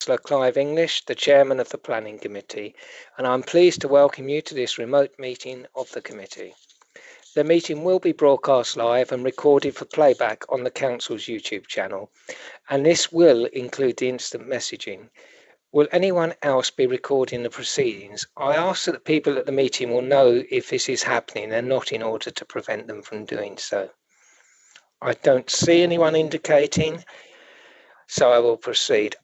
Councillor Clive English, the Chairman of the Planning Committee, and I'm pleased to welcome you to this remote meeting of the committee. The meeting will be broadcast live and recorded for playback on the Council's YouTube channel, and this will include the instant messaging. Will anyone else be recording the proceedings? I ask that the people at the meeting will know if this is happening and not in order to prevent them from doing so. I don't see anyone indicating, so I will proceed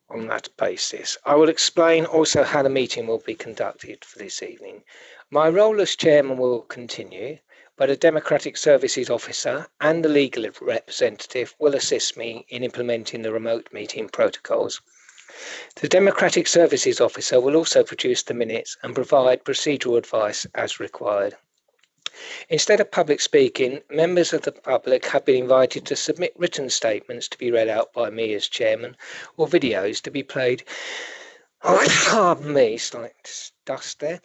on that basis. I will explain also how the meeting will be conducted for this evening. My role as chairman will continue, but a Democratic Services Officer and the legal representative will assist me in implementing the remote meeting protocols. The Democratic Services Officer will also produce the minutes and provide procedural advice as required. Instead of public speaking, members of the public have been invited to submit written statements to be read out by me as chairman, or videos to be played. Pardon me, slight dust there.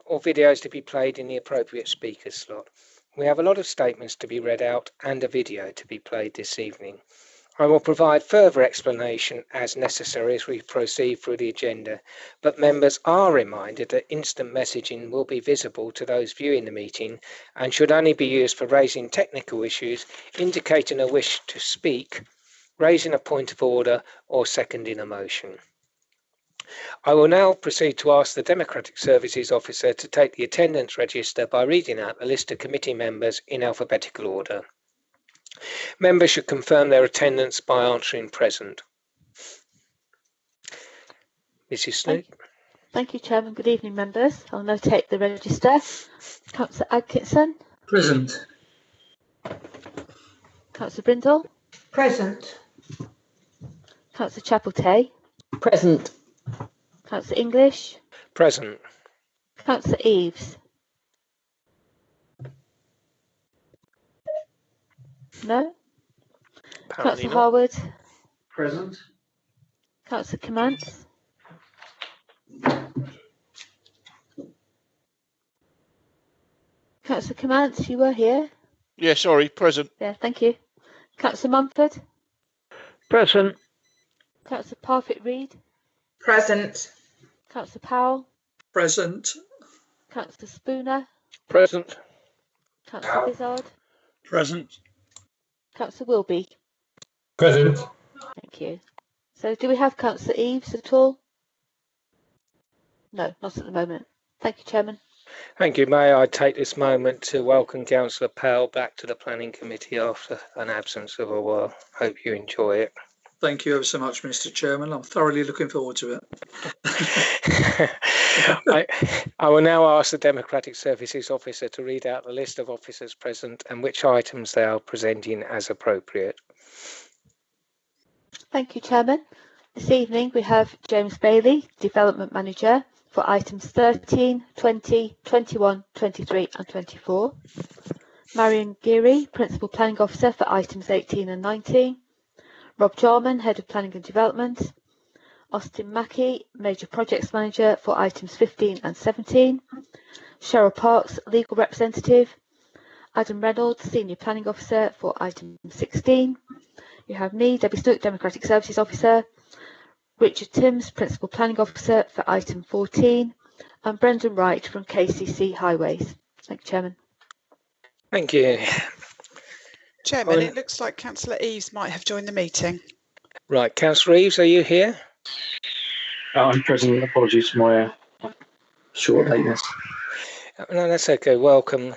Or videos to be played in the appropriate speaker slot. We have a lot of statements to be read out and a video to be played this evening. I will provide further explanation as necessary as we proceed through the agenda, but members are reminded that instant messaging will be visible to those viewing the meeting and should only be used for raising technical issues, indicating a wish to speak, raising a point of order, or seconding a motion. I will now proceed to ask the Democratic Services Officer to take the attendance register by reading out the list of committee members in alphabetical order. Members should confirm their attendance by answering present. Mrs. Snoot. Thank you, Chairman. Good evening, members. I'll now take the register. Councillor Atkinson. Present. Councillor Brindle. Present. Councillor Chapeltay. Present. Councillor English. Present. Councillor Eaves. No. Councillor Harwood. Present. Councillor Comance. Councillor Comance, you were here? Yeah, sorry, present. Yeah, thank you. Councillor Mumford. Present. Councillor Parfitt-Reid. Present. Councillor Powell. Present. Councillor Spooner. Present. Councillor Vizard. Present. Councillor Wilby. Present. Thank you. So do we have Councillor Eaves at all? No, not at the moment. Thank you, Chairman. Thank you. May I take this moment to welcome Councillor Powell back to the Planning Committee after an absence of a while. Hope you enjoy it. Thank you ever so much, Mr. Chairman. I'm thoroughly looking forward to it. I will now ask the Democratic Services Officer to read out the list of officers present and which items they are presenting as appropriate. Thank you, Chairman. This evening we have James Bailey, Development Manager, for items 13, 20, 21, 23 and 24. Marion Geary, Principal Planning Officer, for items 18 and 19. Rob Jarman, Head of Planning and Development. Austin Mackey, Major Projects Manager, for items 15 and 17. Cheryl Parks, Legal Representative. Adam Reynolds, Senior Planning Officer, for item 16. You have me, Debbie Snook, Democratic Services Officer. Richard Timms, Principal Planning Officer, for item 14. And Brendan Wright from KCC Highways. Thank you, Chairman. Thank you. Chairman, it looks like Councillor Eaves might have joined the meeting. Right, Councillor Eaves, are you here? I'm present. Apologies for my short lateness. No, that's okay. Welcome.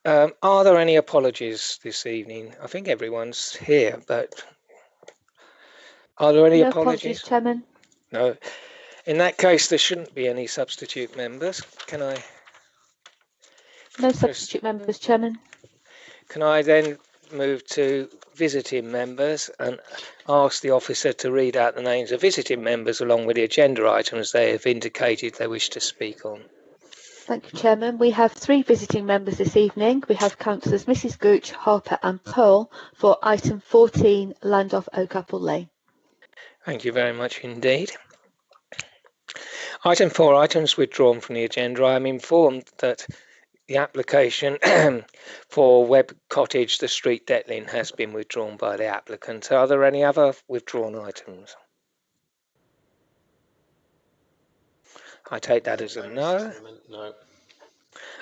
Are there any apologies this evening? I think everyone's here, but are there any apologies? Chairman? No. In that case, there shouldn't be any substitute members. Can I? No substitute members, Chairman. Can I then move to visiting members and ask the officer to read out the names of visiting members along with the agenda items they have indicated they wish to speak on? Thank you, Chairman. We have 3 visiting members this evening. We have Councillors Mrs Gooch, Harper and Pearl for item 14, Land off Oakapple Lane. Thank you very much indeed. Item 4, items withdrawn from the agenda. I am informed that the application for Webb Cottage, the street Detling, has been withdrawn by the applicant. Are there any other withdrawn items? I take that as a no. No.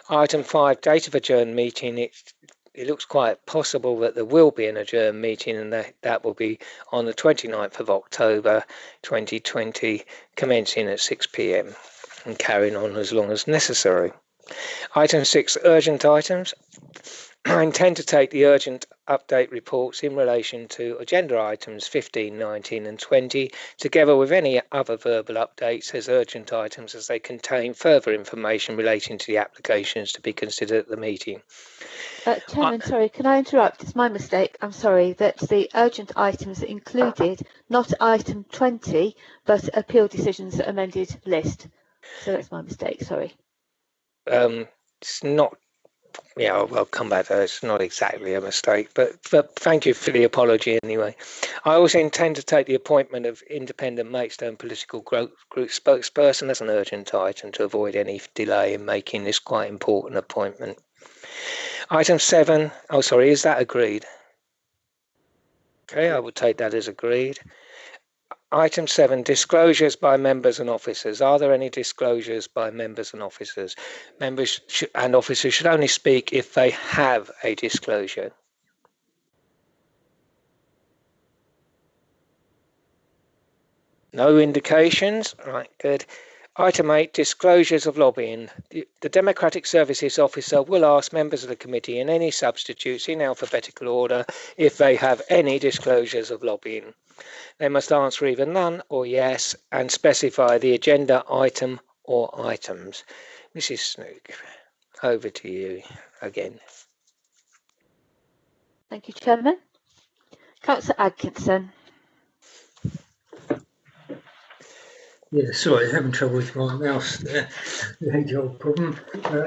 Item 5, date of adjourned meeting. It looks quite possible that there will be an adjourned meeting, and that will be on the 29th of October 2020, commencing at 6 p.m. and carrying on as long as necessary. Item 6, urgent items. I intend to take the urgent update reports in relation to agenda items 15, 19 and 20, together with any other verbal updates as urgent items, as they contain further information relating to the applications to be considered at the meeting. Chairman, sorry, can I interrupt? It's my mistake. I'm sorry that the urgent items included not item 20, but appeal decisions amended list. So that's my mistake, sorry. It's not. Yeah, I'll come back to that. It's not exactly a mistake, but thank you for the apology anyway. I also intend to take the appointment of independent Maidstone political group spokesperson as an urgent item to avoid any delay in making this quite important appointment. Item 7, is that agreed? Okay, I will take that as agreed. Item 7, disclosures by members and officers. Are there any disclosures by members and officers? Members and officers should only speak if they have a disclosure. No indications? Right, good. Item 8, disclosures of lobbying. The Democratic Services Officer will ask members of the committee and any substitutes in alphabetical order if they have any disclosures of lobbying. They must answer either none or yes and specify the agenda item or items. Mrs. Snook, over to you again. Thank you, Chairman. Councillor Atkinson. Yeah, sorry, having trouble with my mouse there. The age-old problem.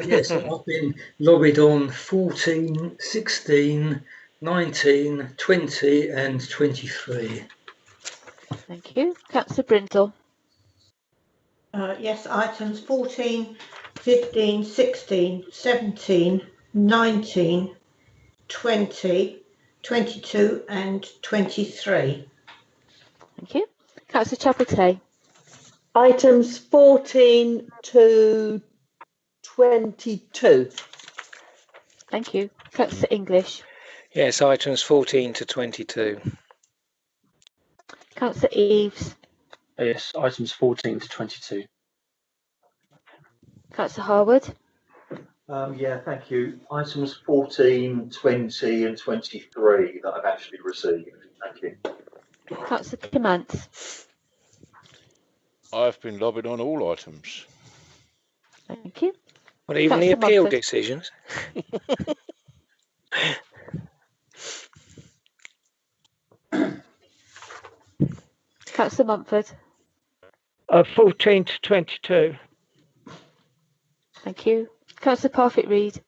Yes, I've been lobbied on 14, 16, 19, 20 and 23. Thank you. Councillor Brindle. Yes, items 14, 15, 16, 17, 19, 20, 22 and 23. Thank you. Councillor Chapeltay. Items 14 to 22. Thank you. Councillor English. Yes, items 14 to 22. Councillor Eaves. Yes, items 14 to 22. Councillor Harwood. Yeah, thank you. Items 14, 20 and 23 that I've actually received. Thank you. Councillor Kimantz. I've been lobbied on all items. Thank you. Well, even the Councillor appeal Mumford. decisions. Councillor Mumford. 14 to 22. Thank you. Councillor Parfitt-Reid.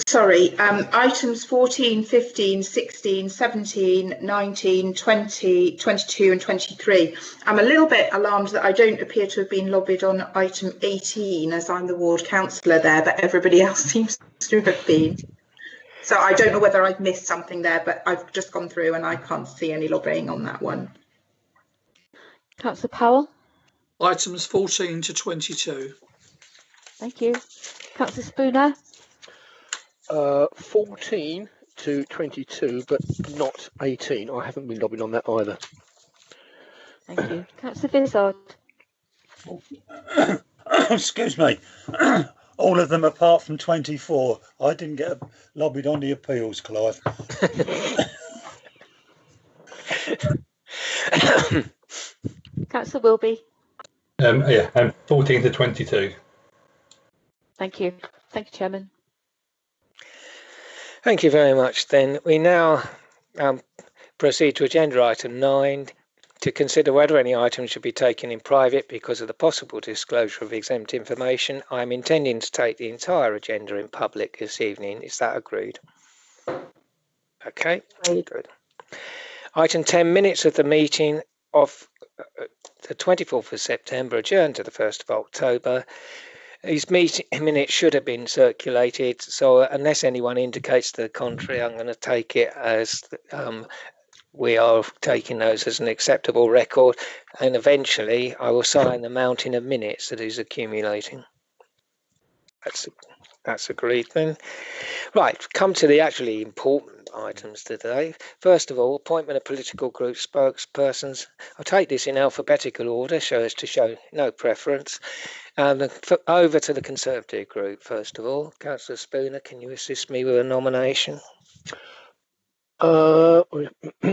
Sorry, items 14, 15, 16, 17, 19, 20, 22 and 23. I'm a little bit alarmed that I don't appear to have been lobbied on item 18 as I'm the ward councillor there, but everybody else seems to have been. So I don't know whether I've missed something there, but I've just gone through and I can't see any lobbying on that one. Councillor Powell. Items 14 to 22. Thank you. Councillor Spooner. 14 to 22, but not 18. I haven't been lobbying on that either. Thank you. Councillor Vizard. Excuse me. All of them apart from 24. I didn't get lobbied on the appeals, Clive. Councillor Wilby. Yeah, 14 to 22. Thank you. Thank you, Chairman. Thank you very much. Then we now proceed to agenda item 9 to consider whether any items should be taken in private because of the possible disclosure of exempt information. I'm intending to take the entire agenda in public this evening. Is that agreed? Okay, good. Item 10, minutes of the meeting of the 24th of September adjourned to the 1st of October. These meeting minutes should have been circulated, so unless anyone indicates to the contrary, I'm going to take it as we are taking those as an acceptable record, and eventually I will sign the mountain of minutes that is accumulating. That's agreed then. Right, come to the actually important items today. First of all, appointment of political group spokespersons. I'll take this in alphabetical order so as to show no preference. Over to the Conservative group, first of all. Councillor Spooner, can you assist me with a nomination?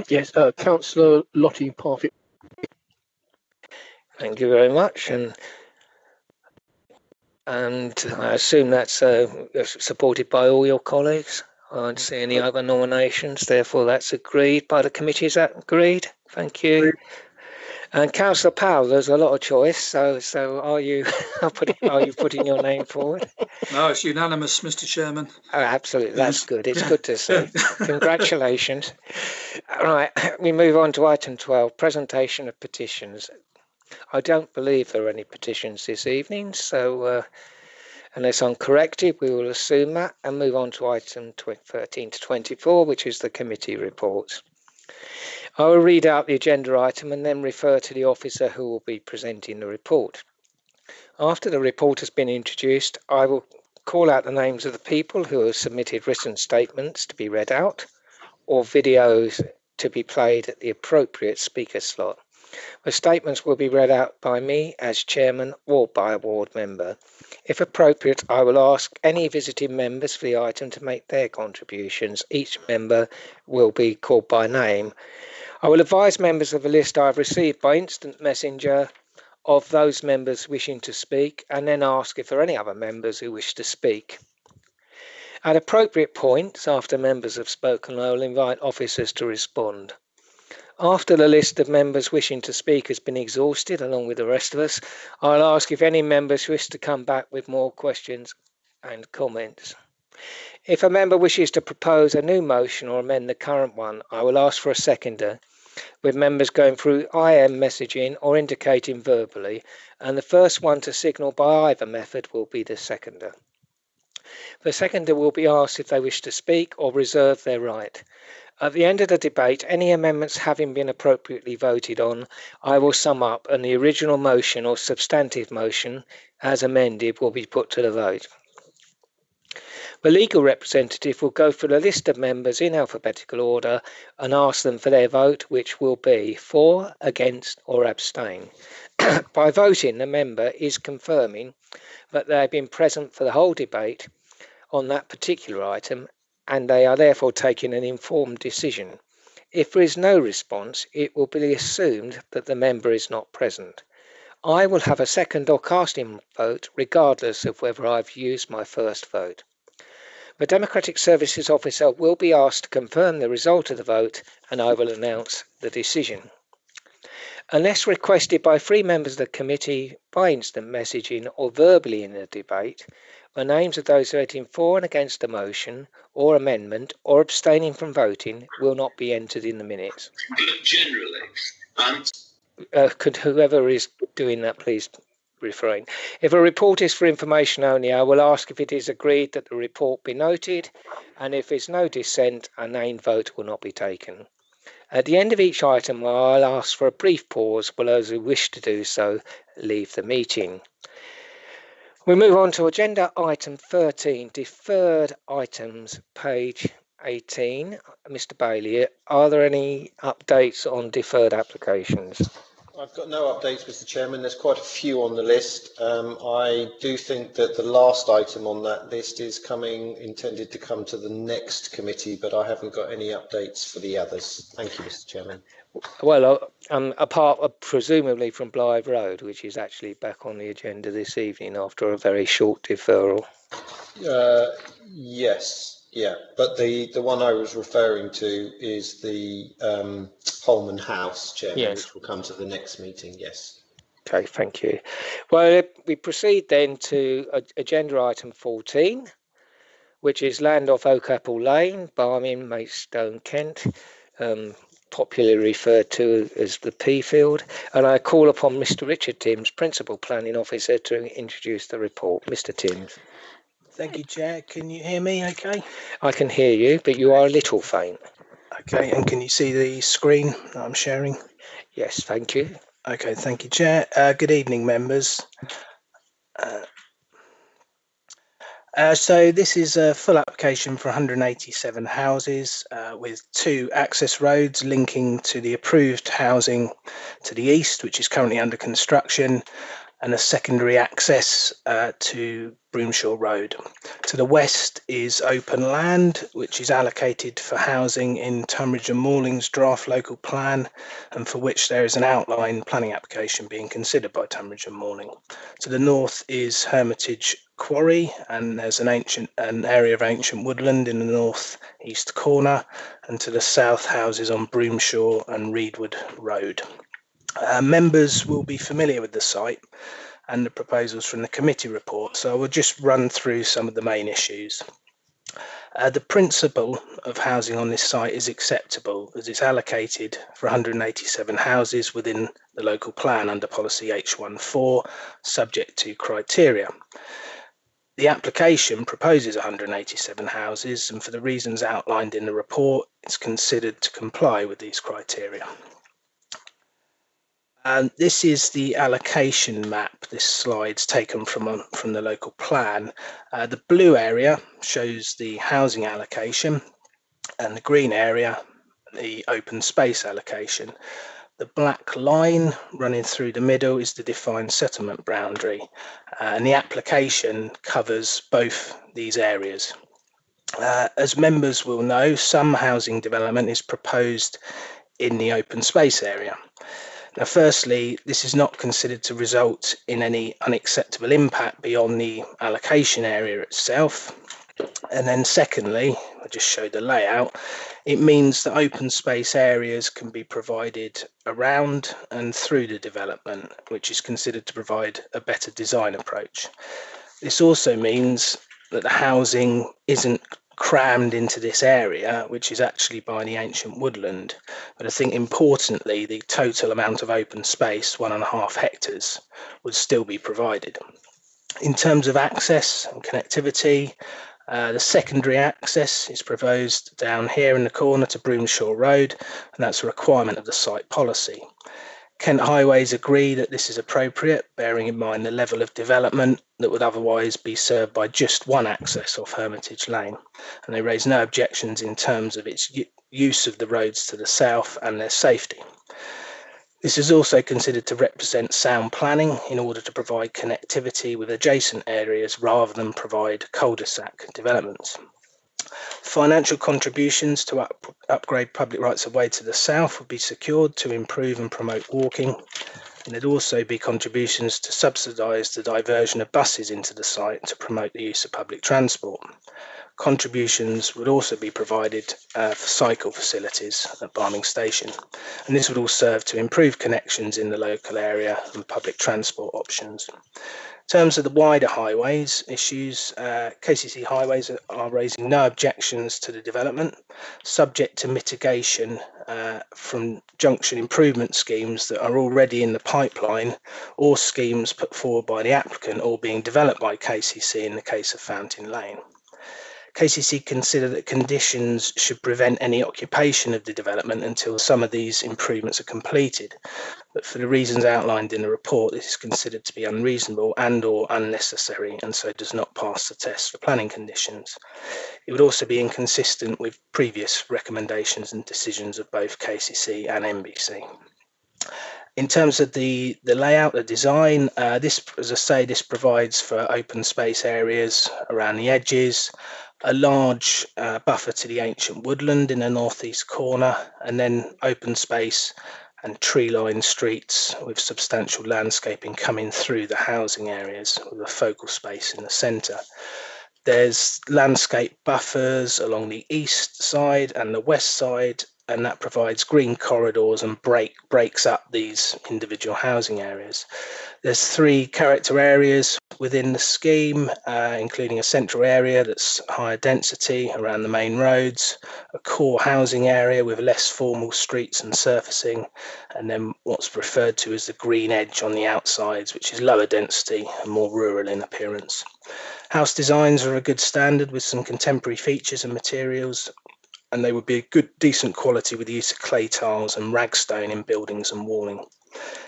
Yes, Councillor Lottie Parfitt. Thank you very much. And I assume that's supported by all your colleagues. I don't see any other nominations, therefore that's agreed by the committee. Is that agreed? Thank you. And Councillor Powell, there's a lot of choice, so are you putting your name forward? No, it's unanimous, Mr. Chairman. Oh, absolutely, that's good. It's good to see. Congratulations. All right, we move on to item 12, presentation of petitions. I don't believe there are any petitions this evening, so unless I'm corrected, we will assume that and move on to item 13 to 24, which is the committee reports. I will read out the agenda item and then refer to the officer who will be presenting the report. After the report has been introduced, I will call out the names of the people who have submitted written statements to be read out or videos to be played at the appropriate speaker slot. The statements will be read out by me as chairman or by a ward member. If appropriate, I will ask any visiting members for the item to make their contributions. Each member will be called by name. I will advise members of the list I have received by instant messenger of those members wishing to speak, and then ask if there are any other members who wish to speak. At appropriate points, after members have spoken, I will invite officers to respond. After the list of members wishing to speak has been exhausted, along with the rest of us, I'll ask if any members wish to come back with more questions and comments. If a member wishes to propose a new motion or amend the current one, I will ask for a seconder, with members going through IM messaging or indicating verbally, and the first one to signal by either method will be the seconder. The seconder will be asked if they wish to speak or reserve their right. At the end of the debate, any amendments having been appropriately voted on, I will sum up, and the original motion or substantive motion, as amended, will be put to the vote. The legal representative will go through the list of members in alphabetical order and ask them for their vote, which will be for, against, or abstain. By voting, the member is confirming that they have been present for the whole debate on that particular item, and they are therefore taking an informed decision. If there is no response, it will be assumed that the member is not present. I will have a second or casting vote regardless of whether I've used my first vote. The Democratic Services Officer will be asked to confirm the result of the vote, and I will announce the decision. Unless requested by 3 members of the committee by instant messaging or verbally in the debate, the names of those voting for and against the motion or amendment or abstaining from voting will not be entered in the minutes. Could whoever is doing that please refrain. If a report is for information only, I will ask if it is agreed that the report be noted, and if there's no dissent, a named vote will not be taken. At the end of each item, I'll ask for a brief pause while those who wish to do so leave the meeting. We move on to agenda item 13, deferred items, page 18. Mr. Bailey, are there any updates on deferred applications? I've got no updates, Mr. Chairman. There's quite a few on the list. I do think that the last item on that list is intended to come to the next committee, but I haven't got any updates for the others. Thank you, Mr. Chairman. Well, apart presumably from Blythe Road, which is actually back on the agenda this evening after a very short deferral. Yes. Yeah, but the one I was referring to is the Holman House, Chairman, yes, which will come to the next meeting, yes. Okay, thank you. Well, we proceed then to agenda item 14, which is land off Oakapple Lane, Barming, Maidstone, Kent, popularly referred to as the P Field, and I call upon Mr. Richard Timms, Principal Planning Officer, to introduce the report. Mr. Timms. Thank you, Chair. Can you hear me okay? I can hear you, but you are a little faint. Okay, and can you see the screen that I'm sharing? Yes, thank you. Okay, thank you, Chair. Good evening, members. So this is a full application for 187 houses with 2 access roads linking to the approved housing to the east, which is currently under construction, and a secondary access to Broomshaw Road. To the west is open land, which is allocated for housing in Tunbridge and Moorling's draft local plan, and for which there is an outline planning application being considered by Tunbridge and Moorling. To the north is Hermitage Quarry, and there's an area of ancient woodland in the north-east corner, and to the south houses on Broomshaw and Reedwood Road. Members will be familiar with the site and the proposals from the committee report, so I will just run through some of the main issues. The principle of housing on this site is acceptable as it's allocated for 187 houses within the local plan under policy H14, subject to criteria. The application proposes 187 houses, and for the reasons outlined in the report, it's considered to comply with these criteria. And this is the allocation map. This slide's taken from the local plan. The blue area shows the housing allocation, and the green area, the open space allocation. The black line running through the middle is the defined settlement boundary, and the application covers both these areas. As members will know, some housing development is proposed in the open space area. Now, firstly, this is not considered to result in any unacceptable impact beyond the allocation area itself. And then secondly, I just showed the layout, it means that open space areas can be provided around and through the development, which is considered to provide a better design approach. This also means that the housing isn't crammed into this area, which is actually by the ancient woodland. But I think importantly, the total amount of open space, 1.5 hectares, would still be provided. In terms of access and connectivity, the secondary access is proposed down here in the corner to Broomshaw Road, and that's a requirement of the site policy. Kent Highways agree that this is appropriate, bearing in mind the level of development that would otherwise be served by just one access off Hermitage Lane, and they raise no objections in terms of its use of the roads to the south and their safety. This is also considered to represent sound planning in order to provide connectivity with adjacent areas rather than provide cul-de-sac developments. Financial contributions to upgrade public rights of way to the south would be secured to improve and promote walking, and there'd also be contributions to subsidise the diversion of buses into the site to promote the use of public transport. Contributions would also be provided for cycle facilities at Barming Station, and this would all serve to improve connections in the local area and public transport options. In terms of the wider highways issues, KCC Highways are raising no objections to the development, subject to mitigation from junction improvement schemes that are already in the pipeline or schemes put forward by the applicant or being developed by KCC in the case of Fountain Lane. KCC consider that conditions should prevent any occupation of the development until some of these improvements are completed. But for the reasons outlined in the report, this is considered to be unreasonable and or unnecessary, and so does not pass the test for planning conditions. It would also be inconsistent with previous recommendations and decisions of both KCC and NBC. In terms of the layout, the design, this, as I say, this provides for open space areas around the edges, a large buffer to the ancient woodland in the northeast corner, and then open space and tree-lined streets with substantial landscaping coming through the housing areas with a focal space in the centre. There's landscape buffers along the east side and the west side, and that provides green corridors and breaks up these individual housing areas. There's 3 character areas within the scheme, including a central area that's higher density around the main roads, a core housing area with less formal streets and surfacing, and then what's referred to as the green edge on the outsides, which is lower density and more rural in appearance. House designs are a good standard with some contemporary features and materials and they would be a good, decent quality with the use of clay tiles and ragstone in buildings and walling.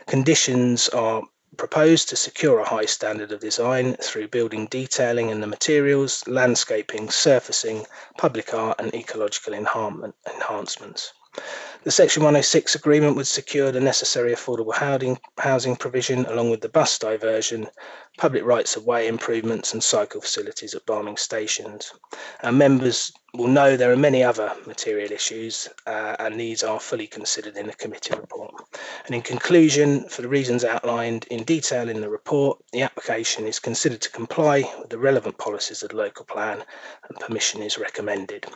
Conditions are proposed to secure a high standard of design through building detailing and the materials, landscaping, surfacing, public art and ecological enhancements. The Section 106 agreement would secure the necessary affordable housing provision along with the bus diversion, public rights of way improvements and cycle facilities at Barming stations. Our members will know there are many other material issues and these are fully considered in the committee report. And in conclusion, for the reasons outlined in detail in the report, the application is considered to comply with the relevant policies of the local plan and permission is recommended.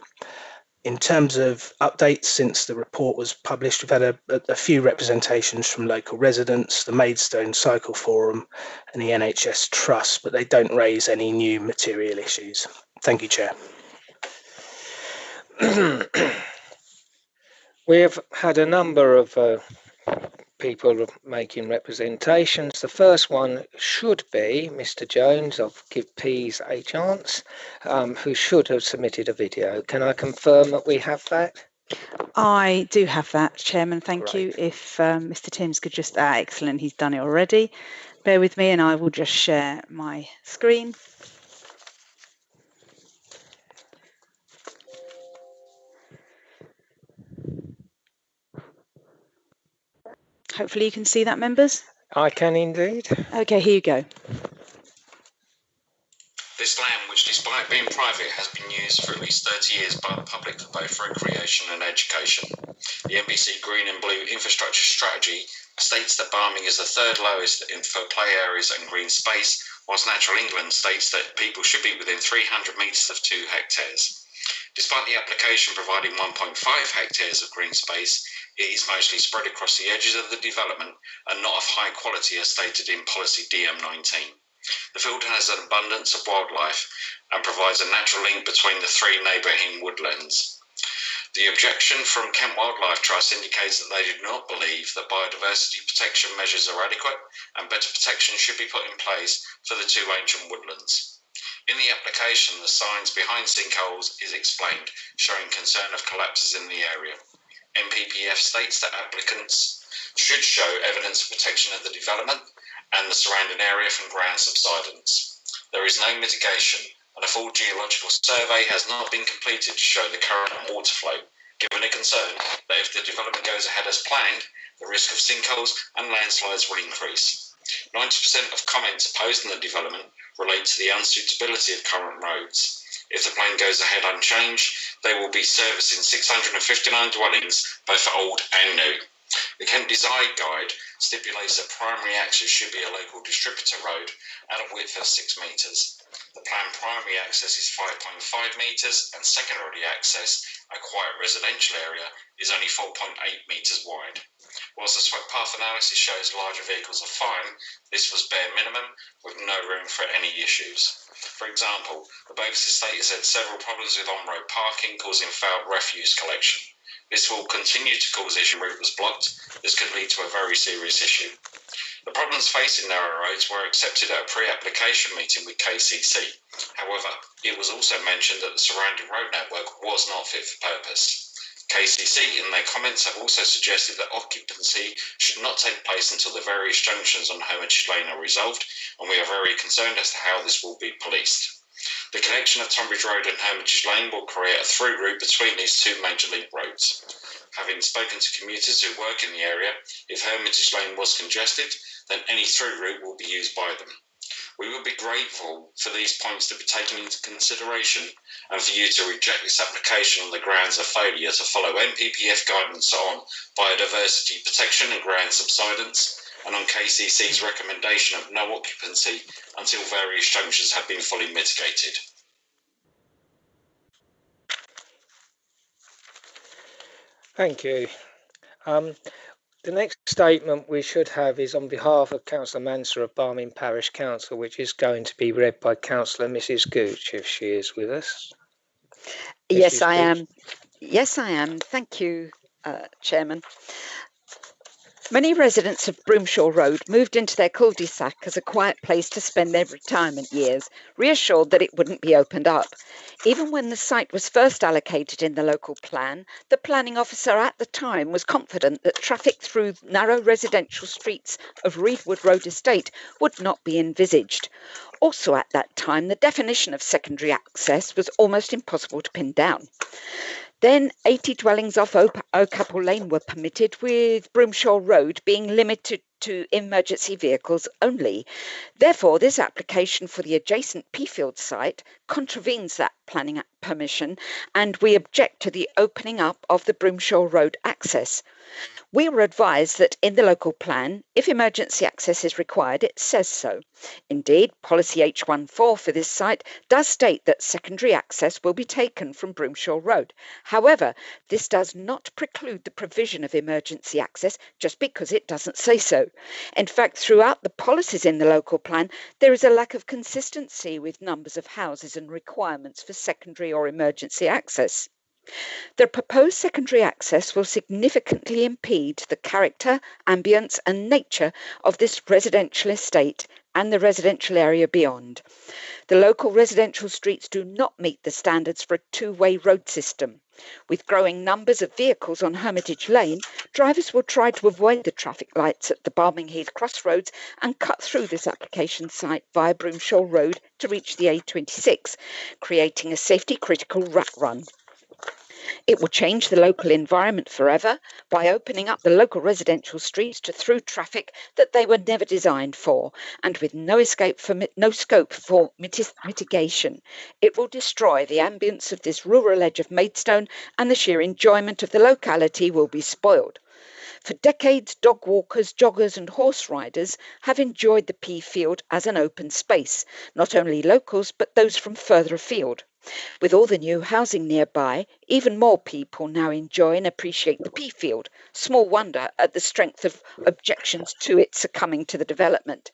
In terms of updates since the report was published, we've had a few representations from local residents, the Maidstone Cycle Forum and the NHS Trust, but they don't raise any new material issues. Thank you, Chair. We've had a number of people making representations. The first one should be Mr. Jones of Give Peas a Chance, who should have submitted a video. Can I confirm that we have that? I do have that, Chairman. Thank you. If Mr. Timms could just, excellent, he's done it already. Bear with me and I will just share my screen. Hopefully you can see that, members. I can indeed. Okay, here you go. This land, which despite being private, has been used for at least 30 years by the public for both recreation and education. The NBC Green and Blue Infrastructure Strategy states that Barming is the third lowest for play areas and green space, whilst Natural England states that people should be within 300 metres of 2 hectares. Despite the application providing 1.5 hectares of green space, it is mostly spread across the edges of the development and not of high quality as stated in Policy DM19. The field has an abundance of wildlife and provides a natural link between the 3 neighbouring woodlands. The objection from Kent Wildlife Trust indicates that they do not believe that biodiversity protection measures are adequate and better protection should be put in place for the 2 ancient woodlands. In the application, the signs behind sinkholes is explained, showing concern of collapses in the area. NPPF states that applicants should show evidence of protection of the development and the surrounding area from ground subsidence. There is no mitigation and a full geological survey has not been completed to show the current water flow, given a concern that if the development goes ahead as planned, the risk of sinkholes and landslides will increase. 90% of comments opposed in the development relate to the unsuitability of current roads. If the plan goes ahead unchanged, they will be servicing 659 dwellings, both old and new. The Kent Design Guide stipulates that primary access should be a local distributor road at a width of 6 metres. The planned primary access is 5.5 metres and secondary access, a quiet residential area, is only 4.8 metres wide. Whilst the swept path analysis shows larger vehicles are fine, this was bare minimum with no room for any issues. For example, the Bovis estate has had several problems with on-road parking causing failed refuse collection. This will continue to cause issue route was blocked. This could lead to a very serious issue. The problems facing narrow roads were accepted at a pre-application meeting with KCC. However, it was also mentioned that the surrounding road network was not fit for purpose. KCC in their comments have also suggested that occupancy should not take place until the various junctions on Hermitage Lane are resolved, and we are very concerned as to how this will be policed. The connection of Tunbridge Road and Hermitage Lane will create a through route between these 2 major link roads. Having spoken to commuters who work in the area, if Hermitage Lane was congested, then any through route will be used by them. We would be grateful for these points to be taken into consideration and for you to reject this application on the grounds of failure to follow NPPF guidance on biodiversity protection and ground subsidence, and on KCC's recommendation of no occupancy until various junctions have been fully mitigated. Thank you. The next statement we should have is on behalf of Councillor Mansell of Barming Parish Council, which is going to be read by Councillor Mrs. Gooch, if she is with us. Yes, I am. Yes, I am. Thank you, Chairman. Many residents of Broomshaw Road moved into their cul-de-sac as a quiet place to spend their retirement years, reassured that it wouldn't be opened up. Even when the site was first allocated in the local plan, the planning officer at the time was confident that traffic through narrow residential streets of Reedwood Road Estate would not be envisaged. Also at that time, the definition of secondary access was almost impossible to pin down. Then 80 dwellings off O'Capple Lane were permitted, with Broomshaw Road being limited to emergency vehicles only. Therefore, this application for the adjacent Peafield site contravenes that planning permission, and we object to the opening up of the Broomshaw Road access. We were advised that in the local plan, if emergency access is required, it says so. Indeed, policy H14 for this site does state that secondary access will be taken from Broomshaw Road. However, this does not preclude the provision of emergency access just because it doesn't say so. In fact, throughout the policies in the local plan, there is a lack of consistency with numbers of houses and requirements for secondary or emergency access. The proposed secondary access will significantly impede the character, ambience and nature of this residential estate and the residential area beyond. The local residential streets do not meet the standards for a two-way road system. With growing numbers of vehicles on Hermitage Lane, drivers will try to avoid the traffic lights at the Barming Heath crossroads and cut through this application site via Broomshaw Road to reach the A26, creating a safety-critical rat run. It will change the local environment forever by opening up the local residential streets to through traffic that they were never designed for, and with no scope for mitigation. It will destroy the ambience of this rural edge of Maidstone, and the sheer enjoyment of the locality will be spoiled. For decades, dog walkers, joggers and horse riders have enjoyed the Peafield as an open space, not only locals but those from further afield. With all the new housing nearby, even more people now enjoy and appreciate the Peafield. Small wonder at the strength of objections to it succumbing to the development.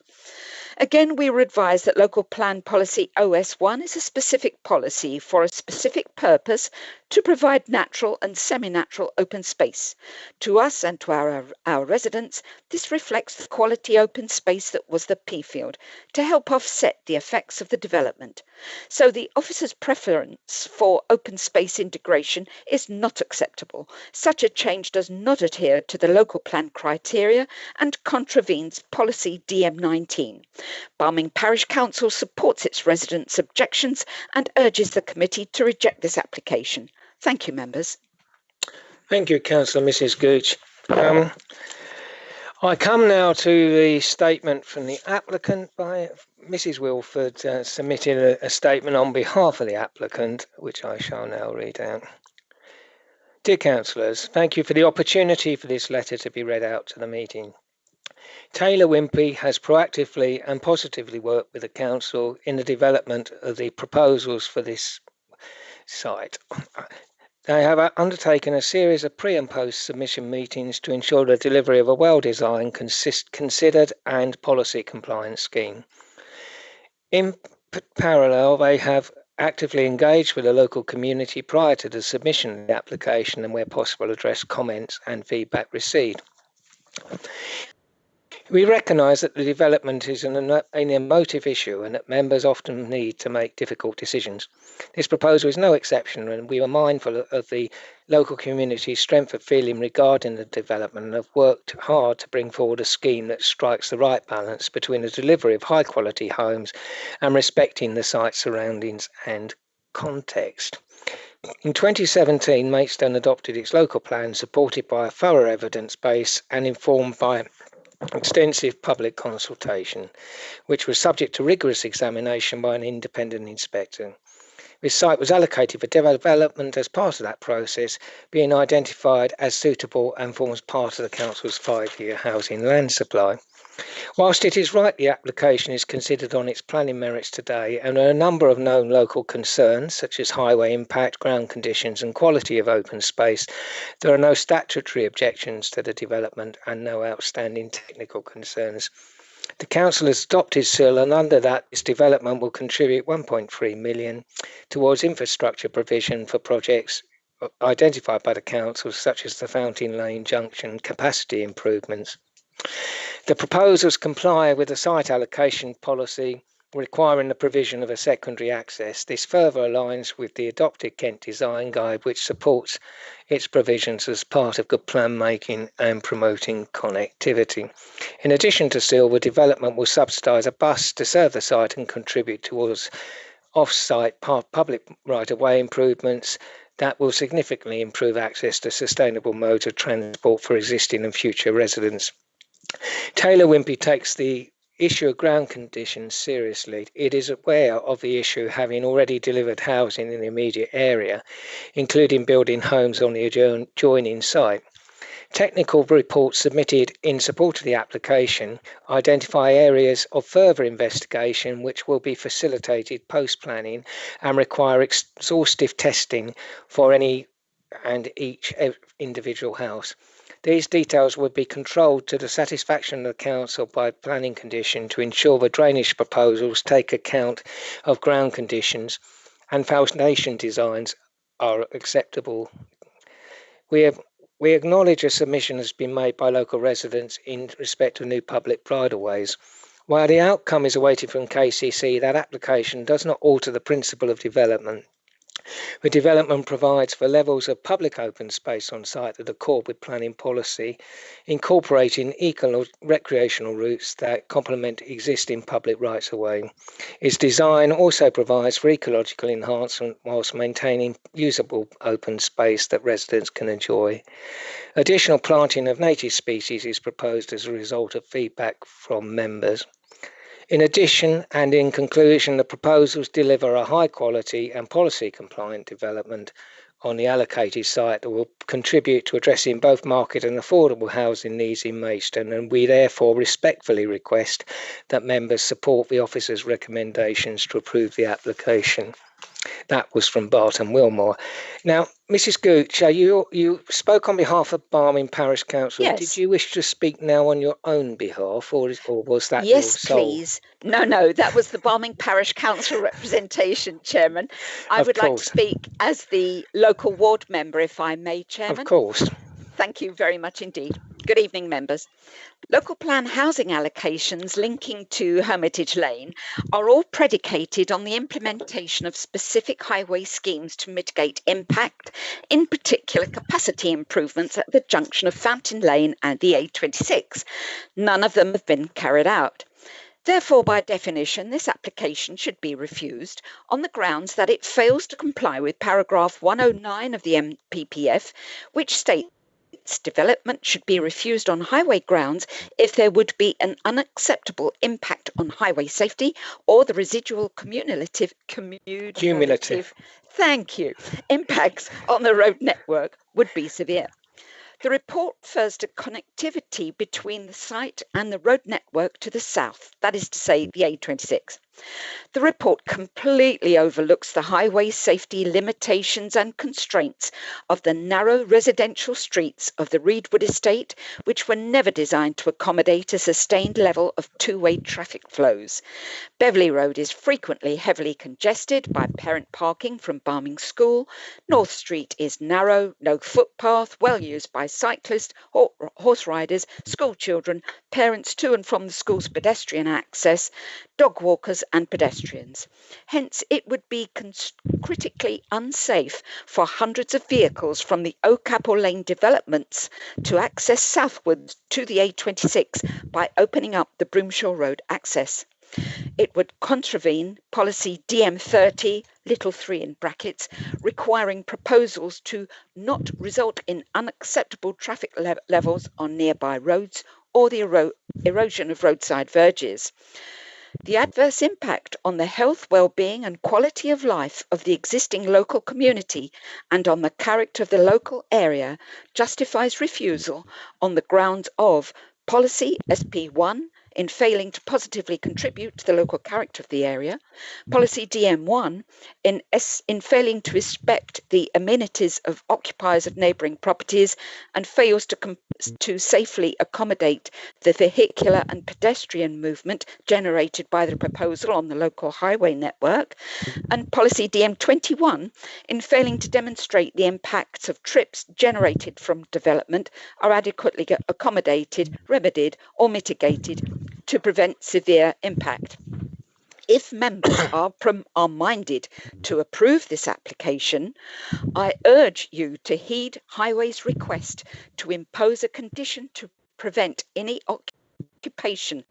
Again, we were advised that local plan policy OS1 is a specific policy for a specific purpose to provide natural and semi-natural open space. To us and to our residents, this reflects the quality open space that was the Peafield to help offset the effects of the development. So the officer's preference for open space integration is not acceptable. Such a change does not adhere to the local plan criteria and contravenes policy DM19. Barming Parish Council supports its residents' objections and urges the committee to reject this application. Thank you, members. Thank you, Councillor Mrs. Gooch. I come now to the statement from the applicant by Mrs. Wilford, submitting a statement on behalf of the applicant, which I shall now read out. Dear councillors, thank you for the opportunity for this letter to be read out to the meeting. Taylor Wimpey has proactively and positively worked with the council in the development of the proposals for this site. They have undertaken a series of pre- and post-submission meetings to ensure the delivery of a well-designed, considered and policy-compliant scheme. In parallel, they have actively engaged with the local community prior to the submission of the application and, where possible, addressed comments and feedback received. We recognise that the development is an emotive issue and that members often need to make difficult decisions. This proposal is no exception, and we are mindful of the local community's strength of feeling regarding the development and have worked hard to bring forward a scheme that strikes the right balance between the delivery of high quality homes and respecting the site's surroundings and context. In 2017, Maidstone adopted its local plan, supported by a thorough evidence base and informed by extensive public consultation, which was subject to rigorous examination by an independent inspector. This site was allocated for development as part of that process, being identified as suitable and forms part of the council's 5-year housing land supply. Whilst it is right the application is considered on its planning merits today, and there are a number of known local concerns such as highway impact, ground conditions and quality of open space, there are no statutory objections to the development and no outstanding technical concerns. The council has adopted SIL, and under that its development will contribute 1.3 million towards infrastructure provision for projects identified by the council, such as the Fountain Lane Junction capacity improvements. The proposals comply with the site allocation policy requiring the provision of a secondary access. This further aligns with the adopted Kent Design Guide, which supports its provisions as part of good plan making and promoting connectivity. In addition to silver, development will subsidise a bus to serve the site and contribute towards off-site public right-of-way improvements that will significantly improve access to sustainable modes of transport for existing and future residents. Taylor Wimpey takes the issue of ground conditions seriously. It is aware of the issue, having already delivered housing in the immediate area, including building homes on the adjoining site. Technical reports submitted in support of the application identify areas of further investigation which will be facilitated post-planning and require exhaustive testing for any and each individual house. These details would be controlled to the satisfaction of the Council by planning condition to ensure the drainage proposals take account of ground conditions and foundation designs are acceptable. We acknowledge a submission has been made by local residents in respect of new public bridleways. While the outcome is awaited from KCC, that application does not alter the principle of development. The development provides for levels of public open space on site that accord with planning policy, incorporating recreational routes that complement existing public rights-of-way. Its design also provides for ecological enhancement whilst maintaining usable open space that residents can enjoy. Additional planting of native species is proposed as a result of feedback from members. In addition, and in conclusion, the proposals deliver a high quality and policy compliant development on the allocated site that will contribute to addressing both market and affordable housing needs in Maidstone, and we therefore respectfully request that members support the officer's recommendations to approve the application. That was from Barton Wilmore. Now, Mrs. Gooch, you spoke on behalf of Barming Parish Council. Yes. Did you wish to speak now on your own behalf, or was that Yes, your sole? please. No, that was the Barming Parish Council representation, Chairman. I would like to speak as the local ward member, if I may, Chairman. Of course. Thank you very much indeed. Good evening, members. Local plan housing allocations linking to Hermitage Lane are all predicated on the implementation of specific highway schemes to mitigate impact, in particular capacity improvements at the junction of Fountain Lane and the A26. None of them have been carried out. Therefore, by definition, this application should be refused on the grounds that it fails to comply with paragraph 109 of the NPPF, which states development should be refused on highway grounds if there would be an unacceptable impact on highway safety or the residual cumulative thank you, impacts on the road network would be severe. The report refers to connectivity between the site and the road network to the south, that is to say, the A26. The report completely overlooks the highway safety limitations and constraints of the narrow residential streets of the Reedwood estate, which were never designed to accommodate a sustained level of two-way traffic flows. Beverley Road is frequently heavily congested by parent parking from Barming School. North Street is narrow, no footpath, well used by cyclists, horse riders, school children, parents to and from the school's pedestrian access, dog walkers and pedestrians. Hence, it would be critically unsafe for hundreds of vehicles from the O'Capel Lane developments to access southwards to the A26 by opening up the Broomshaw Road access. It would contravene policy DM30, little 3 in brackets, requiring proposals to not result in unacceptable traffic levels on nearby roads or the erosion of roadside verges. The adverse impact on the health, well-being and quality of life of the existing local community and on the character of the local area justifies refusal on the grounds of Policy SP1, in failing to positively contribute to the local character of the area, policy DM1 in failing to respect the amenities of occupiers of neighbouring properties and fails to safely accommodate the vehicular and pedestrian movement generated by the proposal on the local highway network, and policy DM21 in failing to demonstrate the impacts of trips generated from development are adequately accommodated, remedied or mitigated to prevent severe impact. If members are minded to approve this application, I urge you to heed Highways' request to impose a condition to prevent any occupation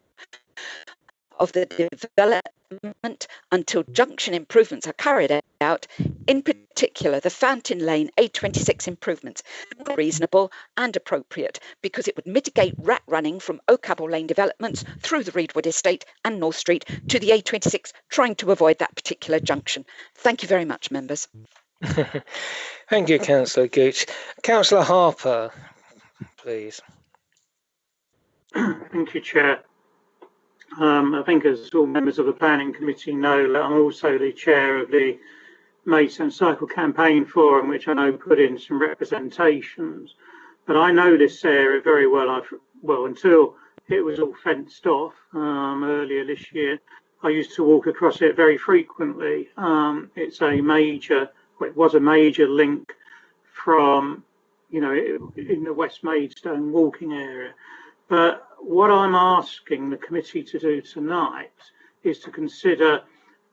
of the development until junction improvements are carried out, in particular the Fountain Lane A26 improvements, reasonable and appropriate because it would mitigate rat running from Oakapple Lane developments through the Reedwood Estate and North Street to the A26, trying to avoid that particular junction. Thank you very much, members. Thank you, Councillor Gooch. Councillor Harper, please. Thank you, Chair. I think as all members of the Planning Committee know, that I'm also the chair of the Maidstone Cycle Campaign Forum, which I know put in some representations. But I know this area very well. Until it was all fenced off earlier this year, I used to walk across it very frequently. It's a major, well, it was a major link from, you know, in the West Maidstone walking area. But what I'm asking the committee to do tonight is to consider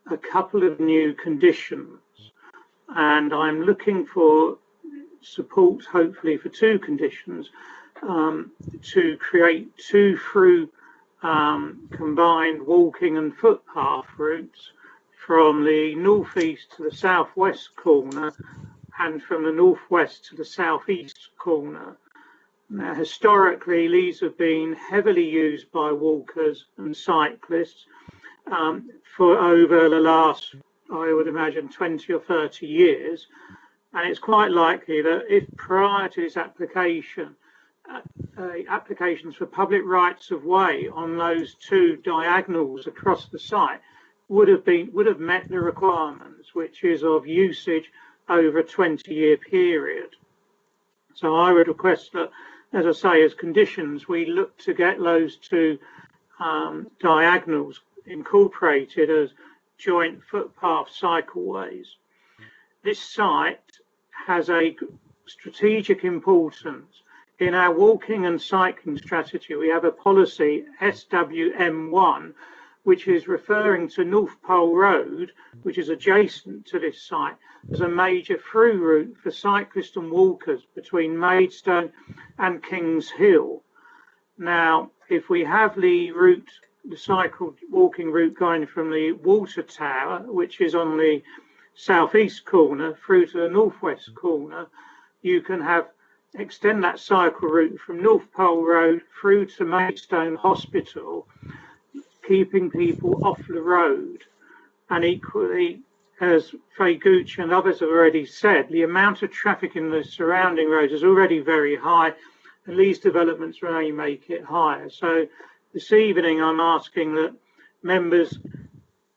a couple of new conditions. And I'm looking for support, hopefully, for two conditions to create two through combined walking and footpath routes from the northeast to the southwest corner and from the northwest to the southeast corner. Now, historically, these have been heavily used by walkers and cyclists for over the last, I would imagine, 20 or 30 years. And it's quite likely that if prior to this application, applications for public rights of way on those two diagonals across the site would have met the requirements, which is of usage over a 20-year period. So I would request that, as I say, as conditions, we look to get those two diagonals incorporated as joint footpath cycleways. This site has a strategic importance. In our walking and cycling strategy, we have a policy, SWM1, which is referring to North Pole Road, which is adjacent to this site, as a major through route for cyclists and walkers between Maidstone and Kings Hill. Now, if we have the route, the cycle walking route going from the water tower, which is on the southeast corner, through to the northwest corner, you can extend that cycle route from North Pole Road through to Maidstone Hospital, keeping people off the road. And equally, as Faye Gooch and others have already said, the amount of traffic in the surrounding roads is already very high, and these developments will only make it higher. So this evening I'm asking that members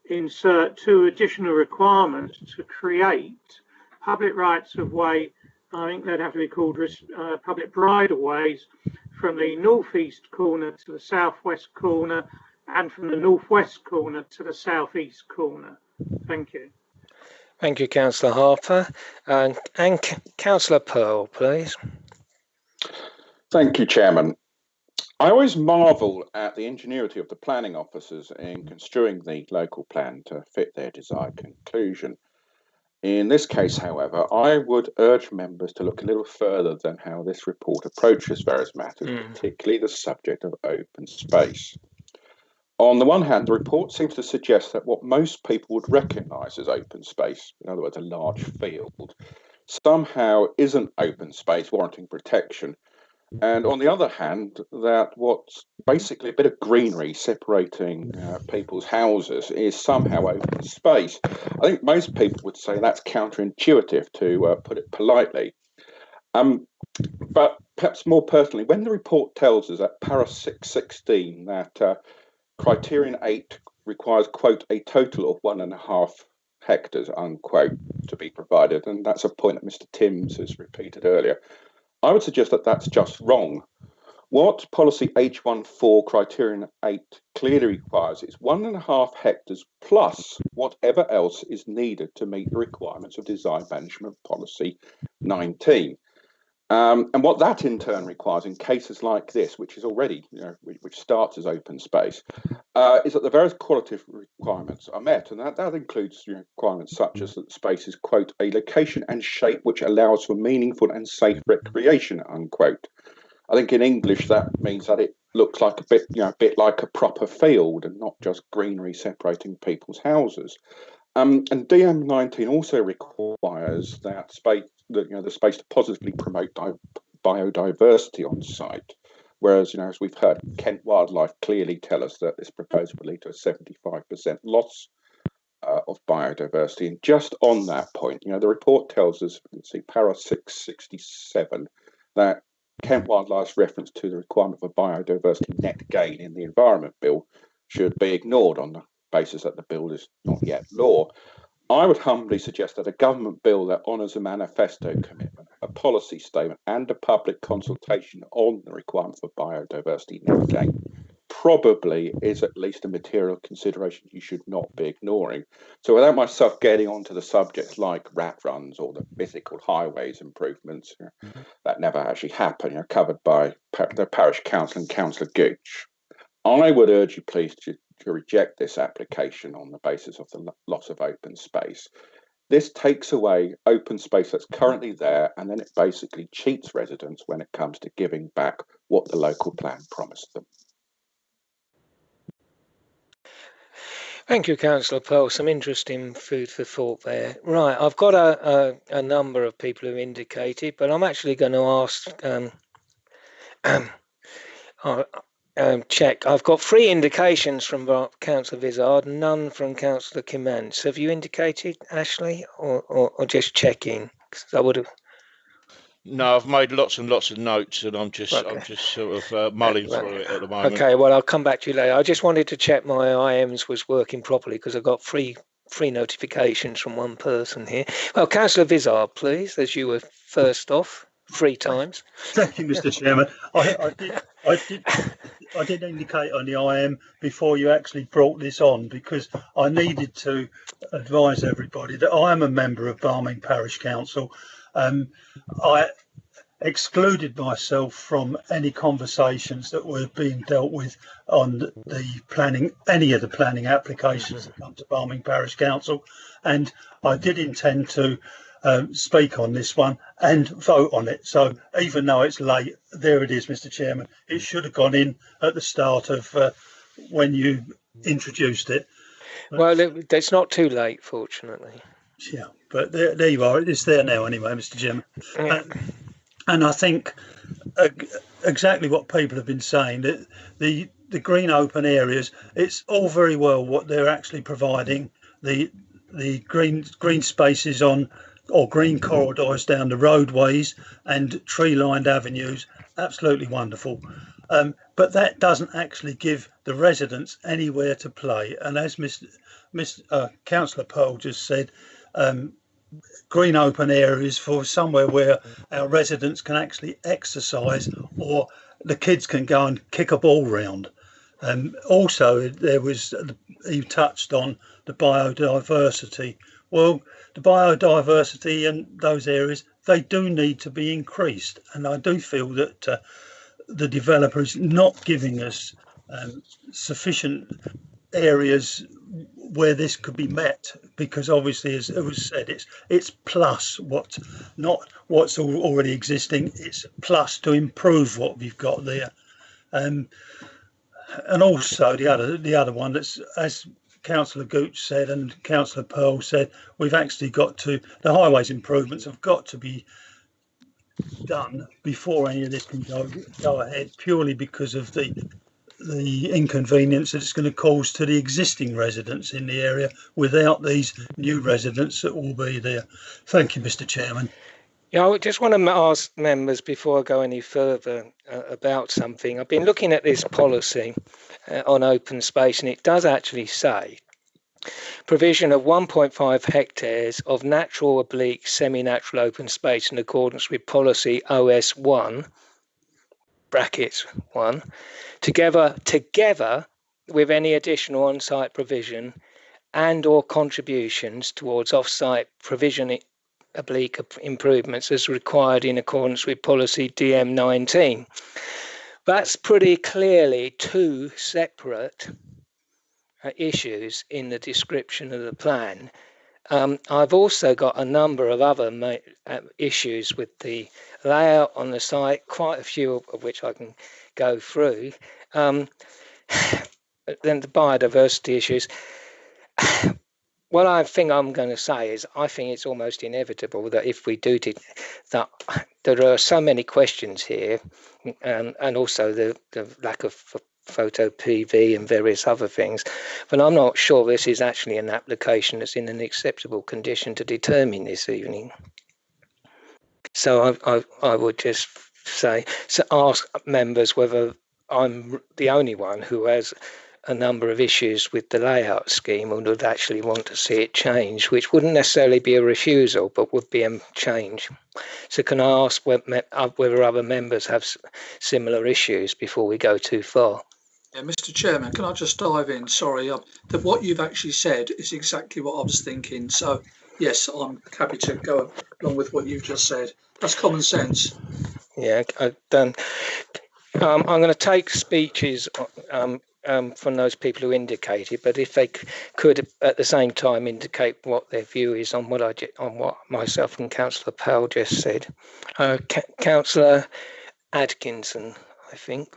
insert two additional requirements to create public rights of way. I think they'd have to be called public bridleways from the northeast corner to the southwest corner and from the northwest corner to the southeast corner. Thank you. Thank you, Councillor Harper. And Councillor Pearl, please. Thank you, Chairman. I always marvel at the ingenuity of the planning officers in construing the local plan to fit their desired conclusion. In this case, however, I would urge members to look a little further than how this report approaches various matters, particularly the subject of open space. On the one hand, the report seems to suggest that what most people would recognise as open space, in other words, a large field, somehow isn't open space warranting protection. And on the other hand, that what's basically a bit of greenery separating people's houses is somehow open space. I think most people would say that's counterintuitive, to put it politely. But perhaps more personally, when the report tells us at para 616 that criterion 8 requires, quote, a total of 1.5 hectares, unquote, to be provided. And that's a point that Mr. Timms has repeated earlier. I would suggest that that's just wrong. What policy H14 criterion 8 clearly requires is 1.5 hectares plus whatever else is needed to meet the requirements of design management policy 19. And what that in turn requires in cases like this, which is already, which starts as open space, is that the various qualitative requirements are met. And that includes requirements such as that the space is, quote, a location and shape which allows for meaningful and safe recreation, unquote. I think in English that means that it looks like a bit like a proper field and not just greenery separating people's houses. And DM19 also requires that space, the space to positively promote biodiversity on site. Whereas, as we've heard, Kent Wildlife clearly tell us that this proposal will lead to a 75% loss of biodiversity. And just on that point, the report tells us, let's see, para 667, that Kent Wildlife's reference to the requirement for biodiversity net gain in the Environment Bill should be ignored on the basis that the bill is not yet law. I would humbly suggest that a government bill that honours a manifesto commitment, a policy statement, and a public consultation on the requirement for biodiversity net gain probably is at least a material consideration you should not be ignoring. So without myself getting onto the subjects like rat runs or the mythical highways improvements that never actually happen, covered by the parish council and Councillor Gooch, I would urge you please to reject this application on the basis of the loss of open space. This takes away open space that's currently there, and then it basically cheats residents when it comes to giving back what the local plan promised them. Thank you, Councillor Pearl. Some interesting food for thought there. Right, I've got a number of people who indicated, but I'm actually going to ask check. I've got 3 indications from Councillor Vizard, none from Councillor Kimantz. Have you indicated, Ashley, or just checking? 'Cause I would have. No, I've made lots and lots of notes, and I'm just sort of mulling through it at the moment. Okay, well, I'll come back to you later. I just wanted to check my IMs was working properly because I got three notifications from one person here. Well, Councillor Vizard, please, as you were first off 3 times. Thank you, Mr. Chairman. I did indicate on the IM before you actually brought this on, because I needed to advise everybody that I am a member of Barming Parish Council. I excluded myself from any conversations that were being dealt with on the planning, any of the planning applications that come to Barming Parish Council, and I did intend to speak on this one and vote on it. So even though it's late, there it is, Mr. Chairman. It should have gone in at the start of when you introduced it. Well, it's not too late, fortunately. Yeah, but there you are. It's there now anyway, Mr. Chairman. Yeah. And I think exactly what people have been saying, that the green open areas, it's all very well what they're actually providing, the green spaces on, or green corridors down the roadways and tree-lined avenues, absolutely wonderful. But that doesn't actually give the residents anywhere to play. And as Councillor Pearl just said, green open areas for somewhere where our residents can actually exercise, or the kids can go and kick a ball round. Also, you touched on the biodiversity. Well, the biodiversity in those areas, they do need to be increased. And I do feel that the developer is not giving us sufficient areas where this could be met, because obviously, as it was said, it's plus not what's already existing. It's plus to improve what we've got there, and also the other one, that's, as Councillor Gooch said and Councillor Pearl said, we've actually got to, the highways improvements have got to be done before any of this can go ahead, purely because of the inconvenience that it's going to cause to the existing residents in the area without these new residents that will be there. Thank you, Mr. Chairman. Yeah, I just want to ask members before I go any further about something. I've been looking at this policy on open space, and it does actually say provision of 1.5 hectares of natural / semi-natural open space in accordance with policy OS 1 brackets 1 together with any additional on-site provision and or contributions towards off-site provision improvements as required in accordance with policy DM19. That's pretty clearly two separate issues in the description of the plan. I've also got a number of other issues with the layout on the site, quite a few of which I can go through. Then the biodiversity issues. What I think I'm going to say is I think it's almost inevitable that if we do that, there are so many questions here, and also the lack of photo PV and various other things, but I'm not sure this is actually an application that's in an acceptable condition to determine this evening. So I would just say, ask members whether I'm the only one who has a number of issues with the layout scheme and would actually want to see it change, which wouldn't necessarily be a refusal, but would be a change. So can I ask whether other members have similar issues before we go too far? Yeah, Mr. Chairman, can I just dive in? Sorry, what you've actually said is exactly what I was thinking. So, yes, I'm happy to go along with what you've just said. That's common sense. Yeah, I'm going to take speeches from those people who indicated, but if they could at the same time indicate what their view is on what myself and Councillor Powell just said. Councillor Atkinson, I think.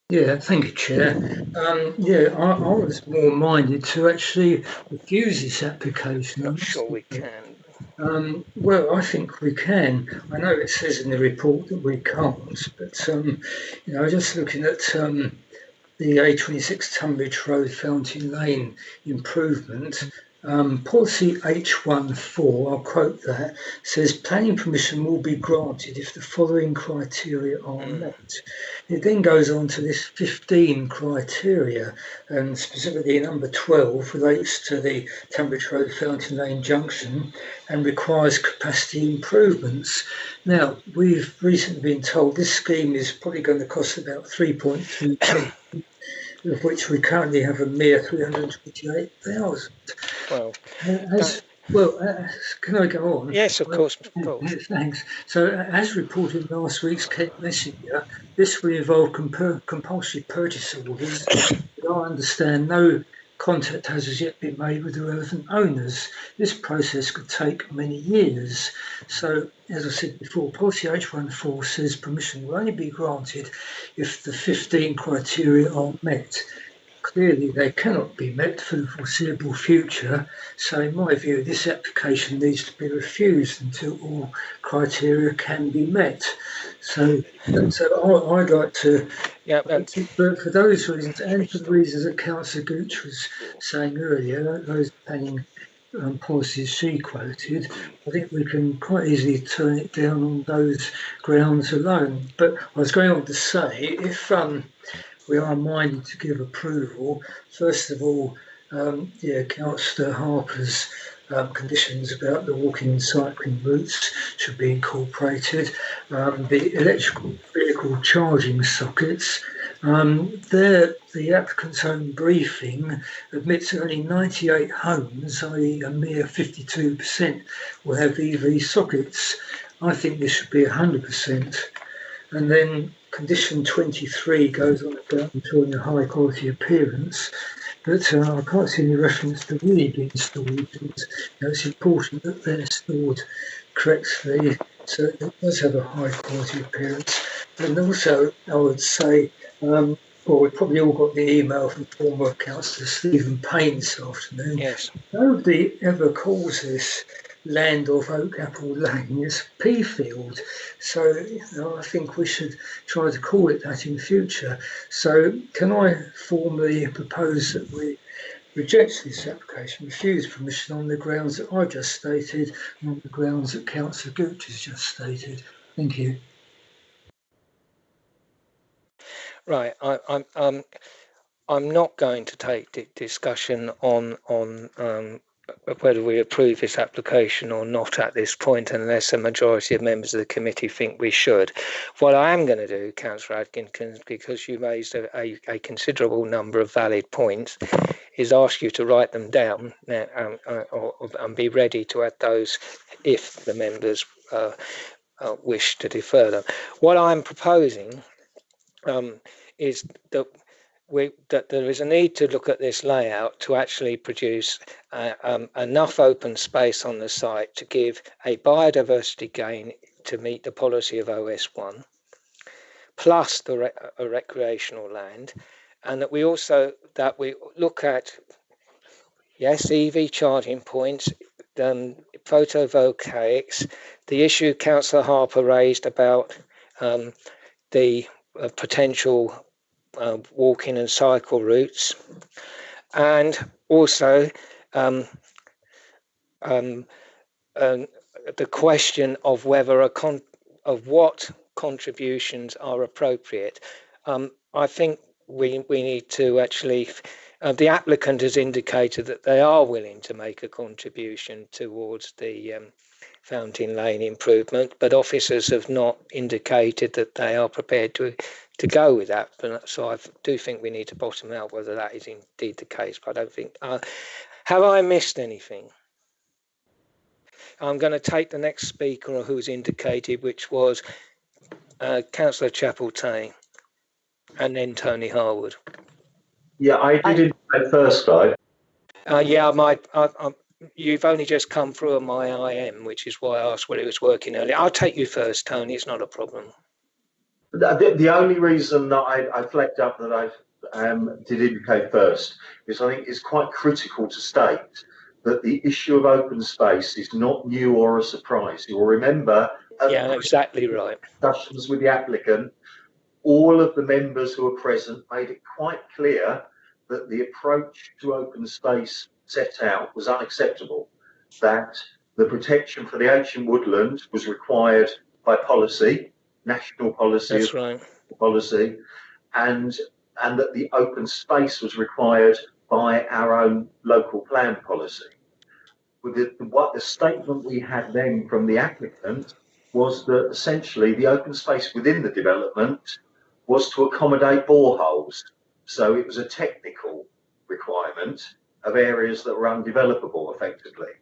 Yeah, thank you, Chair. I was more minded to actually refuse this application. I'm sure we can. Well, I think we can. I know it says in the report that we can't, but just looking at the A26 Tunbridge Road Fountain Lane improvement, policy H14, I'll quote that, says planning permission will be granted if the following criteria are met. It then goes on to this 15 criteria, and specifically number 12 relates to the Tunbridge Road Fountain Lane junction and requires capacity improvements. Now, we've recently been told this scheme is probably going to cost about 3.2 million, of which we currently have a mere 328,000. Can I go on? Yes, of course. Thanks. So, as reported in last week's Kent Messenger, this will involve compulsory purchase orders. But I understand no contact has as yet been made with the relevant owners. This process could take many years. So, as I said before, policy H14 says permission will only be granted if the 15 criteria are met. Clearly, they cannot be met for the foreseeable future. So, in my view, this application needs to be refused until all criteria can be met. So I'd like to, but for those reasons and for the reasons that Councillor Gooch was saying earlier, those planning policies she quoted, I think we can quite easily turn it down on those grounds alone. But I was going on to say, if we are minded to give approval, first of all, Councillor Harper's conditions about the walking and cycling routes should be incorporated. The electrical vehicle charging sockets, the applicant's own briefing admits that only 98 homes, i.e. a mere 52%, will have EV sockets. I think this should be 100%. And then condition 23 goes on about ensuring a high quality appearance, but I can't see any reference to really being installed. It's important that they're installed correctly, so it does have a high quality appearance. And also, I would say, we probably all got the email from former Councillor Stephen Payne this afternoon. Yes. Nobody ever calls this land of Oak Apple Lane, it's Peafield. So I think we should try to call it that in future. So can I formally propose that we rejects this application, refuse permission on the grounds that I've just stated and on the grounds that Councillor Gooch has just stated. Thank you. Right, I'm not going to take discussion on whether we approve this application or not at this point, unless a majority of members of the committee think we should. What I am going to do, Councillor Adkins, because you raised a considerable number of valid points, is ask you to write them down now, and be ready to add those if the members wish to defer them. What I'm proposing is that there is a need to look at this layout to actually produce enough open space on the site to give a biodiversity gain to meet the policy of OS1, plus the recreational land, and that we look at, yes, EV charging points, photovoltaics, the issue Councillor Harper raised about the potential walking and cycle routes, and also the question of whether of what contributions are appropriate. I think we need to actually. The applicant has indicated that they are willing to make a contribution towards the Fountain Lane improvement, but officers have not indicated that they are prepared to go with that. So I do think we need to bottom out whether that is indeed the case. But I don't think. Have I missed anything? I'm going to take the next speaker who's indicated, which was Councillor Chapeltain, and then Tony Harwood. Yeah, I did indicate first, though. Yeah, you've only just come through on my IM, which is why I asked whether it was working earlier. I'll take you first, Tony. It's not a problem. The only reason that I flagged up that I did indicate first is I think it's quite critical to state that the issue of open space is not new or a surprise. You'll remember, yeah, exactly right. Discussions with the applicant, all of the members who were present made it quite clear that the approach to open space set out was unacceptable, that the protection for the ancient woodland was required by policy, national policy, that's right, policy, and that the open space was required by our own local plan policy. What the statement we had then from the applicant was that essentially the open space within the development was to accommodate boreholes. So it was a technical requirement of areas that were undevelopable effectively.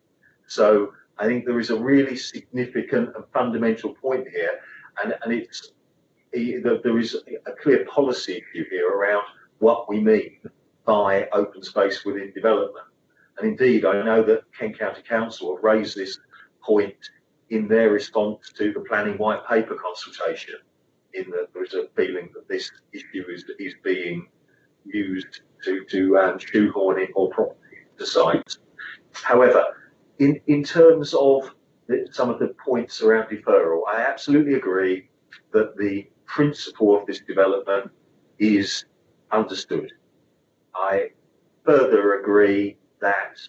So I think there is a really significant and fundamental point here, and there is a clear policy issue here around what we mean by open space within development. And indeed, I know that Kent County Council have raised this point in their response to the planning white paper consultation, in that there is a feeling that this issue is being used to shoehorn in more property to sites. However, in terms of some of the points around deferral, I absolutely agree that the principle of this development is understood. I further agree that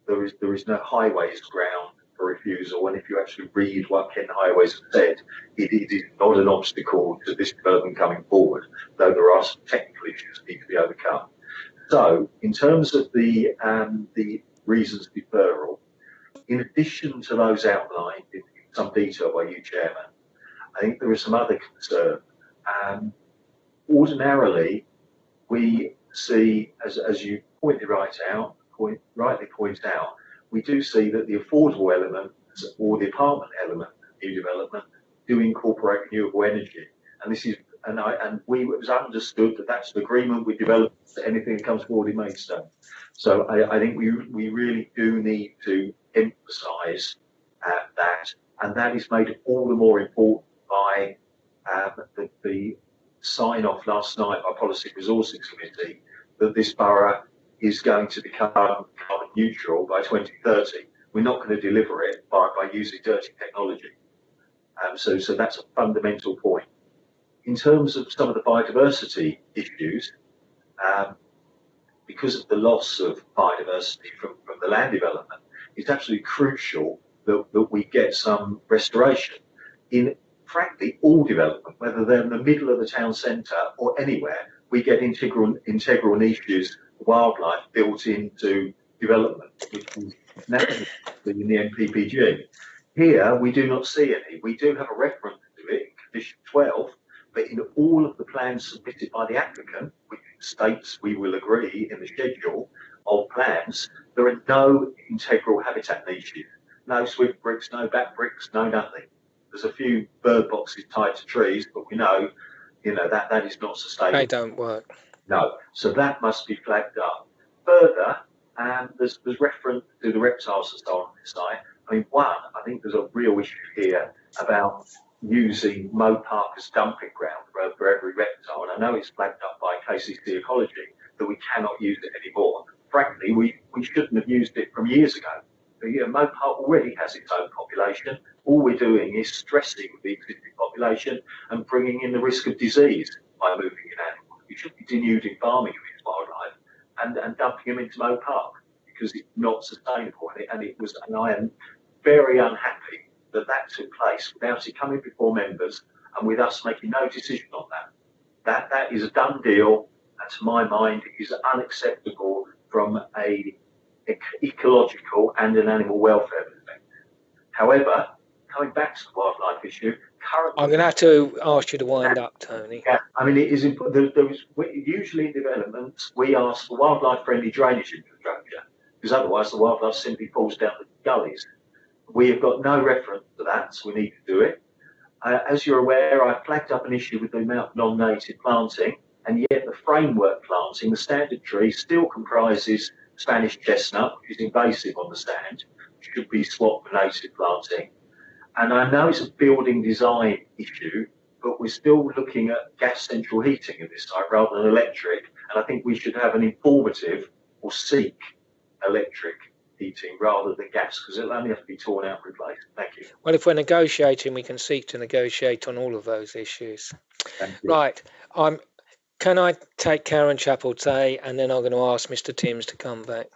there is no highways ground for refusal, and if you actually read what Kent Highways have said, it is not an obstacle to this development coming forward, though there are some technical issues that need to be overcome. So, in terms of the reasons for deferral, in addition to those outlined in some detail by you, Chairman, I think there is some other concern. Ordinarily, we see, as you rightly point out, we do see that the affordable element or the apartment element of new development do incorporate renewable energy, and this is it was understood that that's an agreement with developers that anything that comes forward in Maidstone. So I think we really do need to emphasise that, and that is made all the more important by the sign off last night by Policy Resources Committee that this borough is going to become carbon neutral by 2030. We're not going to deliver it by using dirty technology. So that's a fundamental point. In terms of some of the biodiversity issues, because of the loss of biodiversity from the land development, it's absolutely crucial that we get some restoration in, frankly, all development, whether they're in the middle of the town centre or anywhere. We get integral niches, wildlife built into development, which is naturally in the NPPG. Here, we do not see any. We do have a reference to it in condition 12, but in all of the plans submitted by the applicant, which states we will agree in the schedule of plans, there are no integral habitat niches, no swift bricks, no back bricks, no nothing. There's a few bird boxes tied to trees, but we know, that is not sustainable. They don't work. No, so that must be flagged up. Further, there's reference to the reptiles and so on this side. I mean, I think there's a real issue here about using Moe Park as dumping ground for every reptile. And I know it's flagged up by KCC Ecology that we cannot use it anymore. Frankly, we shouldn't have used it from years ago. Moe Park already has its own population. All we're doing is stressing the existing population and bringing in the risk of disease by moving in animals. We should be denuding farming of its wildlife and dumping them into Moe Park because it's not sustainable. And I am very unhappy that took place without it coming before members and with us making no decision on that. That is a done deal, and to my mind, it is unacceptable from a ecological and an animal welfare perspective. However, coming back to the wildlife issue, currently... I'm going to have to ask you to wind up, Tony. Yeah, I mean, it is usually in developments, we ask for wildlife-friendly drainage infrastructure, because otherwise the wildlife simply falls down the gullies. We have got no reference to that, so we need to do it. As you're aware, I flagged up an issue with the amount of non-native planting, and yet the framework planting, the standard tree, still comprises Spanish chestnut, which is invasive on the stand, which should be swapped for native planting. And I know it's a building design issue, but we're still looking at gas central heating at this site rather than electric. And I think we should have an informative or seek electric heating rather than gas, because it'll only have to be torn out and replaced. Thank you. Well, if we're negotiating, we can seek to negotiate on all of those issues. Right. Can I take Karen Chapeltay, and then I'm going to ask Mr. Timms to come back.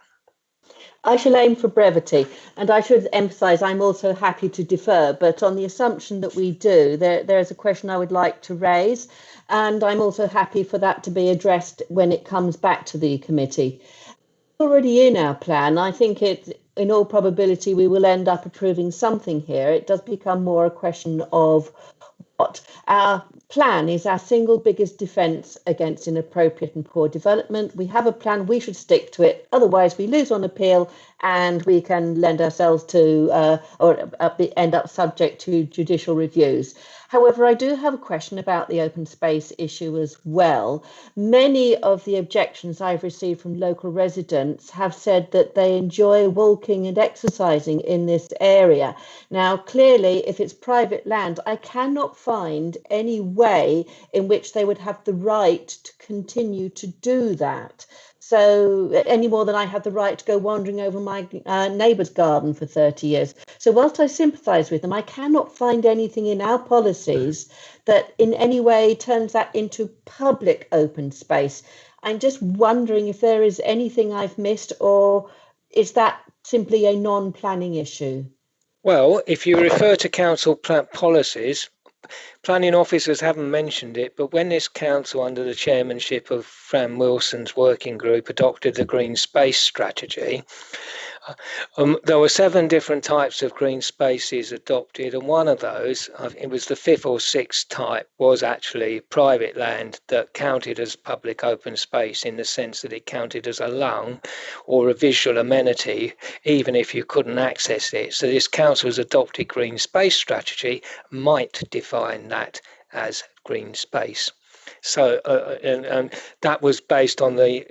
I shall aim for brevity, and I should emphasise I'm also happy to defer, but on the assumption that we do, there's a question I would like to raise, and I'm also happy for that to be addressed when it comes back to the committee. Already in our plan, I think in all probability we will end up approving something here. It does become more a question of what our plan is. Our single biggest defence against inappropriate and poor development. We have a plan, we should stick to it, otherwise we lose on appeal and we can lend ourselves to end up subject to judicial reviews. However, I do have a question about the open space issue as well. Many of the objections I've received from local residents have said that they enjoy walking and exercising in this area. Now, clearly, if it's private land, I cannot find any way in which they would have the right to continue to do that. So any more than I have the right to go wandering over my neighbour's garden for 30 years. So whilst I sympathise with them, I cannot find anything in our policies that in any way turns that into public open space. I'm just wondering if there is anything I've missed, or is that simply a non-planning issue? Well, if you refer to council policies, planning officers haven't mentioned it, but when this council, under the chairmanship of Fran Wilson's working group, adopted the green space strategy, there were 7 different types of green spaces adopted, and one of those, it was the 5th or 6th type, was actually private land that counted as public open space, in the sense that it counted as a lawn or a visual amenity, even if you couldn't access it. So this council's adopted green space strategy might define that as green space. So and that was based on the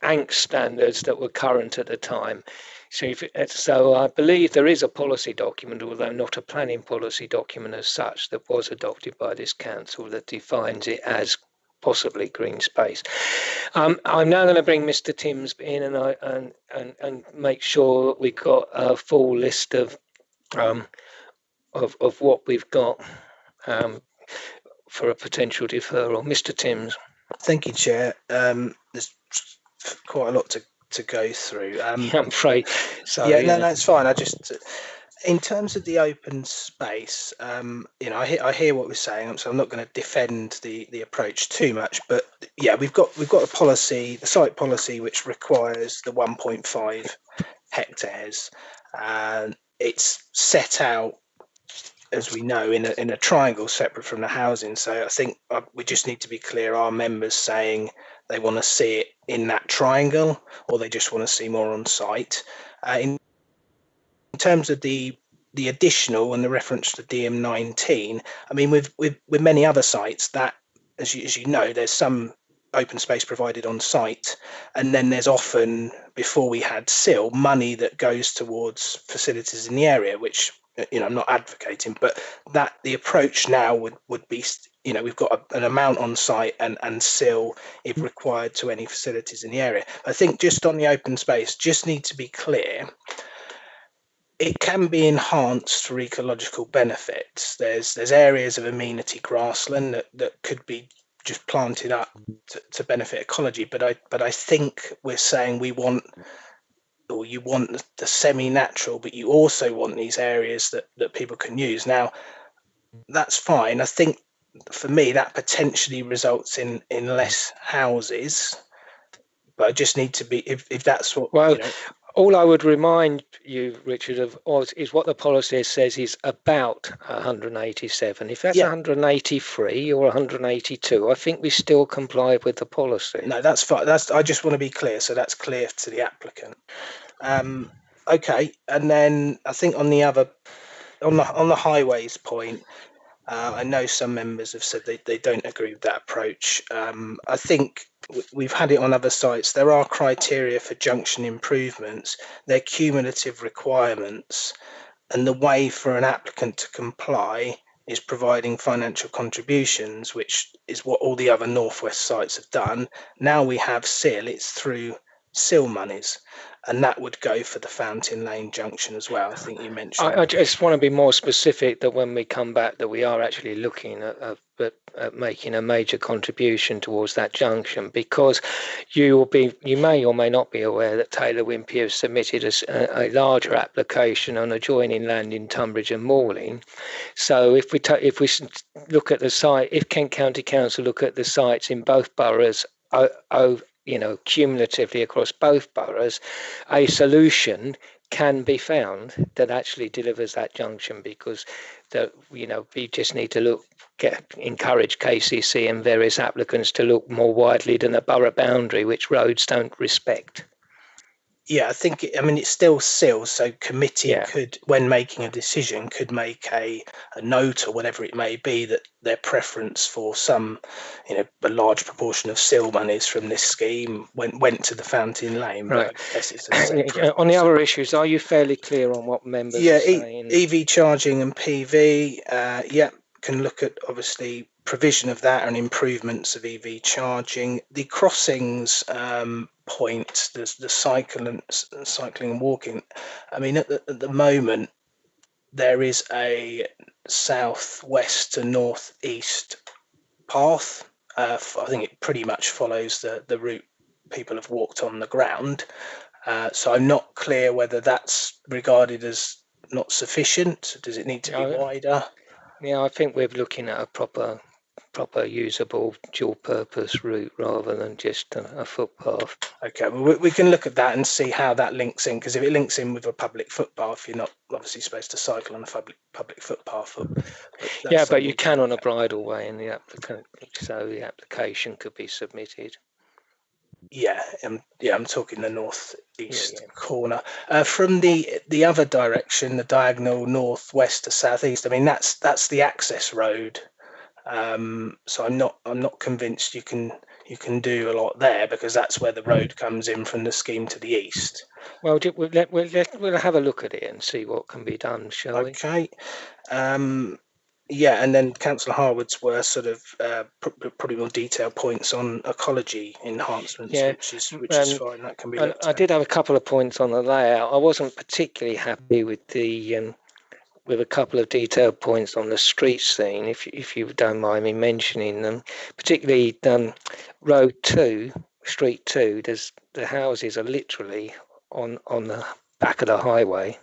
ANC standards that were current at the time. So I believe there is a policy document, although not a planning policy document as such, that was adopted by this council that defines it as possibly green space. I'm now going to bring Mr. Timms in and make sure that we've got a full list of what we've got for a potential deferral. Mr. Timms. Thank you, Chair. There's quite a lot to go through. I'm afraid. So yeah, no, that's fine. I just, in terms of the open space, I hear what we're saying, so I'm not going to defend the approach too much. But yeah, we've got a policy, the site policy, which requires the 1.5 hectares, and it's set out, as we know, in a triangle separate from the housing. So I think we just need to be clear. Our members saying they want to see it in that triangle, or they just want to see more on site. In terms of the additional and the reference to DM19, I mean, with many other sites, that as you know, there's some open space provided on site, and then there's often, before we had SIL, money that goes towards facilities in the area, which, I'm not advocating, but that the approach now would be, we've got an amount on site and SIL if required to any facilities in the area. I think just on the open space, just need to be clear, it can be enhanced for ecological benefits. There's areas of amenity grassland that could be just planted up to benefit ecology, but I think we're saying we want, or you want the semi-natural, but you also want these areas that people can use. Now, that's fine. I think for me that potentially results in less houses, but I just need to be, if that's what, all I would remind you, Richard, of is what the policy says is about 187. If that's 183 or 182, I think we still comply with the policy. No, that's fine. I just want to be clear, so that's clear to the applicant. Okay, and then I think on the highways point, I know some members have said they don't agree with that approach. I think we've had it on other sites. There are criteria for junction improvements. They're cumulative requirements, and the way for an applicant to comply is providing financial contributions, which is what all the other Northwest sites have done. Now we have SIL, it's through SIL monies, and that would go for the Fountain Lane junction as well. I think you mentioned. I just want to be more specific that when we come back, that we are actually looking at making a major contribution towards that junction, because you may or may not be aware that Taylor Wimpey has submitted a larger application on adjoining land in Tunbridge and Malling. So if we look at the site, if Kent County Council look at the sites in both boroughs, cumulatively across both boroughs, a solution can be found that actually delivers that junction, because we just need to encourage KCC and various applicants to look more widely than a borough boundary, which roads don't respect. Yeah, I think, it's still SIL, so committee could, when making a decision, could make a note or whatever it may be that their preference for some, a large proportion of SIL monies from this scheme went to the Fountain Lane. Right. But on the other issues, are you fairly clear on what members are saying? EV charging and PV, can look at, obviously, provision of that and improvements of EV charging. The crossings point, the cycling and walking. At the moment, there is a southwest to northeast path. I think it pretty much follows the route people have walked on the ground. So I'm not clear whether that's regarded as not sufficient. Does it need to be wider? Yeah, I think we're looking at a proper usable dual purpose route rather than just a footpath. Okay, well, we can look at that and see how that links in, because if it links in with a public footpath, you're not obviously supposed to cycle on a public footpath. But you can on a bridle way in the applicant, so the application could be submitted. I'm talking the northeast corner. From the other direction, the diagonal northwest to southeast. That's the access road. So I'm not convinced you can do a lot there, because that's where the road comes in from the scheme to the east. Well, we'll have a look at it and see what can be done, shall we? Okay. And then Councillor Harwood's were sort of probably more detailed points on ecology enhancements, which is fine. That can be looked at. I did have a couple of points on the layout. I wasn't particularly happy with with a couple of detailed points on the street scene, if you don't mind me mentioning them, particularly Road 2, Street 2, the houses are literally on the back of the highway.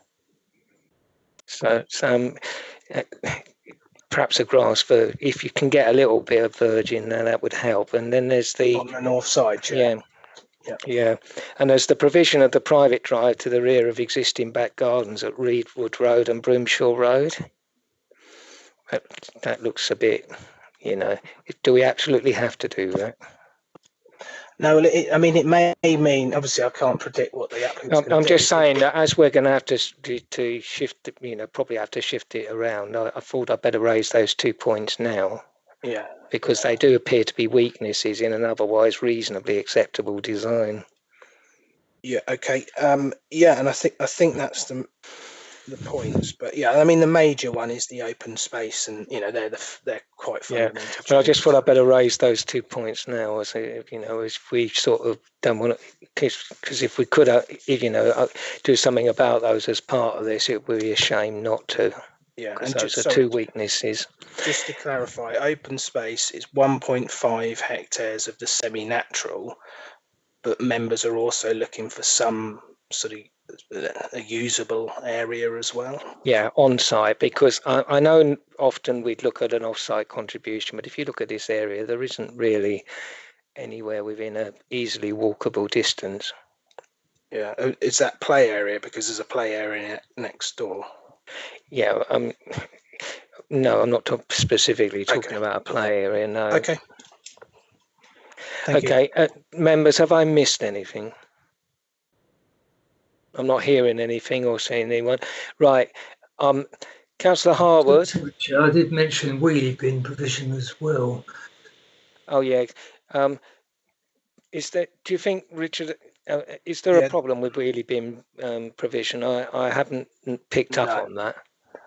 So perhaps a grass verge, if you can get a little bit of verge in there, that would help. And then there's on the north side, yeah, and there's the provision of the private drive to the rear of existing back gardens at Reedwood Road and Broomshaw Road. That looks a bit, do we absolutely have to do that? No, I mean, it may mean, obviously I can't predict what the applicant's I'm just saying that as we're going to have to shift, probably have to shift it around. I thought I'd better raise those 2 points now. Yeah. Because they do appear to be weaknesses in an otherwise reasonably acceptable design. Yeah. Okay. Yeah, and I think that's the points. But yeah, I mean, the major one is the open space, and they're quite fundamental. Yeah, but I just thought I'd better raise those 2 points now. As if we sort of don't want to, because if we could, do something about those as part of this, it would be a shame not to. Yeah, and those are two weaknesses. Just to clarify, open space is 1.5 hectares of the semi-natural, but members are also looking for some sort of a usable area as well. Yeah, on site, because I know often we'd look at an off-site contribution, but if you look at this area, there isn't really anywhere within a easily walkable distance. Yeah, is that play area? Because there's a play area next door. Yeah, no, I'm not specifically talking about a play area, no. Okay. Okay, members, have I missed anything? I'm not hearing anything or seeing anyone. Right, Councillor Harwood. I did mention wheelie bin provision as well. Oh yeah. Do you think, Richard, is there a problem with wheelie bin provision? I haven't picked up on that.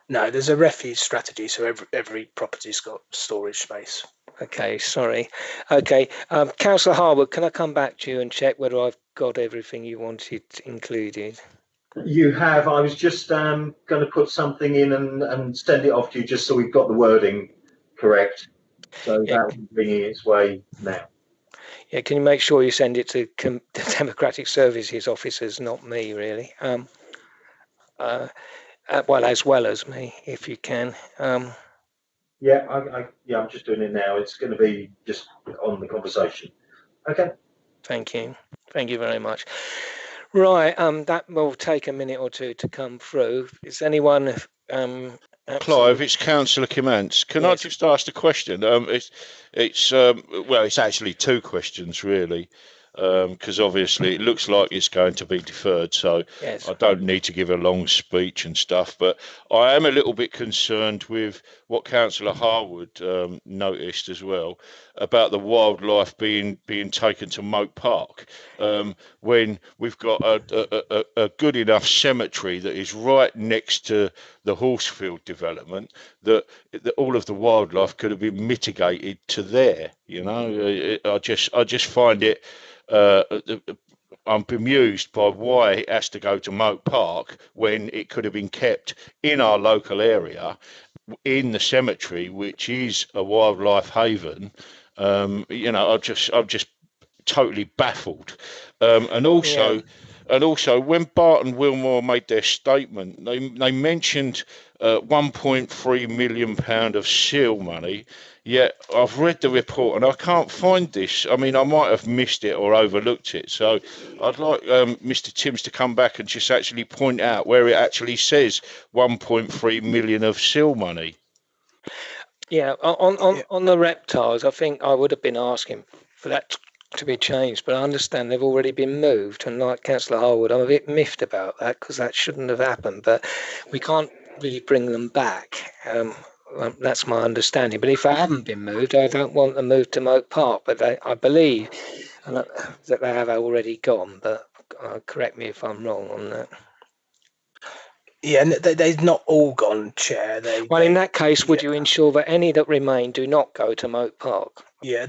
No, there's a refuse strategy, so every property's got storage space. Okay, sorry. Okay, Councillor Harwood, can I come back to you and check whether I've got everything you wanted included? You have. I was just going to put something in and send it off to you just so we've got the wording correct. So that will be bringing its way now. Yeah, can you make sure you send it to the Democratic Services officers, not me, really? Well as me, if you can. Yeah, I'm just doing it now. It's going to be just on the conversation. Okay. Thank you very much. Right, that will take a minute or two to come through. Is anyone? Clive, it's Councillor Kimantz. Can I just ask a question? It's actually two questions really. Because obviously it looks like it's going to be deferred, so I don't need to give a long speech and stuff, but I am a little bit concerned with what Councillor Harwood noticed as well about the wildlife being taken to Moat Park, when we've got a good enough cemetery that is right next to the Horsefield development that all of the wildlife could have been mitigated to there. I just find it. I'm bemused by why it has to go to Moat Park when it could have been kept in our local area, in the cemetery, which is a wildlife haven. I'm just totally baffled. And also, when Bart and Wilmore made their statement, they mentioned £1.3 million of seal money. Yet I've read the report and I can't find this. I mean, I might have missed it or overlooked it. So I'd like Mr. Timms to come back and just actually point out where it actually says 1.3 million of seal money. Yeah, on the reptiles, I think I would have been asking for that to be changed, but I understand they've already been moved. And like Councillor Harwood, I'm a bit miffed about that because that shouldn't have happened. But we can't really bring them back. That's my understanding. But if they haven't been moved, I don't want them moved to Moat Park. But I believe that they have already gone. But correct me if I'm wrong on that. Yeah, they've not all gone, Chair. Well, in that case, would you ensure that any that remain do not go to Moat Park? Yeah,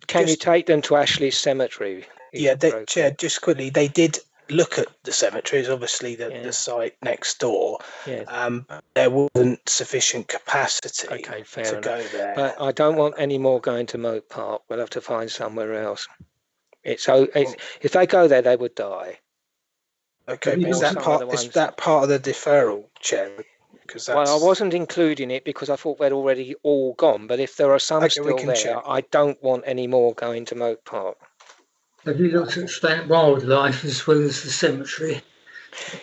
Can you take them to Ashley Cemetery? Yeah, Chair, just quickly, they did look at the cemeteries, obviously the site next door. There wasn't sufficient capacity to go there. But I don't want any more going to Moat Park. We'll have to find somewhere else. If they go there, they would die. Okay, but is that part of the deferral, Chair? Because Well, I wasn't including it because I thought they'd already all gone. But if there are some still there, check. I don't want any more going to Moat Park. Have you looked at state wildlife as well as the cemetery?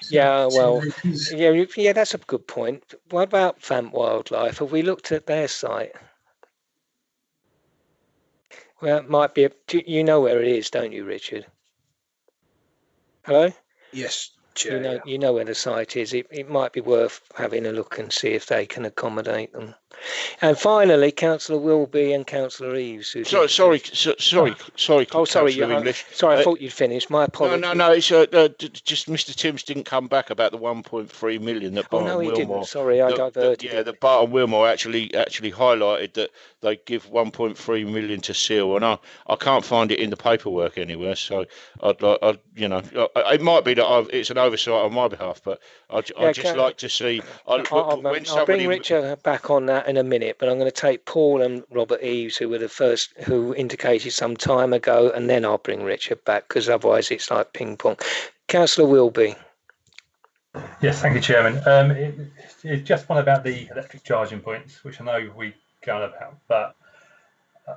Yeah, well, yeah, that's a good point. What about Fant Wildlife? Have we looked at their site? Well, it might be. You know where it is, don't you, Richard? Hello? Yes, Chair. You know where the site is. It might be worth having a look and see if they can accommodate them. And finally, Councillor Wilby and Councillor Eaves. Sorry. Oh, sorry. English. Sorry, I thought you'd finished. My apologies. No. It's just Mr. Timms didn't come back about the 1.3 million that Barton Wilmore. Didn't. Sorry, I diverted. The Barton Wilmore actually highlighted that they give 1.3 million to Seal, and I can't find it in the paperwork anywhere. So it might be that it's an oversight on my behalf, but I'd just like to see. I'll bring Richard back on that in a minute, but I'm going to take Paul and Robert Eaves, who indicated some time ago, and then I'll bring Richard back because otherwise it's like ping pong. Councillor Wilby. Yes, thank you, Chairman. It's just one about the electric charging points, which I know we go on about, but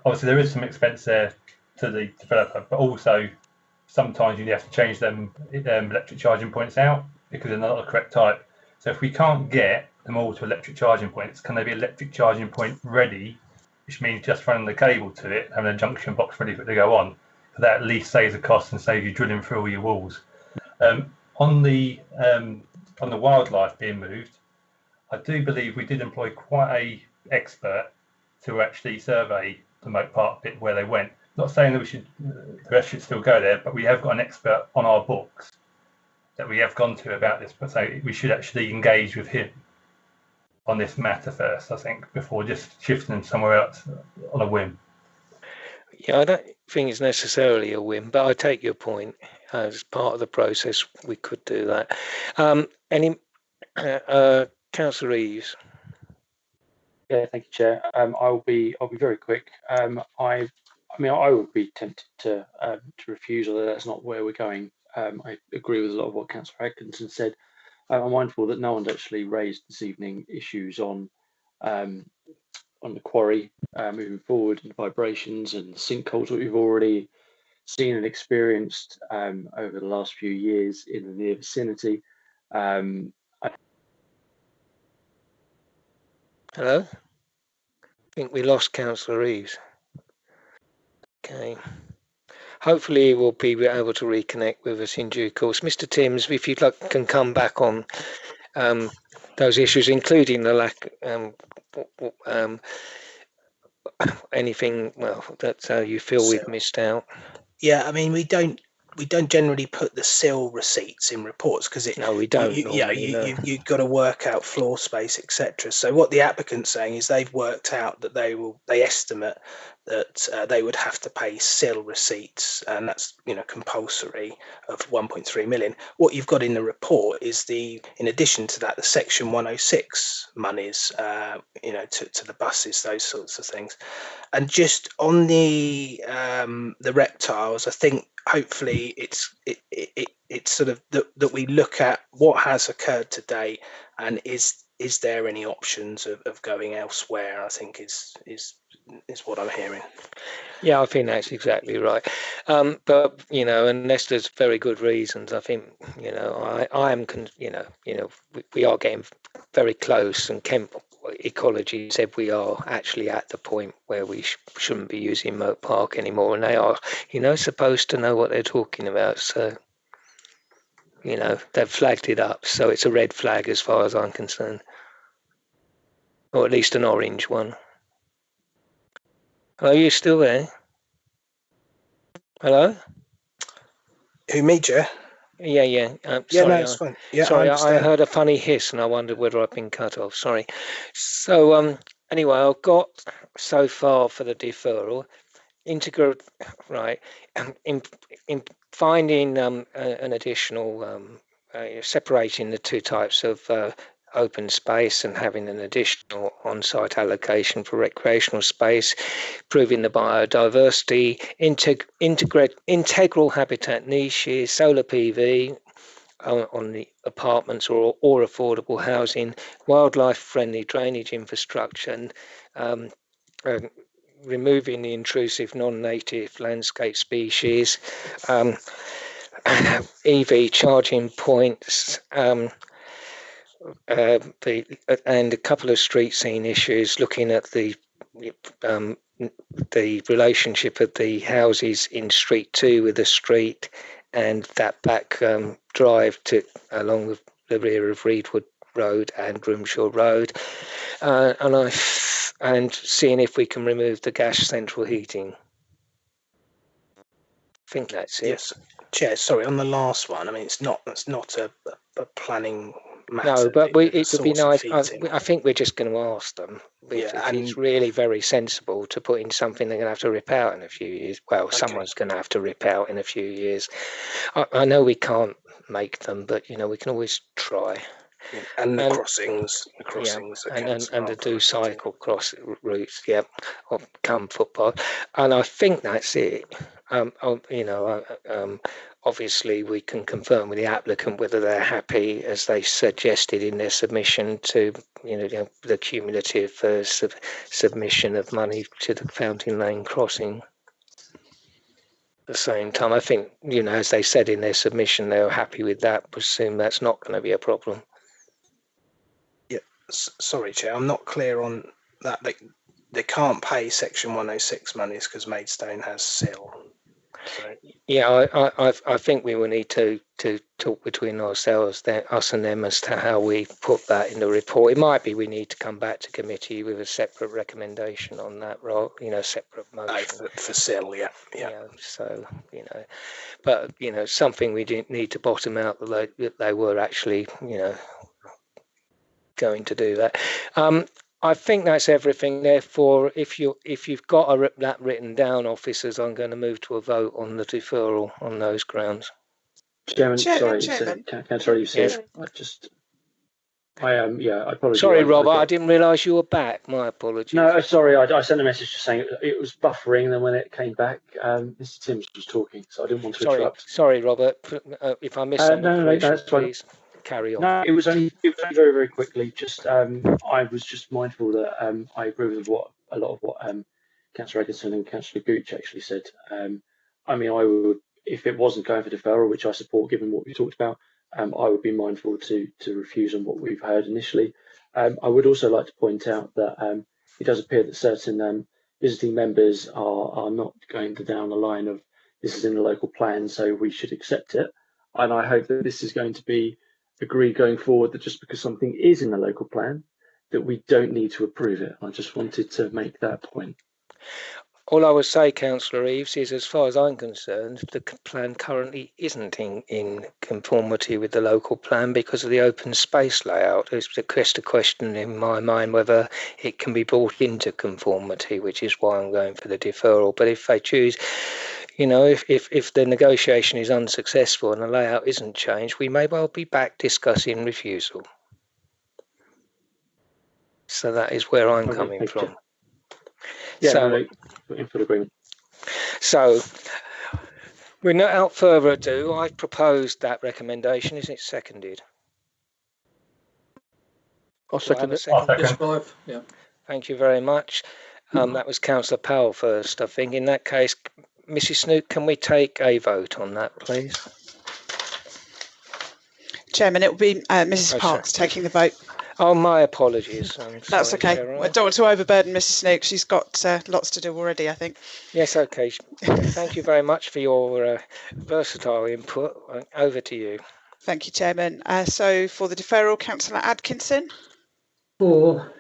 obviously there is some expense there to the developer, but also sometimes you have to change them electric charging points out because they're not the correct type. So if we can't get them all to electric charging points, can they be electric charging point ready, which means just running the cable to it, having a junction box ready for it to go on? But that at least saves the cost and saves you drilling through all your walls. On the wildlife being moved, I do believe we did employ quite a expert to actually survey the Moat Park bit where they went. Not saying that the rest should still go there, but we have got an expert on our books that we have gone to about this, but so we should actually engage with him on this matter first, I think, before just shifting them somewhere else on a whim. Yeah, I don't think it's necessarily a whim, but I take your point. As part of the process, we could do that. Councillor Eaves. Yeah, thank you, Chair. I'll be very quick. I would be tempted to refuse, although that's not where we're going. I agree with a lot of what Councillor Atkinson said. I'm mindful that no one's actually raised this evening issues on the quarry moving forward, and the vibrations and the sinkholes that we've already seen and experienced over the last few years in the near vicinity. Hello? I think we lost Councillor Eaves. Okay. Hopefully he will be able to reconnect with us in due course. Mr. Timms, if you'd like, can come back on those issues, including the lack anything that you feel we've missed out. Yeah, I mean, we don't generally put the sill receipts in reports because we don't. You've got to work out floor space, etc. So what the applicant's saying is they've worked out that they estimate that they would have to pay sill receipts, and that's compulsory, of 1.3 million. What you've got in the report is in addition to that, the Section 106 monies, to the buses, those sorts of things. And just on the reptiles, I think hopefully it's sort of that we look at what has occurred to date, and is there any options of going elsewhere, I think is what I'm hearing. Yeah, I think that's exactly right. But unless there's very good reasons, I think I am we are getting very close, and Kent Ecology said we are actually at the point where we shouldn't be using Moat Park anymore, and they are supposed to know what they're talking about. So they've flagged it up, so it's a red flag as far as I'm concerned, or at least an orange one. Are you still there? Hello? Who, me, Chair? Yeah. Sorry, no, it's fine. Yeah, sorry, I heard a funny hiss and I wondered whether I'd been cut off. Sorry. So anyway, I've got so far for the deferral, integral, right, in finding an additional, separating the two types of open space and having an additional on-site allocation for recreational space, improving the biodiversity, integral habitat niches, solar PV on the apartments or affordable housing, wildlife-friendly drainage infrastructure, and removing the intrusive non-native landscape species, EV charging points, and a couple of street scene issues, looking at the relationship of the houses in Street 2 with the street and that back drive to along the rear of Reedwood Road and Grimshaw Road, and seeing if we can remove the gas central heating. I think that's it. Yes, Chair. Sorry, on the last one. I mean, it's not a planning matter. No, but it would be nice. Heating. I think we're just going to ask them if it's really very sensible to put in something they're going to have to rip out in a few years. Well, someone's going to have to rip out in a few years. I know we can't make them, but we can always try. Yeah, and the crossings, and to do cycle cross routes, or come footpath, and I think that's it. Obviously we can confirm with the applicant whether they're happy, as they suggested in their submission, to the cumulative submission of money to the Fountain Lane crossing. At the same time, I think as they said in their submission, they were happy with that. Presume that's not going to be a problem. Sorry, Chair, I'm not clear on that. They can't pay Section 106 monies because Maidstone has SIL. So. Yeah, I think we will need to talk between ourselves, us and them, as to how we put that in the report. It might be we need to come back to committee with a separate recommendation on that, separate motion. For SIL, yeah. So, but, something we didn't need to bottom out that they were actually, going to do that. I think that's everything. Therefore, if you've got that written down, officers, I'm going to move to a vote on the deferral on those grounds. Chairman, sorry, Councillor, you said I apologize. Sorry, Robert, I didn't realise you were back. My apologies. No, sorry, I sent a message just saying it was buffering, and then when it came back, Mr. Timms was talking, so I didn't want to interrupt. Sorry, Robert, if I missed something, no, that's please carry on. No, it was only very, very quickly. Just I was just mindful that I agree with a lot of what Councillor Eggerton and Councillor Gooch actually said. I mean, I would, if it wasn't going for deferral, which I support given what we talked about, I would be mindful to refuse on what we've heard initially. I would also like to point out that it does appear that certain visiting members are not going down the line of this is in the local plan, so we should accept it. And I hope that this is going to be agreed going forward, that just because something is in the local plan, that we don't need to approve it. I just wanted to make that point. All I would say, Councillor Eaves, is as far as I'm concerned, the plan currently isn't in conformity with the local plan because of the open space layout. It's just a question in my mind whether it can be brought into conformity, which is why I'm going for the deferral. But if they choose, if the negotiation is unsuccessful and the layout isn't changed, we may well be back discussing refusal. So that is where I'm coming from. Yeah, in full agreement. So, without further ado, I've proposed that recommendation. Is it seconded? I'll second it. Yeah. Thank you very much. That was Councillor Powell first, I think. In that case, Mrs. Snook, can we take a vote on that, please? Chairman, it will be Mrs. Parks taking the vote. Oh, my apologies. That's okay. I don't want to overburden Mrs. Snook. She's got lots to do already, I think. Yes, okay. Thank you very much for your versatile input. Over to you. Thank you, Chairman. So for the deferral, Councillor Atkinson? 4.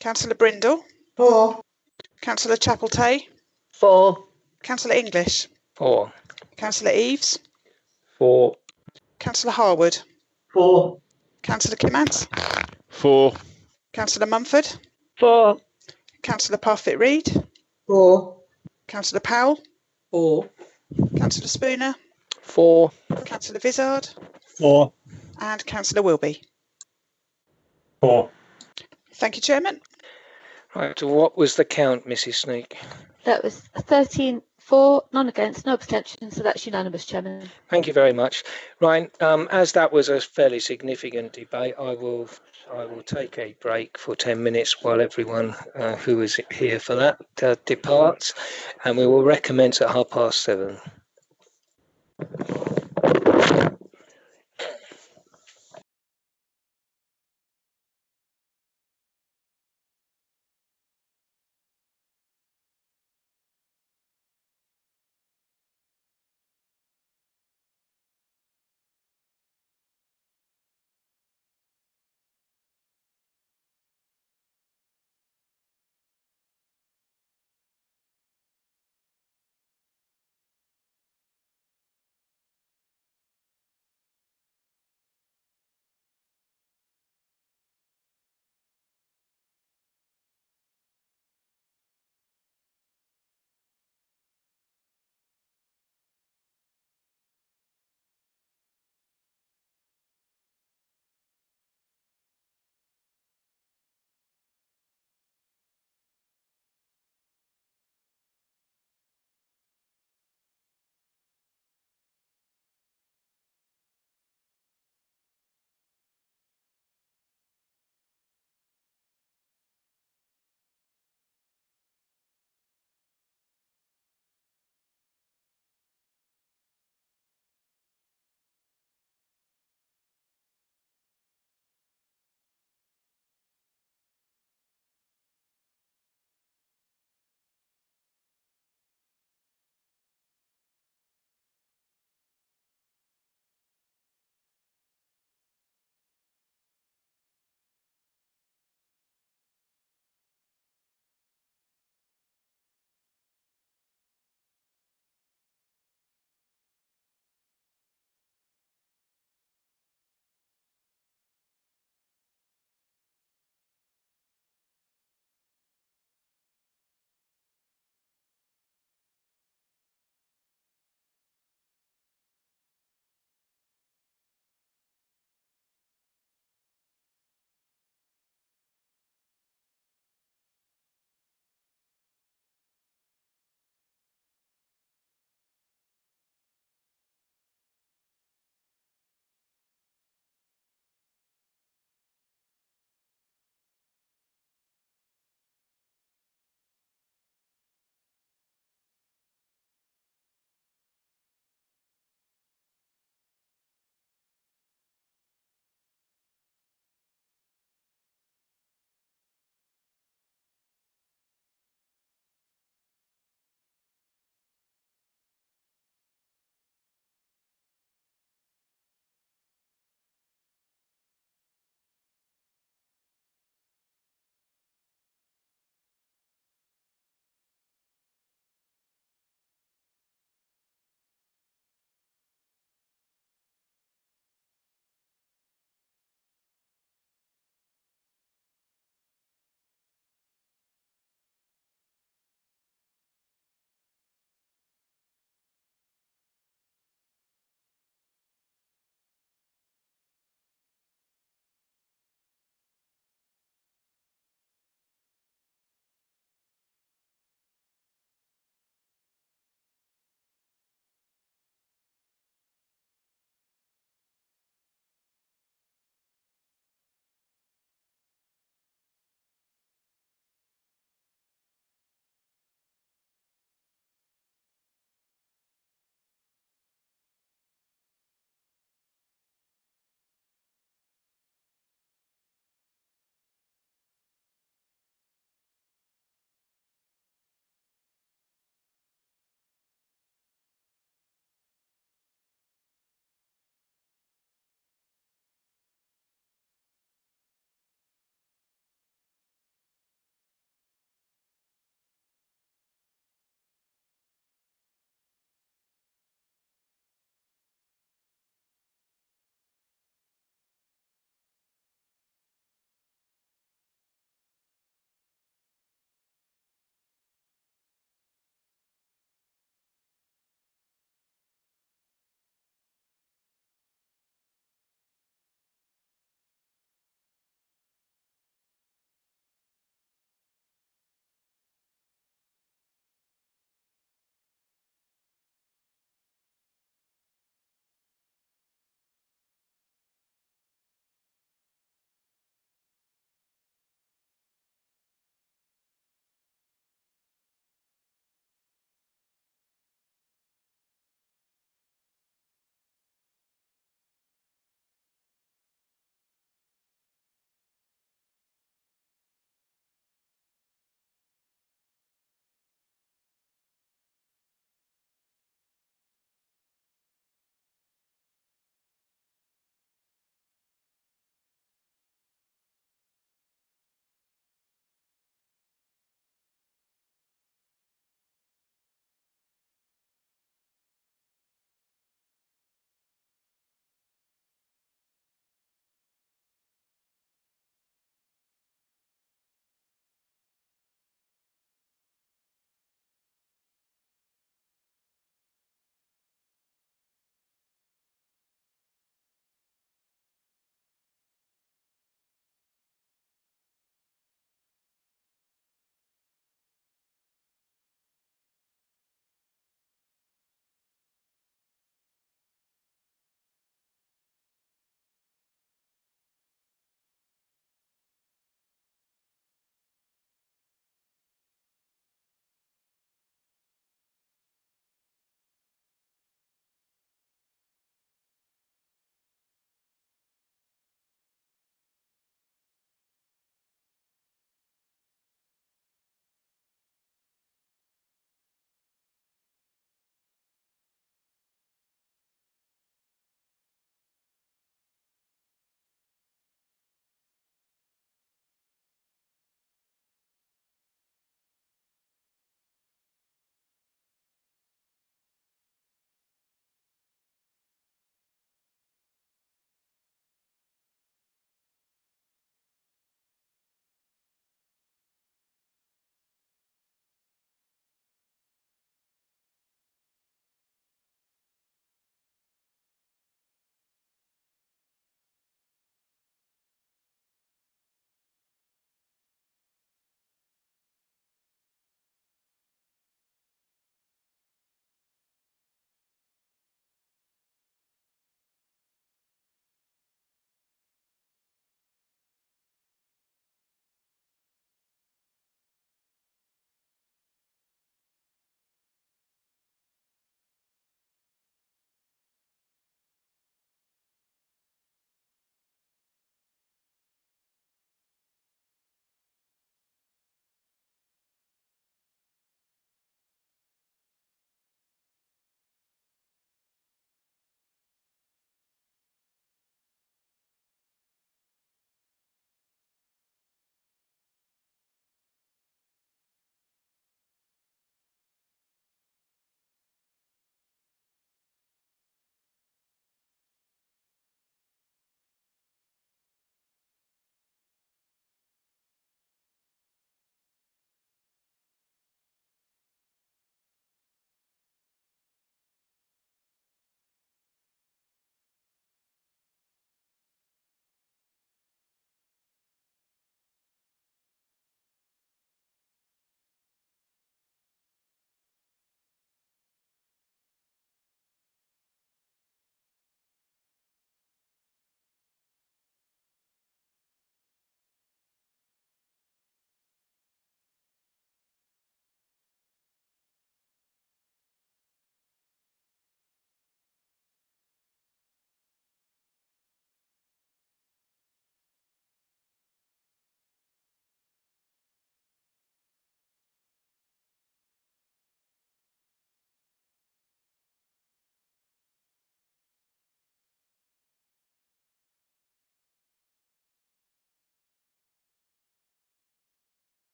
Councillor Brindle? 4. Councillor Chapeltay? 4. Councillor English? 4. Councillor Eaves? 4. Councillor Harwood? 4. Councillor Kimmants? 4. Councillor Mumford? 4. Councillor Parfitt-Reed? 4. Councillor Powell? 4. Councillor Spooner? 4. Councillor Vizard? 4. And Councillor Wilby? 4. Thank you, Chairman. Right, so what was the count, Mrs. Sneak? That was 13 for, none against, no abstentions, so that's unanimous, Chairman. Thank you very much. Ryan, as that was a fairly significant debate, I will take a break for 10 minutes while everyone who is here for that departs, and we will recommence at 7:30.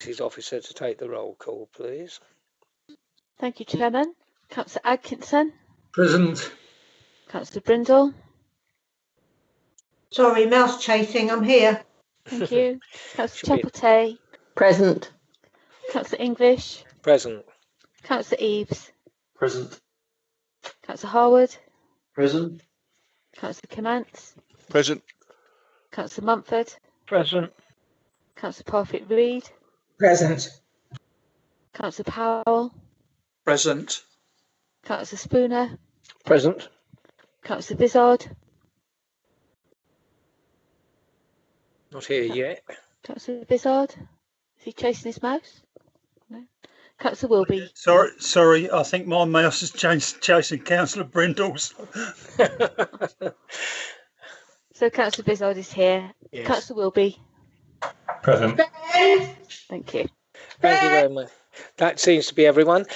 Services Officer to take the roll call, please. Thank you, Chairman. Councillor Atkinson. Present. Councillor Brindle. Sorry, mouse chasing. I'm here. Thank you. Councillor Chapeltay. Present. Councillor English. Present. Councillor Eaves. Present. Councillor Harwood. Present. Councillor Kimantz. Present. Councillor Mumford. Present. Councillor Parfitt-Reed. Present. Councillor Powell. Present. Councillor Spooner. Present. Councillor Vizard. Not here yet. Councillor Vizard. Is he chasing his mouse? No. Councillor Wilby. Sorry, I think my mouse is chasing Councillor Brindle's. So Councillor Vizard is here. Yes. Councillor Wilby. Present. Thank you. Thank you very much. That seems to be everyone.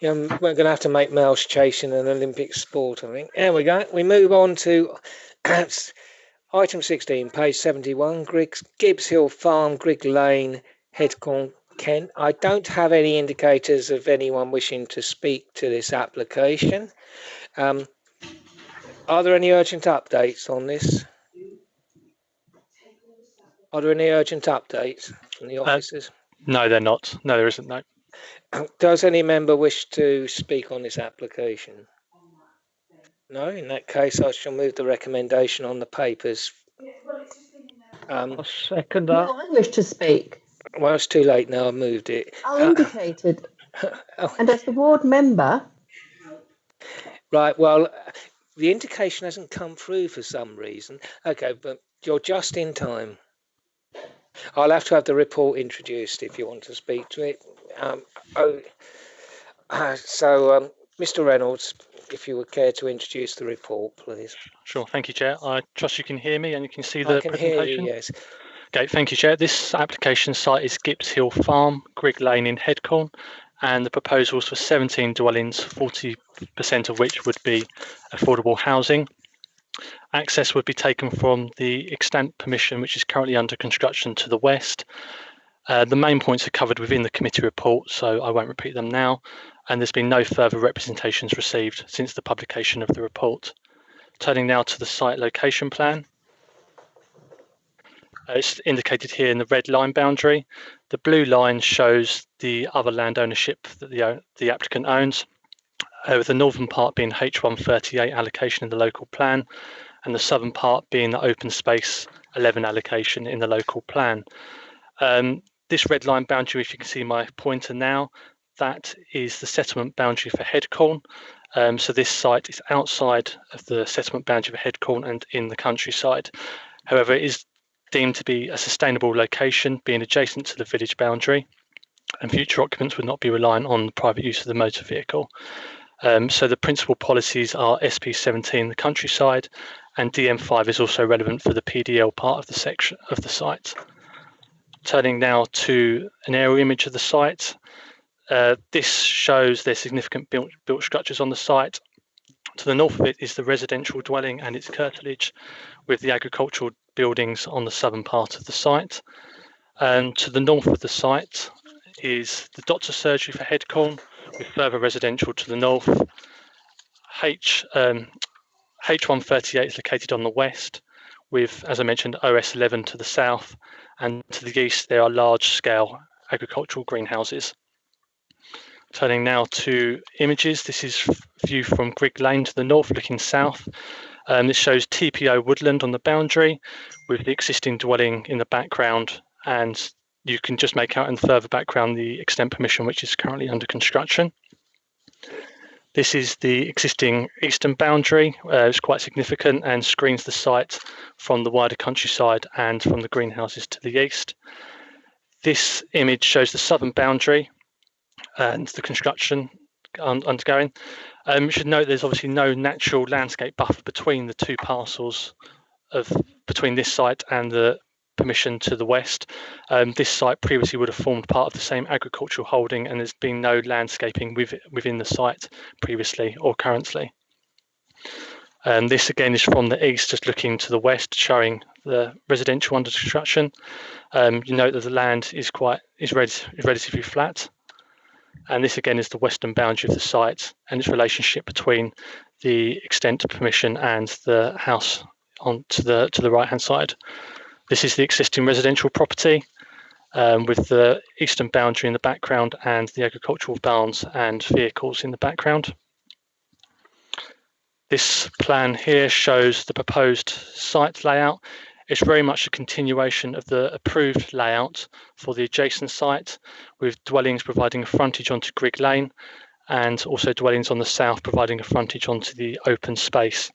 We're going to have to make mouse chasing an Olympic sport, I think. There we go. We move on to item 16, page 71, Gibbs Hill Farm, Grigg Lane, Headcorn, Kent. I don't have any indicators of anyone wishing to speak to this application. Are there any urgent updates on this? Are there any urgent updates from the officers? No, they're not. No, there isn't, no. Does any member wish to speak on this application? No, in that case, I shall move the recommendation on the papers. I'll second that. No, I wish to speak. Well, it's too late now. I've moved it. I indicated. And as the ward member. Right, well, the indication hasn't come through for some reason. Okay, but you're just in time. I'll have to have the report introduced if you want to speak to it. Mr. Reynolds, if you would care to introduce the report, please. Sure, thank you, Chair. I trust you can hear me and you can see the presentation. I can hear you, yes. Okay, thank you, Chair. This application site is Gibbs Hill Farm, Grigg Lane in Headcorn, and the proposal is for 17 dwellings, 40% of which would be affordable housing. Access would be taken from the extant permission, which is currently under construction, to the west. The main points are covered within the committee report, so I won't repeat them now. And there's been no further representations received since the publication of the report. Turning now to the site location plan. It's indicated here in the red line boundary. The blue line shows the other land ownership that the applicant owns, with the northern part being H138 allocation in the local plan, and the southern part being the open space 11 allocation in the local plan. This red line boundary, if you can see my pointer now, that is the settlement boundary for Headcorn. So this site is outside of the settlement boundary for Headcorn and in the countryside. However, it is deemed to be a sustainable location, being adjacent to the village boundary, and future occupants would not be reliant on the private use of the motor vehicle. So the principal policies are SP17, the countryside, and DM5 is also relevant for the PDL part of the section of the site. Turning now to an aerial image of the site. This shows there's significant built structures on the site. To the north of it is the residential dwelling and its curtilage, with the agricultural buildings on the southern part of the site. And to the north of the site is the doctor surgery for Headcorn, with further residential to the north. H138 is located on the west, with, as I mentioned, OS11 to the south, and to the east there are large-scale agricultural greenhouses. Turning now to images, this is view from Grigg Lane to the north, looking south. This shows TPO woodland on the boundary, with the existing dwelling in the background, and you can just make out in the further background the extent permission, which is currently under construction. This is the existing eastern boundary. It's quite significant and screens the site from the wider countryside and from the greenhouses to the east. This image shows the southern boundary and the construction undergoing. You should note there's obviously no natural landscape buffer between the two parcels between this site and the permission to the west. This site previously would have formed part of the same agricultural holding, and there's been no landscaping within the site previously or currently. This again is from the east, just looking to the west, showing the residential under construction. You note that the land is relatively flat, and this again is the western boundary of the site and its relationship between the extent of permission and the house on to the right hand side. This is the existing residential property, with the eastern boundary in the background and the agricultural barns and vehicles in the background. This plan here shows the proposed site layout. It's very much a continuation of the approved layout for the adjacent site, with dwellings providing a frontage onto Grigg Lane, and also dwellings on the south providing a frontage onto the open space.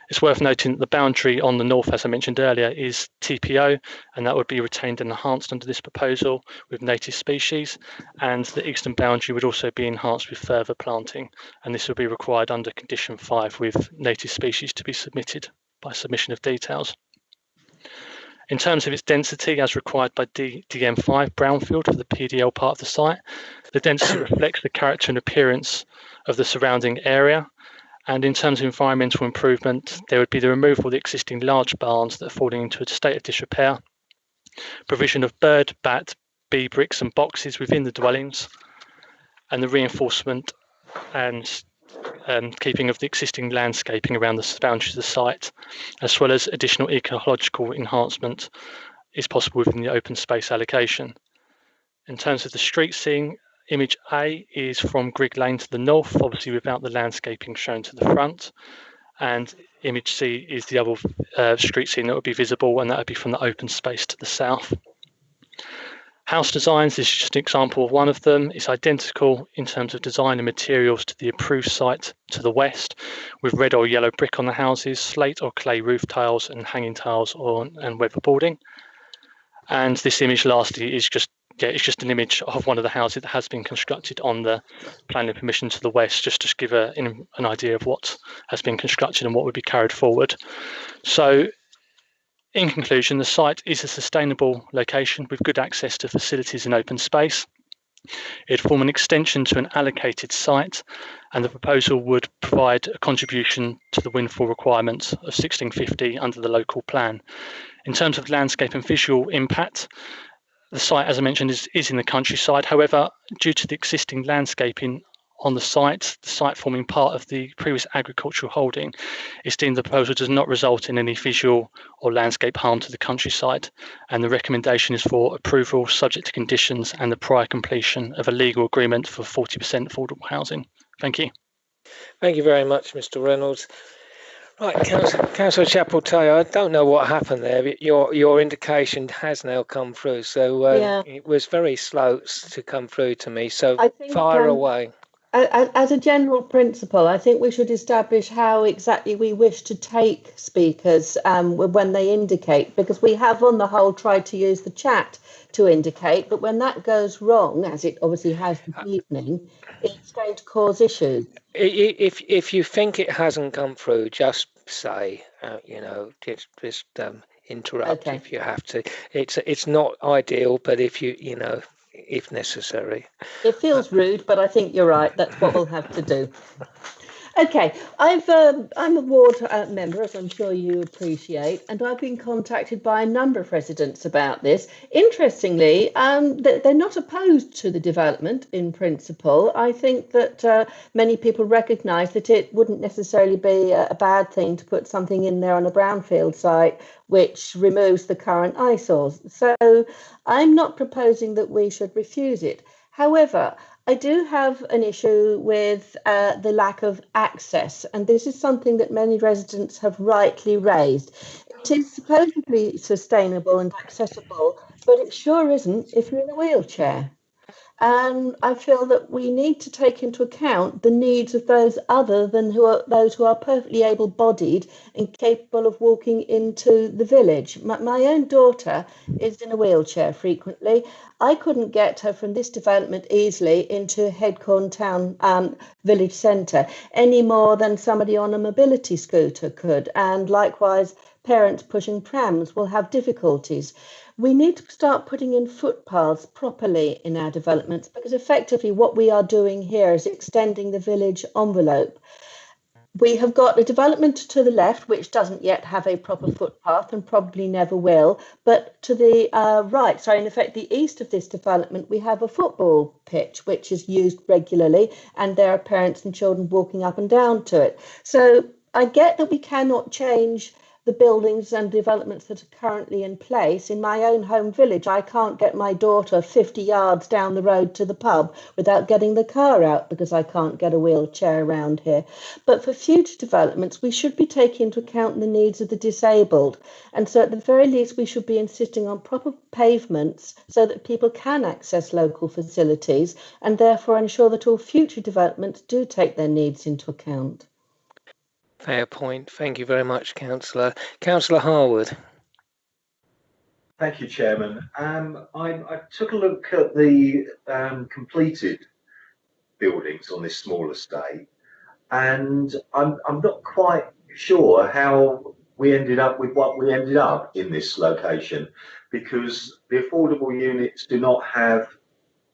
It's worth noting that the boundary on the north, as I mentioned earlier, is TPO, and that would be retained and enhanced under this proposal with native species, and the eastern boundary would also be enhanced with further planting, and this would be required under condition 5 with native species to be submitted by submission of details. In terms of its density, as required by DM5 brownfield for the PDL part of the site, the density reflects the character and appearance of the surrounding area. And in terms of environmental improvement, there would be the removal of the existing large barns that are falling into a state of disrepair, provision of bird, bat, bee bricks and boxes within the dwellings, and the reinforcement and keeping of the existing landscaping around the boundaries of the site, as well as additional ecological enhancement is possible within the open space allocation. In terms of the street scene, image A is from Grigg Lane to the north, obviously without the landscaping shown to the front, and image C is the other street scene that would be visible, and that would be from the open space to the south. House designs, this is just an example of one of them. It's identical in terms of design and materials to the approved site to the west, with red or yellow brick on the houses, slate or clay roof tiles and hanging tiles and weatherboarding. And this image lastly is just an image of one of the houses that has been constructed on the planning permission to the west, just to give an idea of what has been constructed and what would be carried forward. So in conclusion, the site is a sustainable location with good access to facilities and open space. It would form an extension to an allocated site, and the proposal would provide a contribution to the windfall requirements of 1650 under the local plan. In terms of landscape and visual impact, the site, as I mentioned, is in the countryside. However, due to the existing landscaping on the site forming part of the previous agricultural holding, it's deemed the proposal does not result in any visual or landscape harm to the countryside, and the recommendation is for approval subject to conditions and the prior completion of a legal agreement for 40% affordable housing. Thank you. Thank you very much, Mr. Reynolds. Right, Councillor Chapeltay, I don't know what happened there, but your indication has now come through. So It was very slow to come through to me. So fire away. As a general principle, I think we should establish how exactly we wish to take speakers when they indicate, because we have on the whole tried to use the chat to indicate, but when that goes wrong, as it obviously has this evening, it's going to cause issues. If you think it hasn't come through, just say, just interrupt if you have to. It's not ideal, but if necessary. It feels rude, but I think you're right. That's what we'll have to do. Okay, I'm a ward member, as I'm sure you appreciate, and I've been contacted by a number of residents about this. Interestingly, they're not opposed to the development in principle. I think that many people recognise that it wouldn't necessarily be a bad thing to put something in there on a brownfield site which removes the current eyesores. So I'm not proposing that we should refuse it. However, I do have an issue with the lack of access, and this is something that many residents have rightly raised. It is supposedly sustainable and accessible, but it sure isn't if you're in a wheelchair. And I feel that we need to take into account the needs of those other than those who are perfectly able-bodied and capable of walking into the village. My own daughter is in a wheelchair frequently. I couldn't get her from this development easily into Headcorn Town village centre any more than somebody on a mobility scooter could. And likewise, parents pushing prams will have difficulties. We need to start putting in footpaths properly in our developments, because effectively what we are doing here is extending the village envelope. We have got a development to the left, which doesn't yet have a proper footpath and probably never will. But to the right, in effect, the east of this development, we have a football pitch, which is used regularly, and there are parents and children walking up and down to it. So I get that we cannot change the buildings and developments that are currently in place. In my own home village, I can't get my daughter 50 yards down the road to the pub without getting the car out because I can't get a wheelchair around here. But for future developments, we should be taking into account the needs of the disabled. And so at the very least, we should be insisting on proper pavements so that people can access local facilities and therefore ensure that all future developments do take their needs into account. Fair point. Thank you very much, Councillor. Councillor Harwood. Thank you, Chairman. I took a look at the completed buildings on this small estate, and I'm not quite sure how we ended up with what we ended up in this location, because the affordable units do not have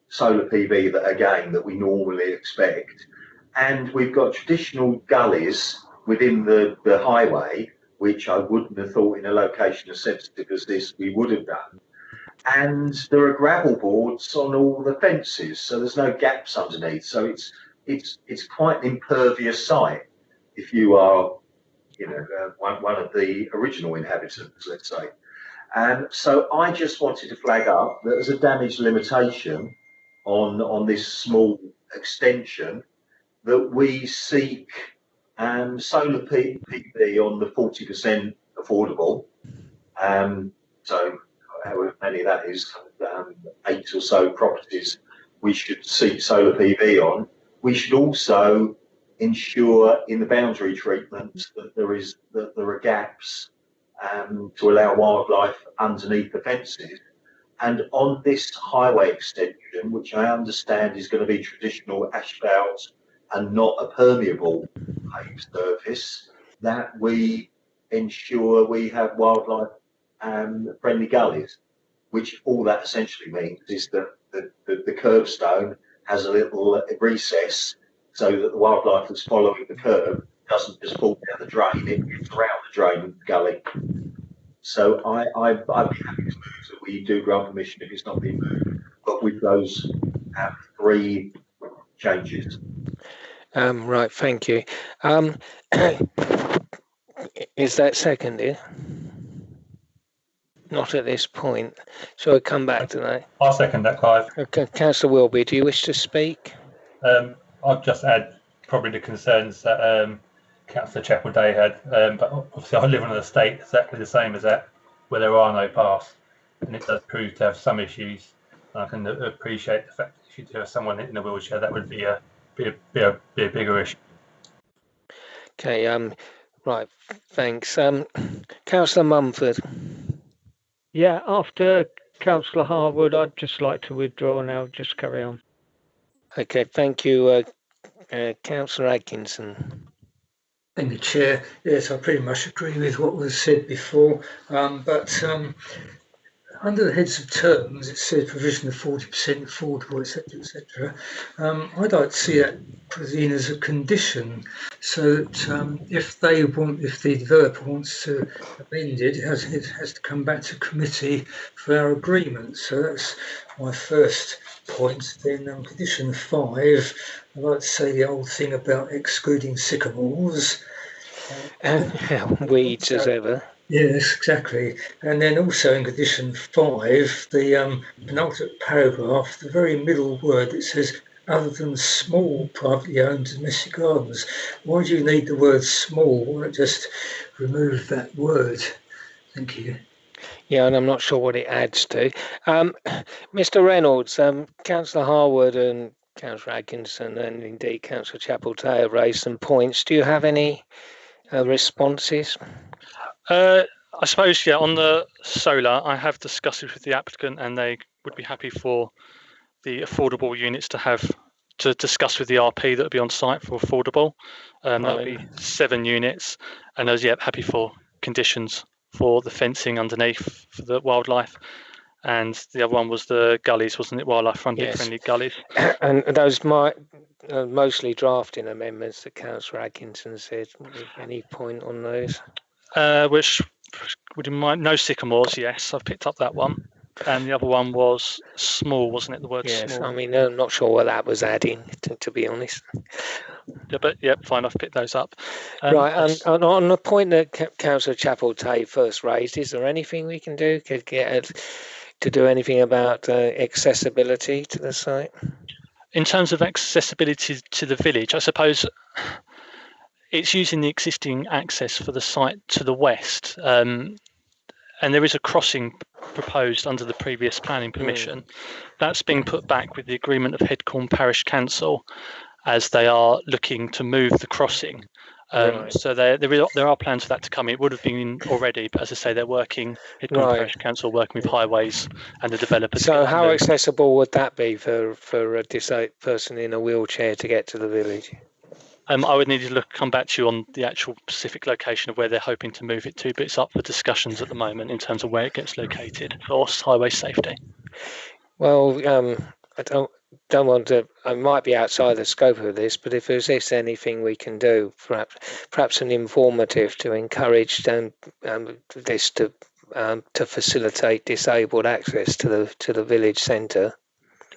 solar PV that we normally expect, and we've got traditional gullies within the highway, which I wouldn't have thought in a location as sensitive as this we would have done. And there are gravel boards on all the fences, so there's no gaps underneath. So it's quite an impervious site if you are, one of the original inhabitants, let's say. And so I just wanted to flag up that there's a damage limitation on this small extension, that we seek solar PV on the 40% affordable. So however many that is, 8 or so properties we should seek solar PV on. We should also ensure in the boundary treatment that there are gaps to allow wildlife underneath the fences. And on this highway extension, which I understand is going to be traditional asphalt and not a permeable paved surface, that we ensure we have wildlife friendly gullies, which all that essentially means is that the curbstone has a little recess so that the wildlife that's following the curb doesn't just fall down the drain, it gets around the drain gully. So I'd be happy to move that we do grant permission if it's not being moved, but with those 3 changes. Right, thank you. Is that seconded? Not at this point. Shall I come back to that? I'll second that, Clive. Okay, Councillor Wilby, do you wish to speak? I'll just add probably the concerns that Councillor Chapel-Day had, but obviously I live on an estate exactly the same as that, where there are no paths, and it does prove to have some issues. And I can appreciate the fact that if you do have someone in a wheelchair, that would be a bigger issue. Okay, right, thanks. Councillor Mumford. Yeah, after Councillor Harwood, I'd just like to withdraw now. Just carry on. Okay, thank you, Councillor Atkinson. Thank you, Chair. Yes, I pretty much agree with what was said before, but under the heads of terms, it says provision of 40% affordable, etc., etc. I'd like to see that put in as a condition, so that if the developer wants to amend it, it has to come back to committee for our agreement. So that's my first point. Then condition 5, I'd like to say the old thing about excluding sycamores. Weeds as ever. Yes, exactly. And then also in condition 5, the penultimate paragraph, the very middle word that says, other than small privately owned domestic gardens. Why do you need the word small? Why not just remove that word? Thank you. Yeah, and I'm not sure what it adds to. Mr. Reynolds, Councillor Harwood and Councillor Atkinson and indeed Councillor Chapel-Day have raised some points. Do you have any responses? I suppose, yeah, on the solar, I have discussed it with the applicant and they would be happy for the affordable units to discuss with the RP that would be on site for affordable. That would be 7 units, and I was happy for conditions for the fencing underneath for the wildlife. and the other one was the gullies, wasn't it? Wildlife friendly gullies. And those might mostly drafting amendments that Councillor Atkinson said. Any point on those? Which would you mind? No sycamores. Yes, I've picked up that one. And the other one was small, wasn't it? The word yes, small. I mean, I'm not sure what that was adding, to be honest. Yeah, but fine, I've picked those up. Right, and on the point that Councillor Chapel-Tay first raised, is there anything we can do to do anything about accessibility to the site? In terms of accessibility to the village, I suppose it's using the existing access for the site to the west. And there is a crossing proposed under the previous planning permission. That's being put back with the agreement of Headcorn Parish Council, as they are looking to move the crossing. Right. So there are plans for that to come. It would have been already, but as I say, they're working, Headcorn Parish Council working with highways and the developers. So how accessible would that be for a disabled person in a wheelchair to get to the village? I would need to come back to you on the actual specific location of where they're hoping to move it to, but it's up for discussions at the moment in terms of where it gets located for highway safety. Well, I don't want to. I might be outside the scope of this, but if there's anything we can do, perhaps an informative to encourage this to facilitate disabled access to the village centre.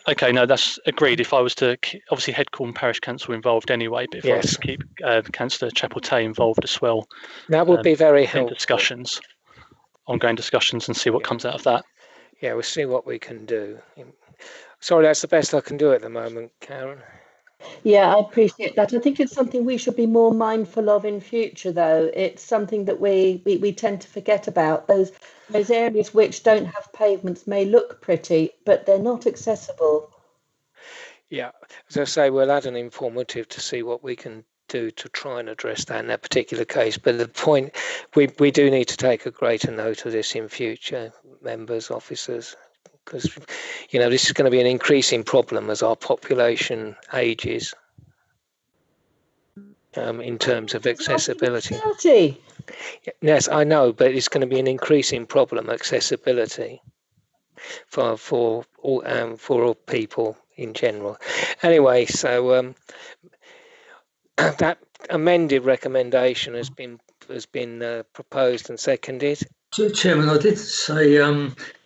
Okay, no, that's agreed. If I was to, obviously Headcorn Parish Council involved anyway, but if I was to keep Councillor Chapel-Tay involved as well, that would be very helpful. Ongoing discussions, and see what comes out of that. Yeah, we'll see what we can do. Sorry, that's the best I can do at the moment, Karen. Yeah, I appreciate that. I think it's something we should be more mindful of in future, though. It's something that we tend to forget about. Those areas which don't have pavements may look pretty, but they're not accessible. Yeah, as I say, we'll add an informative to see what we can do to try and address that in that particular case. But the point, we do need to take a greater note of this in future, members, officers, because this is going to be an increasing problem as our population ages in terms of accessibility. Yes, I know, but it's going to be an increasing problem, accessibility for all people in general. Anyway, so that amended recommendation has been proposed and seconded. Chairman, I did say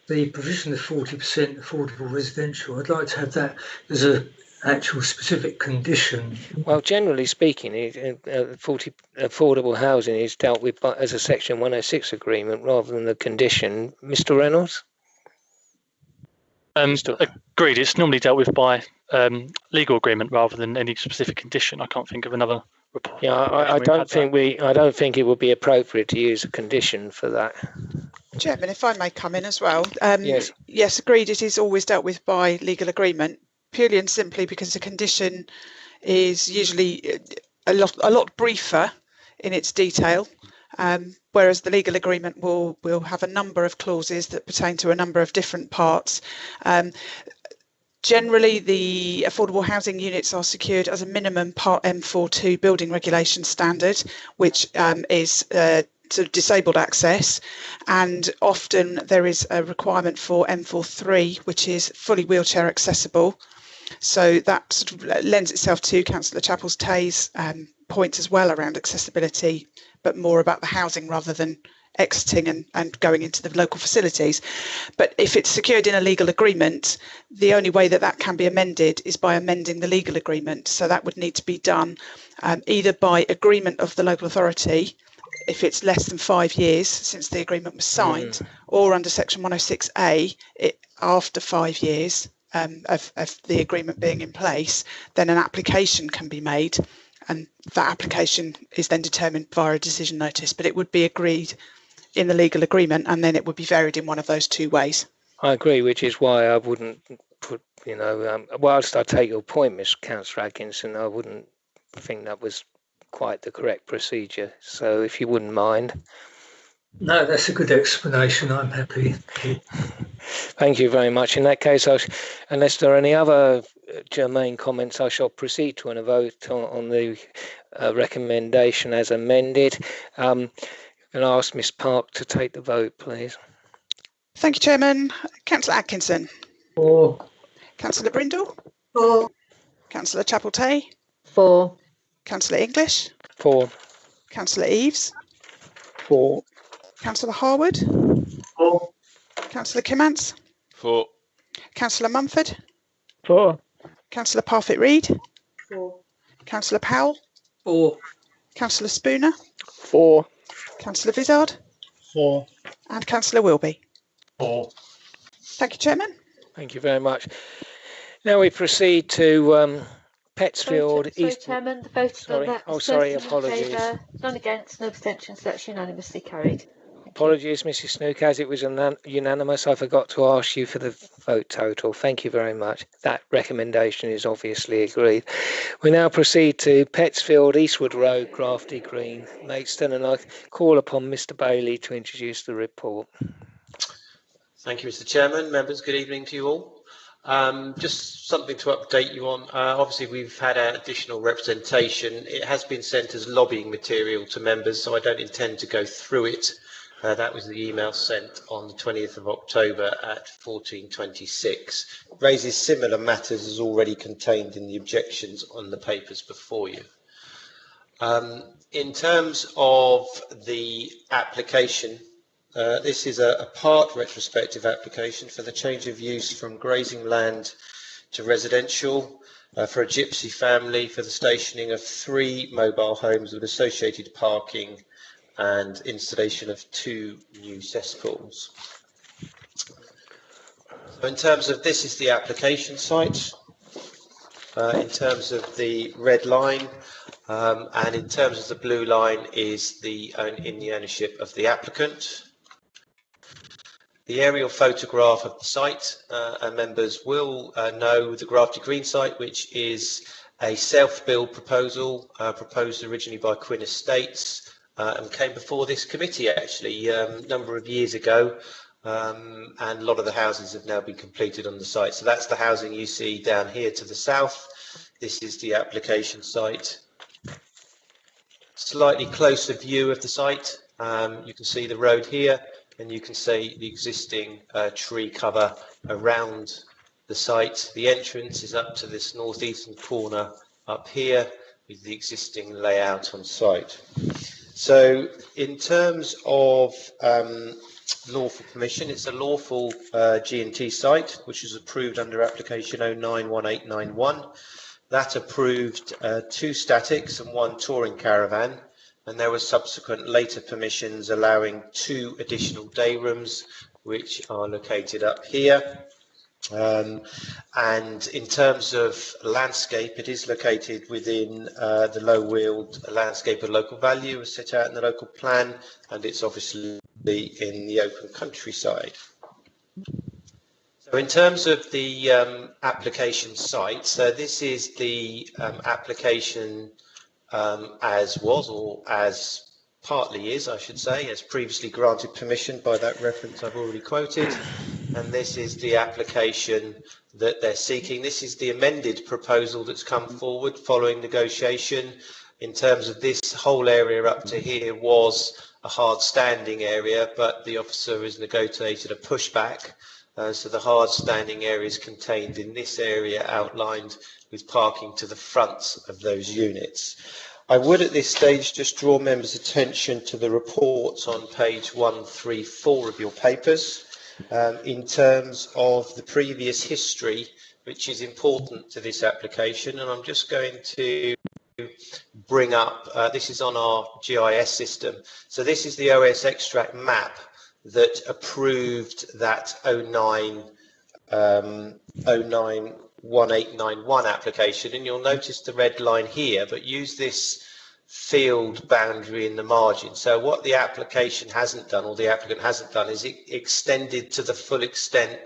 the provision of 40% affordable residential. I'd like to have that as an actual specific condition. Well, generally speaking, 40 affordable housing is dealt with as a Section 106 agreement rather than the condition. Mr. Reynolds? Agreed. It's normally dealt with by legal agreement rather than any specific condition. I can't think of another report. Yeah, I don't think it would be appropriate to use a condition for that. Chairman, if I may come in as well. Yes, agreed. It is always dealt with by legal agreement, purely and simply because the condition is usually a lot briefer in its detail, whereas the legal agreement will have a number of clauses that pertain to a number of different parts. Generally, the affordable housing units are secured as a minimum Part M42 building regulation standard, which is sort of disabled access, and often there is a requirement for M43, which is fully wheelchair accessible. So that sort of lends itself to Councillor Chapel-Tay's points as well around accessibility, but more about the housing rather than exiting and going into the local facilities. But if it's secured in a legal agreement, the only way that can be amended is by amending the legal agreement. So that would need to be done either by agreement of the local authority, if it's less than 5 years since the agreement was signed, or under Section 106A, after 5 years of the agreement being in place, then an application can be made, and that application is then determined via a decision notice. But it would be agreed in the legal agreement, and then it would be varied in one of those two ways. I agree, which is why I wouldn't put, whilst I take your point, Ms. Councillor Atkinson, I wouldn't think that was quite the correct procedure. So if you wouldn't mind. No, that's a good explanation. I'm happy. Thank you very much. In that case, unless there are any other germane comments, I shall proceed to a vote on the recommendation as amended. And ask Ms. Park to take the vote, please. Thank you, Chairman. Councillor Atkinson. 4. Councillor Brindle. 4. Councillor Chapeltay. 4. Councillor English. 4. Councillor Eaves. 4. Councillor Harwood. 4. Councillor Kimmants. 4. Councillor Mumford. 4. Councillor Parfitt-Reed. 4. Councillor Powell. 4. Councillor Spooner. 4. Councillor Vizard. 4. And Councillor Wilby. 4. Thank you, Chairman. Thank you very much. Now we proceed to Petsfield Sorry, East. Chairman, the vote is on that. Oh, sorry, 13 in apologies. favour, none against, no abstentions. That's unanimously carried. Apologies, Mrs. Snook, as it was unanimous, I forgot to ask you for the vote total. Thank you very much. That recommendation is obviously agreed. We now proceed to Petsfield, Eastwood Road, Grafty Green, Maidstone, and I call upon Mr. Bailey to introduce the report. Thank you, Mr. Chairman. Members, good evening to you all. Just something to update you on. Obviously, we've had additional representation. It has been sent as lobbying material to members, so I don't intend to go through it. That was the email sent on the 20th of October at 14:26. Raises similar matters as already contained in the objections on the papers before you. In terms of the application, this is a part retrospective application for the change of use from grazing land to residential for a gypsy family for the stationing of 3 mobile homes with associated parking and installation of 2 new cesspools. So in terms of this is the application site, in terms of the red line, and in terms of the blue line is in the ownership of the applicant. The aerial photograph of the site, and members will know the Grafty Green site, which is a self-build proposal proposed originally by Quinn Estates and came before this committee actually a number of years ago, and a lot of the houses have now been completed on the site. So that's the housing you see down here to the south. This is the application site. Slightly closer view of the site. You can see the road here, and you can see the existing tree cover around the site. The entrance is up to this northeastern corner up here with the existing layout on site. So in terms of lawful permission, it's a lawful G&T site, which is approved under application 091891. That approved 2 statics and 1 touring caravan, and there were subsequent later permissions allowing 2 additional day rooms, which are located up here. And in terms of landscape, it is located within the low-wheeled landscape of local value as set out in the local plan, and it's obviously in the open countryside. So in terms of the application site, so this is the application as was, or as partly is, I should say, as previously granted permission by that reference I've already quoted. And this is the application that they're seeking. This is the amended proposal that's come forward following negotiation. In terms of this whole area up to here was a hard standing area, but the officer has negotiated a pushback. So the hard standing area is contained in this area outlined with parking to the front of those units. I would at this stage just draw members' attention to the reports on page 134 of your papers. In terms of the previous history, which is important to this application, and I'm just going to bring up, this is on our GIS system. So this is the OS extract map that approved that 091891 application, and you'll notice the red line here, but use this field boundary in the margin. So what the application hasn't done, or the applicant hasn't done, is it extended to the full extent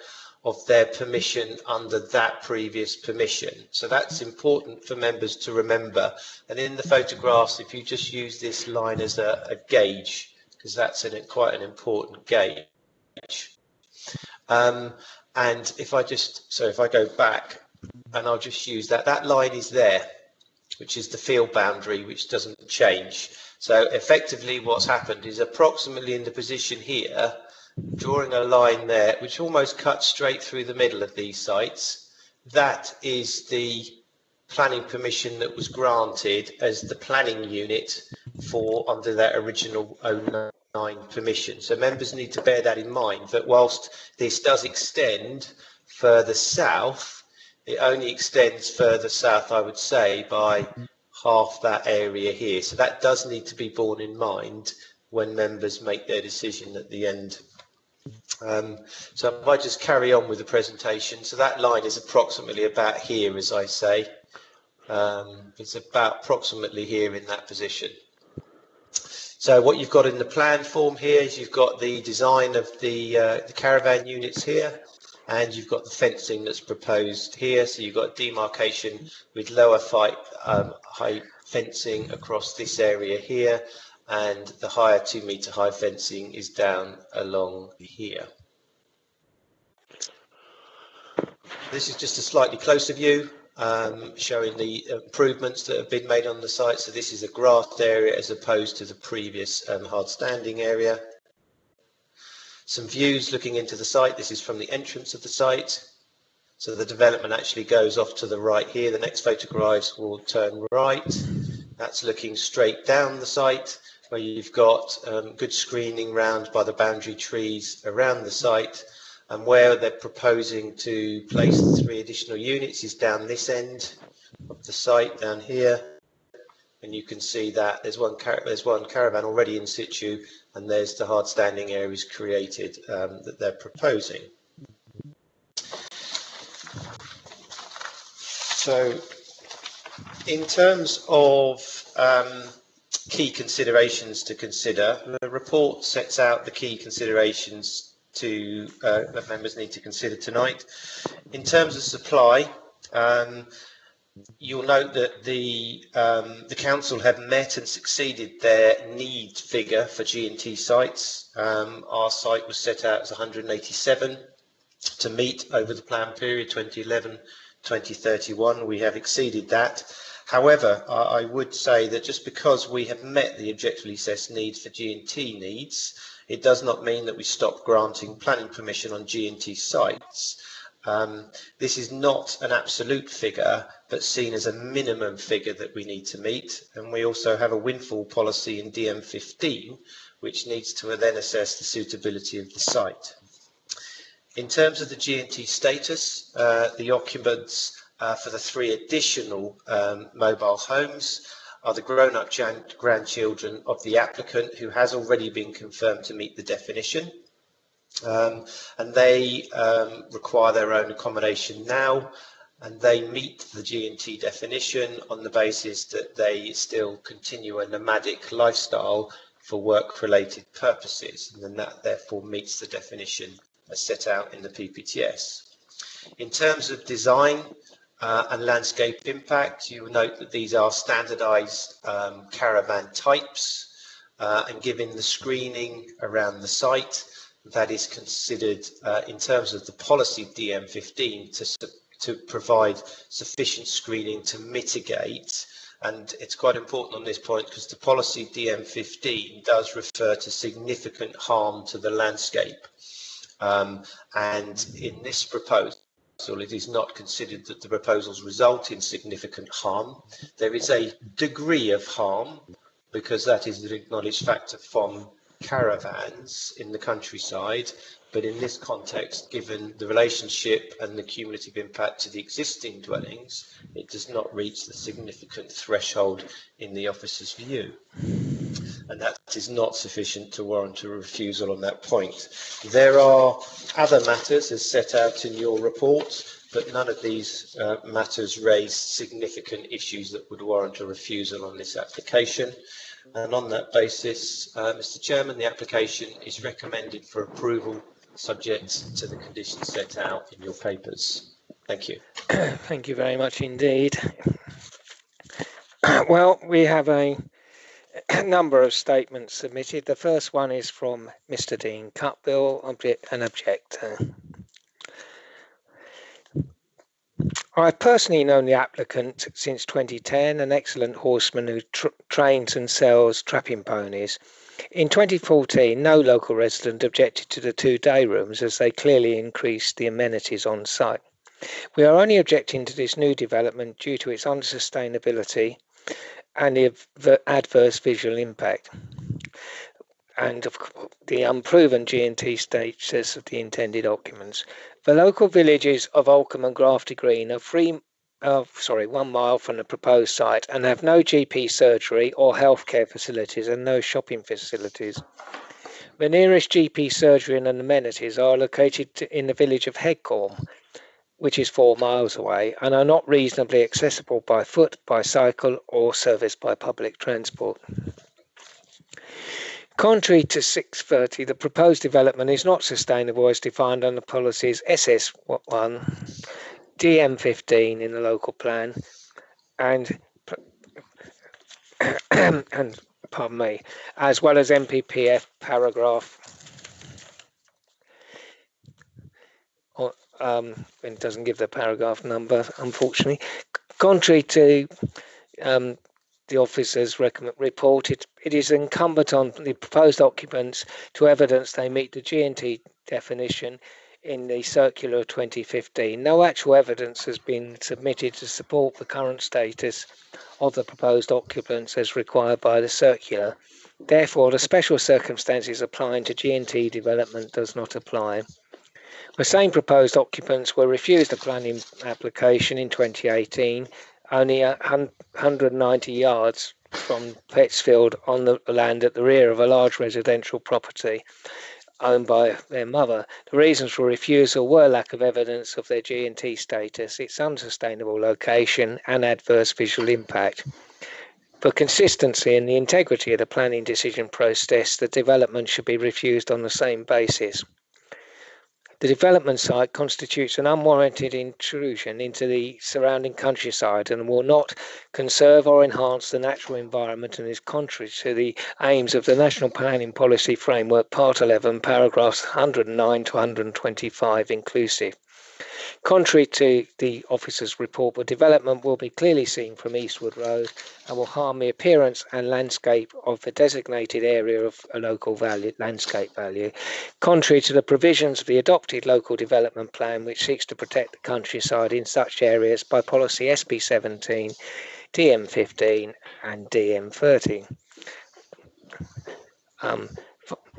of their permission under that previous permission. So that's important for members to remember. And in the photographs, if you just use this line as a gauge, because that's quite an important gauge. And if I go back and I'll just use that line is there, which is the field boundary, which doesn't change. So effectively what's happened is approximately in the position here, drawing a line there which almost cuts straight through the middle of these sites. That is the planning permission that was granted as the planning unit for under that original 09 permission. So members need to bear that in mind, that whilst this does extend further south, it only extends further south, I would say, by half that area here. So that does need to be borne in mind when members make their decision at the end. So if I just carry on with the presentation, so that line is approximately about here, as I say. It's about approximately here in that position. So what you've got in the plan form here is you've got the design of the caravan units here, and you've got the fencing that's proposed here. So you've got demarcation with lower height fencing across this area here, and the higher 2 metre high fencing is down along here. This is just a slightly closer view showing the improvements that have been made on the site. So this is a grassed area as opposed to the previous hard standing area. Some views looking into the site. This is from the entrance of the site. So the development actually goes off to the right here. The next photographs will turn right. That's looking straight down the site, where you've got good screening round by the boundary trees around the site, and where they're proposing to place the 3 additional units is down this end of the site, down here, and you can see that there's one caravan already in situ, and there's the hard standing areas created that they're proposing. So in terms of key considerations to consider, the report sets out the key considerations that members need to consider tonight. In terms of supply, you'll note that the council have met and succeeded their need figure for G&T sites. Our site was set out as 187 to meet over the plan period 2011-2031. We have exceeded that. However, I would say that just because we have met the objectively assessed needs for G&T needs, it does not mean that we stop granting planning permission on G&T sites. This is not an absolute figure, but seen as a minimum figure that we need to meet. And we also have a windfall policy in DM15, which needs to then assess the suitability of the site. In terms of the G&T status, the occupants for the 3 additional mobile homes are the grown-up grandchildren of the applicant, who has already been confirmed to meet the definition. And they require their own accommodation now, and they meet the G&T definition on the basis that they still continue a nomadic lifestyle for work-related purposes, and then that therefore meets the definition as set out in the PPTS. In terms of design and landscape impact, you will note that these are standardised caravan types, and given the screening around the site, that is considered in terms of the policy DM15 to provide sufficient screening to mitigate. And it's quite important on this point because the policy DM15 does refer to significant harm to the landscape. And in this proposal, it is not considered that the proposals result in significant harm. There is a degree of harm because that is an acknowledged factor from caravans in the countryside, but in this context, given the relationship and the cumulative impact to the existing dwellings, it does not reach the significant threshold in the officer's view. And that is not sufficient to warrant a refusal on that point. There are other matters as set out in your report, but none of these matters raise significant issues that would warrant a refusal on this application. And on that basis, Mr. Chairman, the application is recommended for approval subject to the conditions set out in your papers. Thank you. Thank you very much indeed. Well, we have a number of statements submitted. The first one is from Mr. Dean Cutbill, an objector. I've personally known the applicant since 2010, an excellent horseman who trains and sells trapping ponies. In 2014, no local resident objected to the 2 day rooms as they clearly increased the amenities on site. We are only objecting to this new development due to its unsustainability and the adverse visual impact and of the unproven G&T status of the intended occupants. The local villages of Oldham and Grafton Green are 1 mile from the proposed site and have no GP surgery or healthcare facilities and no shopping facilities. The nearest GP surgery and amenities are located in the village of Headcorn, which is 4 miles away, and are not reasonably accessible by foot, by cycle, or serviced by public transport. Contrary to 630, the proposed development is not sustainable as defined under policies SS1, DM15 in the local plan, and as well as MPPF paragraph. It doesn't give the paragraph number, unfortunately. Contrary to the officers reported, it is incumbent on the proposed occupants to evidence they meet the G&T definition in the circular of 2015. No actual evidence has been submitted to support the current status of the proposed occupants as required by the circular. Therefore, the special circumstances applying to G&T development does not apply. The same proposed occupants were refused a planning application in 2018, only 190 yards from Petsfield on the land at the rear of a large residential property owned by their mother. The reasons for refusal were lack of evidence of their G&T status, its unsustainable location and adverse visual impact. For consistency and the integrity of the planning decision process, the development should be refused on the same basis. The development site constitutes an unwarranted intrusion into the surrounding countryside and will not conserve or enhance the natural environment and is contrary to the aims of the National Planning Policy Framework, Part 11, paragraphs 109 to 125 inclusive. Contrary to the officer's report, the development will be clearly seen from Eastwood Road and will harm the appearance and landscape of the designated area of a local landscape value. Contrary to the provisions of the adopted local development plan, which seeks to protect the countryside in such areas by policy SP17, DM15 and DM30.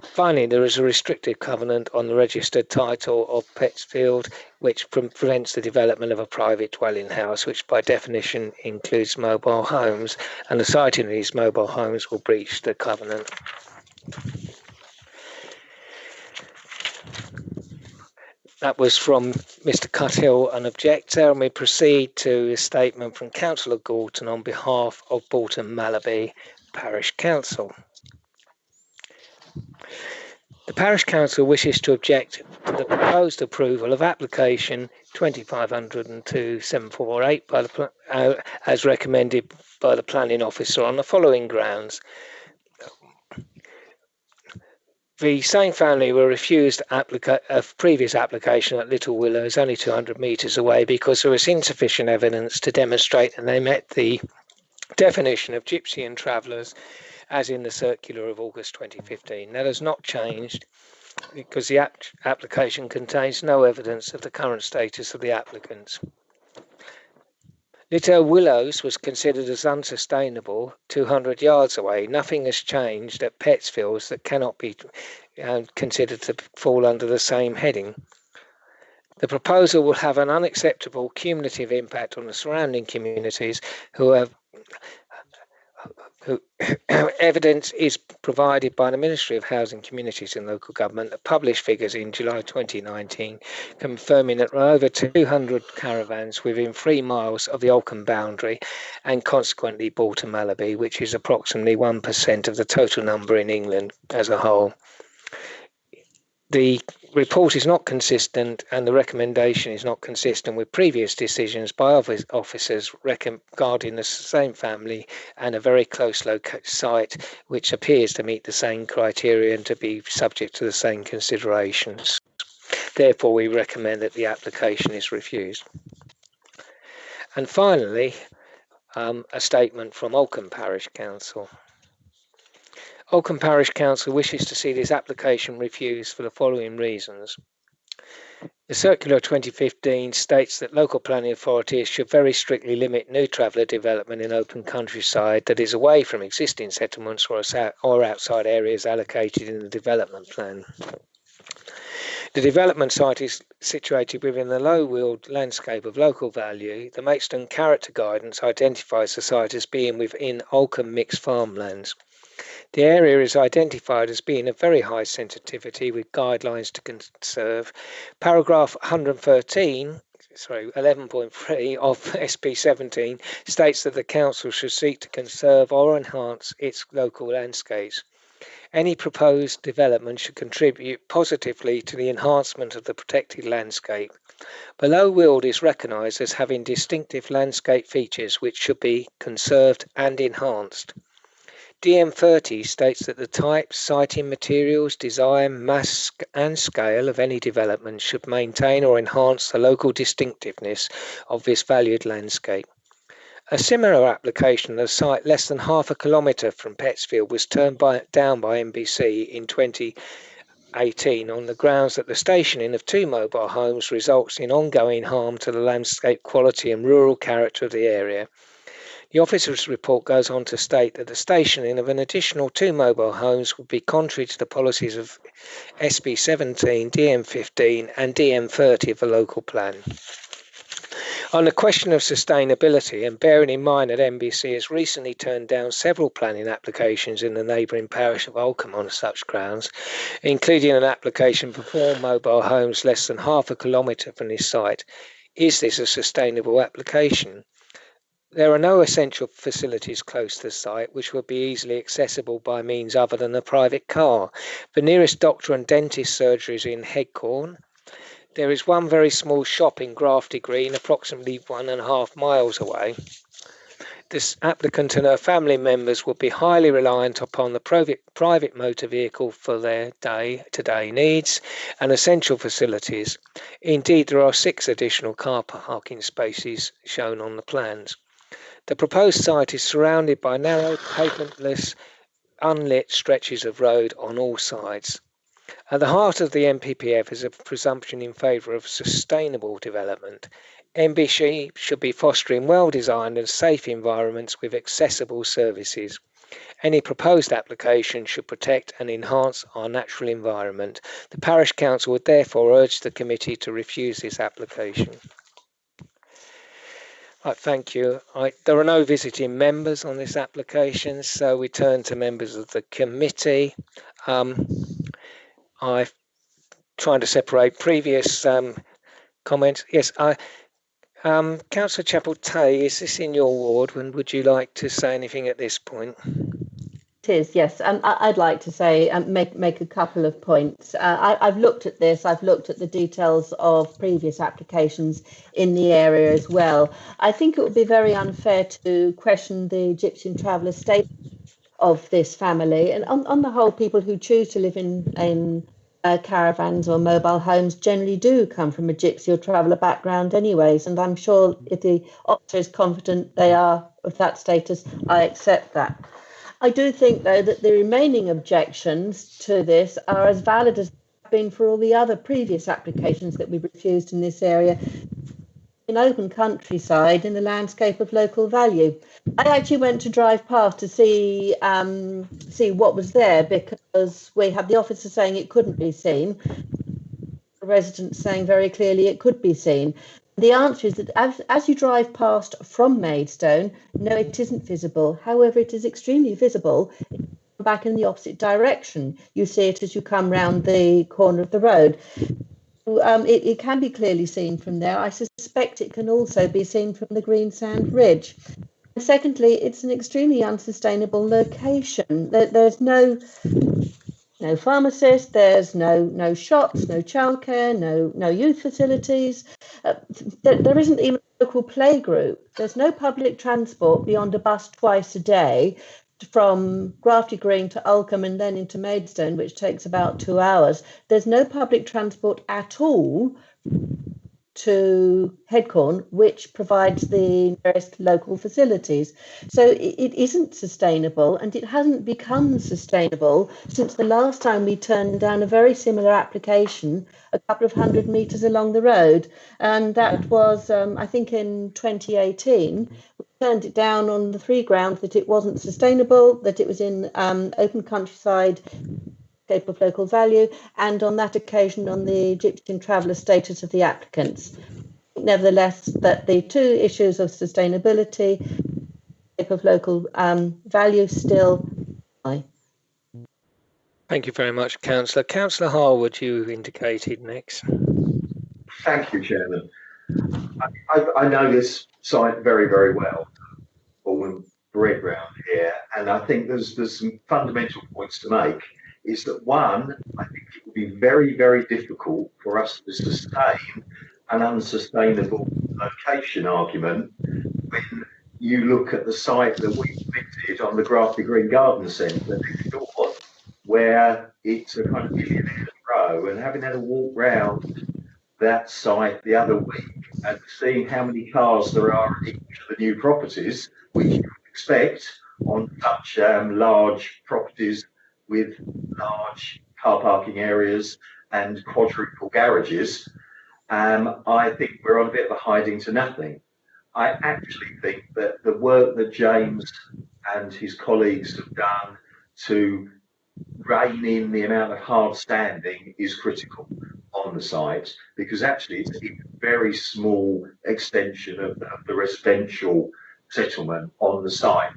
Finally, there is a restrictive covenant on the registered title of Petsfield, which prevents the development of a private dwelling house, which by definition includes mobile homes, and the siting of these mobile homes will breach the covenant. That was from Mr. Cuthill, an objector, and we proceed to a statement from Councillor Gorton on behalf of Bolton Malaby Parish Council. The Parish Council wishes to object to the proposed approval of application 2502-748 by as recommended by the Planning Officer on the following grounds. The same family were refused a previous application at Little Willows, only 200 metres away, because there was insufficient evidence to demonstrate that they met the definition of gypsy and travellers as in the circular of August 2015. That has not changed because the application contains no evidence of the current status of the applicants. Little Willows was considered as unsustainable 200 yards away. Nothing has changed at Petsfields that cannot be considered to fall under the same heading. The proposal will have an unacceptable cumulative impact on the surrounding communities who evidence is provided by the Ministry of Housing, Communities and Local Government that published figures in July 2019 confirming that there are over 200 caravans within 3 miles of the Oldham boundary and consequently Bolton Malaby, which is approximately 1% of the total number in England as a whole. The report is not consistent and the recommendation is not consistent with previous decisions by officers regarding the same family and a very close site which appears to meet the same criteria and to be subject to the same considerations. Therefore, we recommend that the application is refused. And finally, a statement from Oldham Parish Council. Oldcombe Parish Council wishes to see this application refused for the following reasons. The Circular 2015 states that local planning authorities should very strictly limit new traveller development in open countryside that is away from existing settlements or outside areas allocated in the development plan. The development site is situated within the low-wheeled landscape of local value. The Maidstone Character Guidance identifies the site as being within Oldcombe mixed farmlands. The area is identified as being of very high sensitivity with guidelines to conserve. Paragraph 11.3 of SP17 states that the council should seek to conserve or enhance its local landscapes. Any proposed development should contribute positively to the enhancement of the protected landscape. Below Weald is recognised as having distinctive landscape features which should be conserved and enhanced. DM30 states that the type, siting materials, design, mass and scale of any development should maintain or enhance the local distinctiveness of this valued landscape. A similar application of a site less than half a kilometre from Pettsfield was turned down by NBC in 2018 on the grounds that the stationing of 2 mobile homes results in ongoing harm to the landscape quality and rural character of the area. The officer's report goes on to state that the stationing of an additional 2 mobile homes would be contrary to the policies of SB17, DM15 and DM30 of the local plan. On the question of sustainability, and bearing in mind that NBC has recently turned down several planning applications in the neighbouring parish of Oldcombe on such grounds, including an application for 4 mobile homes less than half a kilometre from this site, is this a sustainable application? There are no essential facilities close to the site which would be easily accessible by means other than a private car. The nearest doctor and dentist surgery is in Headcorn. There is one very small shop in Grafty Green, approximately 1.5 miles away. This applicant and her family members would be highly reliant upon the private motor vehicle for their day-to-day needs and essential facilities. Indeed, there are 6 additional car parking spaces shown on the plans. The proposed site is surrounded by narrow, paventless, unlit stretches of road on all sides. At the heart of the NPPF is a presumption in favour of sustainable development. NBC should be fostering well-designed and safe environments with accessible services. Any proposed application should protect and enhance our natural environment. The Parish Council would therefore urge the committee to refuse this application. Thank you. There are no visiting members on this application, so we turn to members of the committee. I'm trying to separate previous comments. Yes, Councillor Chapel-Tay, is this in your ward, and would you like to say anything at this point? It is, yes. I'd like to say, make a couple of points. I've looked at this. I've looked at the details of previous applications in the area as well. I think it would be very unfair to question the Egyptian traveller status of this family. And on the whole, people who choose to live in caravans or mobile homes generally do come from a gypsy or traveller background anyways. And I'm sure if the officer is confident they are of that status, I accept that. I do think, though, that the remaining objections to this are as valid as they've been for all the other previous applications that we've refused in this area, in open countryside, in the landscape of local value. I actually went to drive past to see what was there, because we had the officer saying it couldn't be seen, the residents saying very clearly it could be seen. The answer is that as you drive past from Maidstone, no, it isn't visible. However, it is extremely visible back in the opposite direction. You see it as you come round the corner of the road. It can be clearly seen from there. I suspect it can also be seen from the Greensand Ridge. And secondly, it's an extremely unsustainable location. There's no pharmacist, there's no shops, no childcare, no youth facilities. There isn't even a local playgroup. There's no public transport beyond a bus twice a day from Grafty Green to Oldcombe and then into Maidstone, which takes about 2 hours. There's no public transport at all to Headcorn, which provides the nearest local facilities. So it isn't sustainable, and it hasn't become sustainable since the last time we turned down a very similar application a couple of 100 metres along the road. And that was, I think, in 2018. We turned it down on the 3 grounds that it wasn't sustainable, that it was in open countryside, of local value, and on that occasion on the Egyptian traveller status of the applicants. Nevertheless, that the 2 issues of sustainability, of local value still high. Thank you very much, Councillor. Councillor Harwood, you indicated next. Thank you, Chairman. I know this site very, very well, born and bred round here, and I think there's some fundamental points to make. Is that one, I think it would be very, very difficult for us to sustain an unsustainable location argument when you look at the site that we visited on the Grafton Green Garden Centre next door, where it's a kind of millionaire's row, and having had a walk round that site the other week and seeing how many cars there are in each of the new properties, which you would expect on such large properties with large car parking areas and quadruple garages, I think we're on a bit of a hiding to nothing. I actually think that the work that James and his colleagues have done to rein in the amount of hard standing is critical on the site, because actually it's a very small extension of the residential settlement on the site.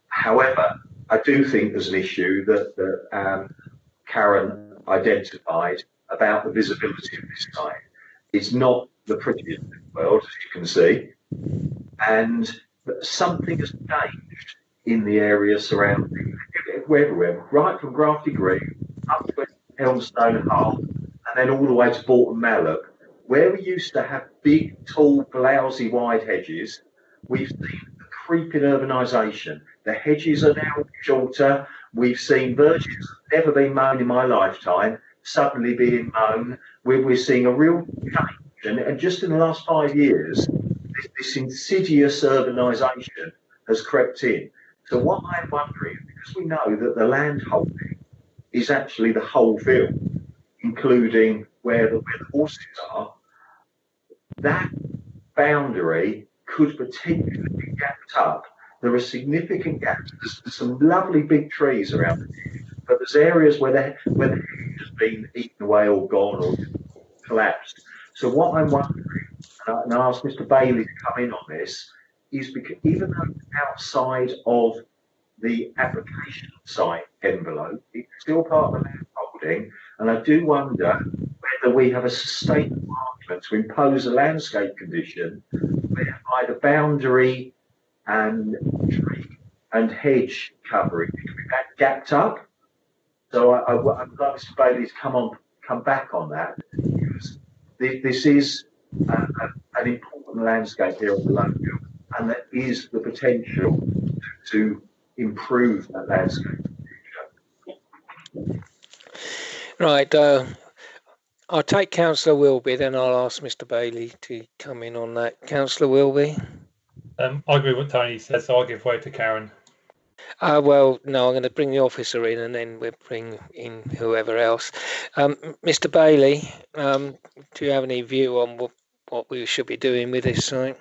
However, I do think there's an issue that Karen identified about the visibility of this site. It's not the prettiest in the world, as you can see, and something has changed in the area surrounding everywhere, right from Grafton Green up to Elmstone Hull, and then all the way to Bourton Mallock, where we used to have big, tall, blousy, wide hedges. We've seen a creeping urbanisation. The hedges are now shorter. We've seen verges that have never been mown in my lifetime suddenly being mown. We're seeing a real change. And just in the last 5 years, this insidious urbanisation has crept in. So what I'm wondering, because we know that the land holding is actually the whole field, including where the horses are, that boundary could potentially be gapped up. There are significant gaps. There's some lovely big trees around it, but there's areas where the hedge has been eaten away or gone or collapsed. So what I'm wondering, and I asked Mr. Bailey to come in on this, is because even though it's outside of the application site envelope, it's still part of the land holding, and I do wonder whether we have a sustainable argument to impose a landscape condition whereby the boundary and tree and hedge covering can be gapped up. So I'd like Mr. Bailey to come back on that, because this is an important landscape here on the Lowfield, and there is the potential to improve that landscape. Right, I'll take Councillor Wilby, then I'll ask Mr. Bailey to come in on that. Councillor Wilby? I agree with what Tony said, so I'll give way to Karen. Well, no, I'm going to bring the officer in, and then we'll bring in whoever else. Mr. Bailey, do you have any view on what we should be doing with this site?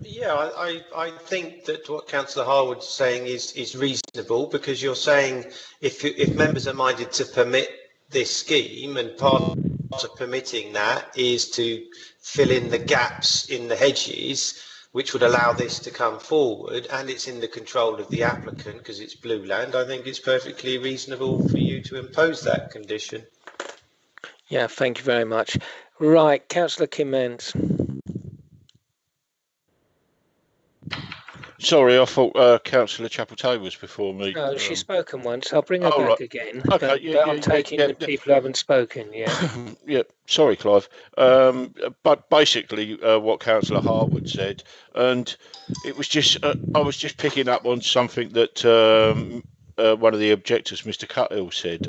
Yeah, I think that what Councillor Harwood's saying is reasonable, because you're saying if members are minded to permit this scheme, and part of permitting that is to fill in the gaps in the hedges, which would allow this to come forward, and it's in the control of the applicant because it's blue land, I think it's perfectly reasonable for you to impose that condition. Yeah, thank you very much. Right, Councillor Kim-Ments. Sorry, I thought Councillor Chapeltay was before me. No, she's spoken once. I'll bring her back right. again. Okay, but I'm taking the people who haven't spoken yet. Yeah, sorry, Clive. But basically, what Councillor Harwood said, and it was just I was just picking up on something that one of the objectors, Mr. Cuthill, said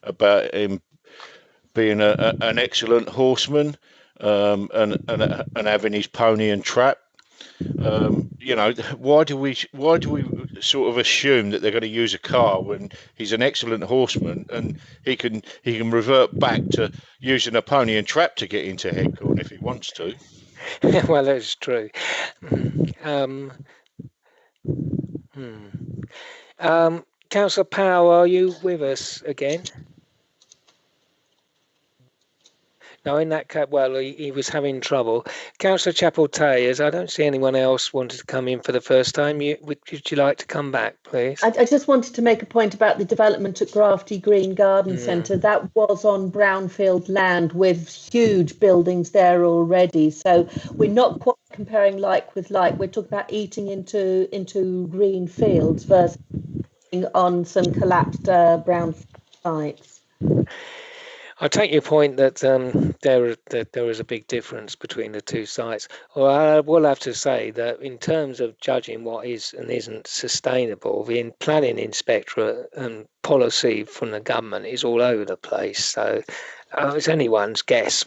about him being an excellent horseman. and having his pony and trap. You know, why do we sort of assume that they're going to use a car when he's an excellent horseman and he can revert back to using a pony and trap to get into Headcorn if he wants to? Well, that's true. Councillor Powell, are you with us again? No, in that case, well, he was having trouble. Councillor Chapel-Tayers, I don't see anyone else wanted to come in for the first time. Would you like to come back, please? I just wanted to make a point about the development at Grafty Green Garden Centre. That was on brownfield land with huge buildings there already. So we're not quite comparing like with like. We're talking about eating into green fields versus on some collapsed brown sites. I take your point that there is a big difference between the two sites. Well, I will have to say that in terms of judging what is and isn't sustainable, the planning inspectorate and policy from the government is all over the place. So it's anyone's guess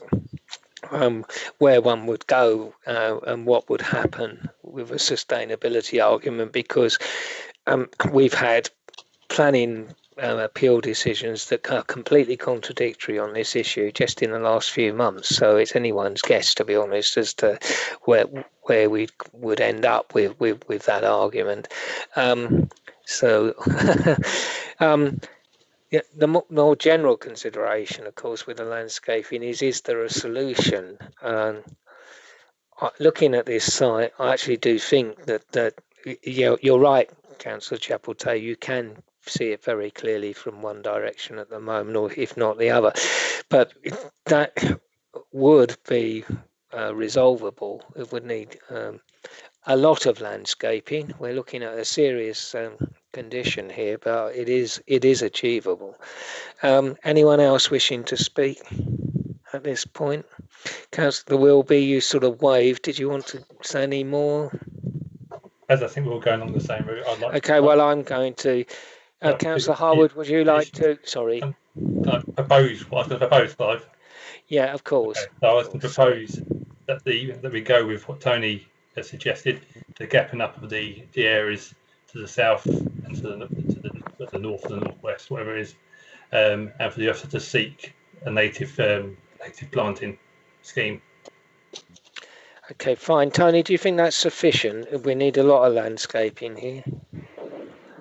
where one would go and what would happen with a sustainability argument, because we've had planning appeal decisions that are completely contradictory on this issue just in the last few months. So it's anyone's guess, to be honest, as to where we would end up with that argument. Yeah, the more general consideration, of course, with the landscaping is there a solution? Looking at this site, I actually do think that you're right, Councillor Chapel-Tay, you can see it very clearly from one direction at the moment, or if not the other. But that would be resolvable. It would need a lot of landscaping. We're looking at a serious condition here, but it is achievable. Anyone else wishing to speak at this point? Councillor Wilby, you sort of waved. Did you want to say any more? As I think we're all going along the same route, I'd like okay, well, I'm going to. Councillor Harwood, would you like to? Sorry. Propose what I was going to propose, Clive. Yeah, of course. Okay, so I was going to propose that we go with what Tony has suggested, the gapping up of the areas to the south and to the north and the northwest, whatever it is, and for the officer to seek a native planting scheme. Okay, fine. Tony, do you think that's sufficient? We need a lot of landscaping here.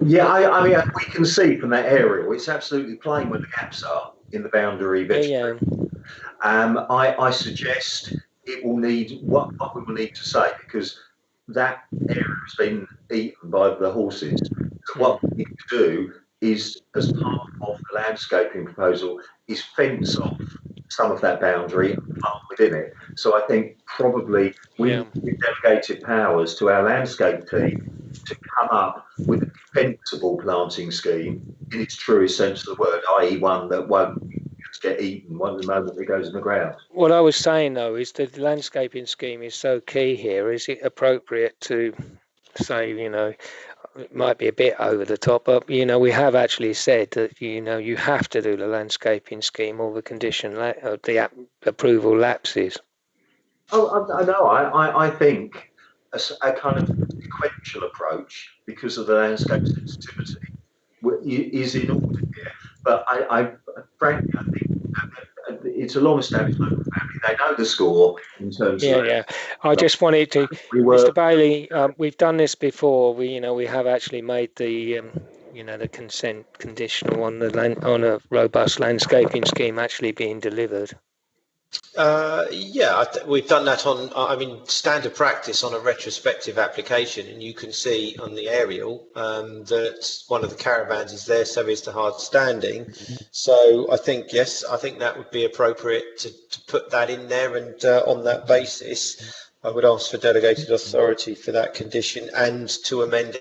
Yeah, I mean, we can see from that aerial, it's absolutely plain where the gaps are in the boundary vegetable. Yeah. I suggest it will need what we will need to say, because that area has been eaten by the horses. So what we need to do is, as part of the landscaping proposal, is fence off some of that boundary and plant within it. So I think probably we've delegated powers to our landscape team to come up with a defensible planting scheme in its truest sense of the word, i.e. one that won't just get eaten the moment it goes in the ground. What I was saying, though, is that the landscaping scheme is so key here. Is it appropriate to say, it might be a bit over the top, but, we have actually said that, you have to do the landscaping scheme or the condition of the approval lapses? Oh, I know. I think a kind of sequential approach, because of the landscape sensitivity, is in order here. But frankly, I think it's a long-established local family. They know the score in terms of. Yeah. I just wanted to, Mr. Bailey. We've done this before. We have actually made the, the consent conditional on a robust landscaping scheme actually being delivered. We've done that on, standard practice on a retrospective application, and you can see on the aerial that one of the caravans is there, so is the hard standing. So I think, that would be appropriate to put that in there, and on that basis, I would ask for delegated authority for that condition and to amend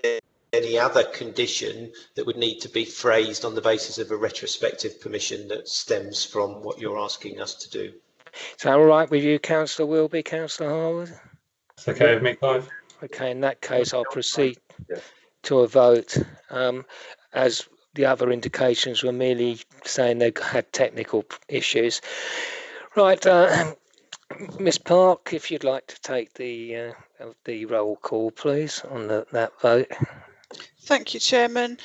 any other condition that would need to be phrased on the basis of a retrospective permission that stems from what you're asking us to do. Is that all right with you, Councillor Wilby, Councillor Harwood? It's okay with me, Clive. Okay, in that case, I'll proceed to a vote. As the other indications were merely saying they had technical issues. Right, Ms Park, if you'd like to take the roll call, please, on that vote. Thank you, Chairman.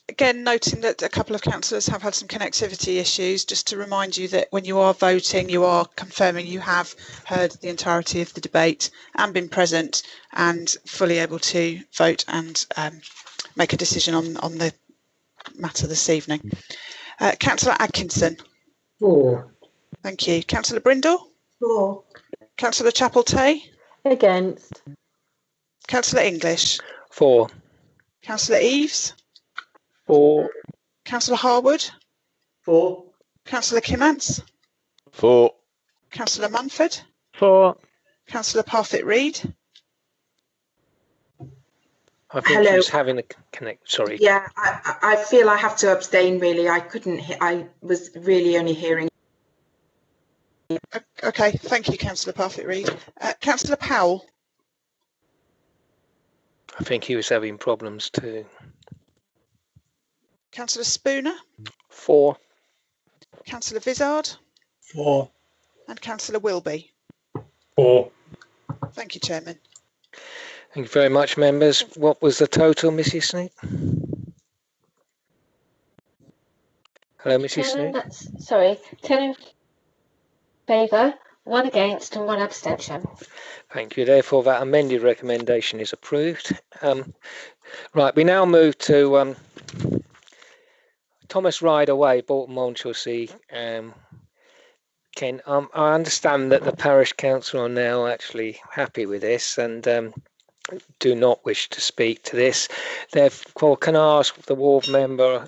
Again, noting that a couple of councillors have had some connectivity issues, just to remind you that when you are voting, you are confirming you have heard the entirety of the debate and been present and fully able to vote and make a decision on the matter this evening. Councillor Atkinson. 4. Thank you. Councillor Brindle. 4. Councillor Chapel-Tay. Against. Councillor English. 4. Councillor Eves. 4. Councillor Harwood. 4. Councillor Kimmants. 4. Councillor Munford. 4. Councillor Parfitt-Reid. I think Hello. she was having a connect. Sorry. Yeah, I feel I have to abstain. Really, I couldn't. I was really only hearing. Okay, thank you, Councillor Parfitt-Reid. Councillor Powell. I think he was having problems too. Councillor Spooner. 4. Councillor Vizard. 4. And Councillor Wilby. 4. Thank you, Chairman. Thank you very much, members. What was the total, Mrs Sneak? Hello, Mrs Sneak. That's, sorry, 10 in favour, 1 against and 1 abstention. Thank you. Therefore, that amended recommendation is approved. Right, we now move to Thomas Ryder Way, Bolton Monchelsea. Ken, I understand that the parish council are now actually happy with this and do not wish to speak to this. Therefore, can I ask the ward member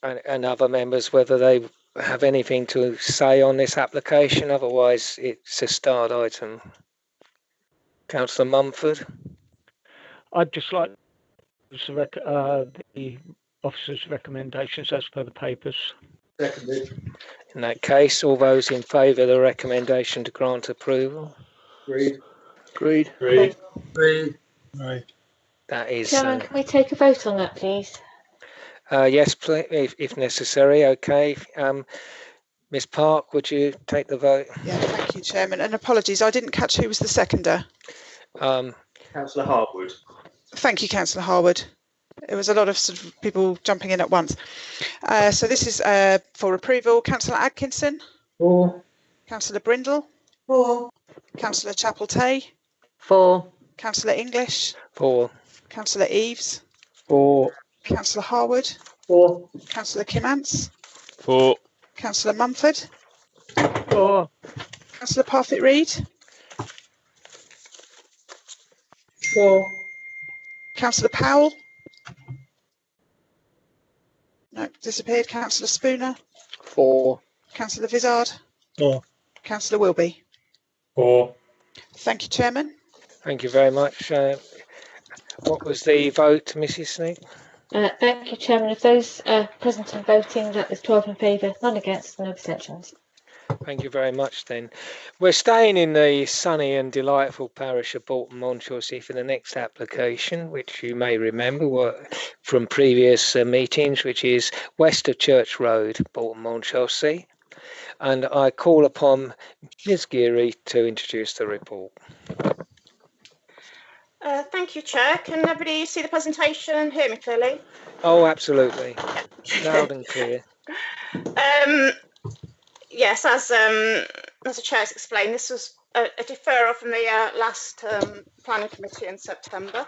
and other members whether they have anything to say on this application? Otherwise, it's a starred item. Councillor Mumford. I'd just like the officer's recommendations as per the papers. Seconded. In that case, all those in favour of the recommendation to grant approval? Agreed. Agreed. Agreed. Right. That is. Chairman, can we take a vote on that, please? Yes, please, if necessary. Okay. Ms Park, would you take the vote? Yeah, thank you, Chairman. And apologies, I didn't catch who was the seconder. Councillor Harwood. Thank you, Councillor Harwood. It was a lot of sort of people jumping in at once. So this is for approval. Councillor Atkinson. 4. Councillor Brindle. 4. Councillor Chapel-Tay. 4. Councillor English. 4. Councillor Eves. 4. Councillor Harwood. 4. Councillor Kimmants. 4. Councillor Mumford. 4. Councillor Parfitt-Reid. 4. Councillor Powell. No, disappeared. Councillor Spooner. 4. Councillor Vizard. 4. Councillor Wilby. 4. Thank you, Chairman. Thank you very much. What was the vote, Mrs Sneak? Thank you, Chairman. Of those present and voting, that was 12 in favour, 9 against, no abstentions. Thank you very much then. We're staying in the sunny and delightful parish of Bolton Monchelsea for the next application, which you may remember were from previous meetings, which is west of Church Road, Bolton Monchelsea. And I call upon Ms Geary to introduce the report. Thank you, Chair. Can everybody see the presentation and hear me clearly? Oh, absolutely. Loud and clear. Yes, as the Chair has explained, this was a deferral from the last planning committee in September.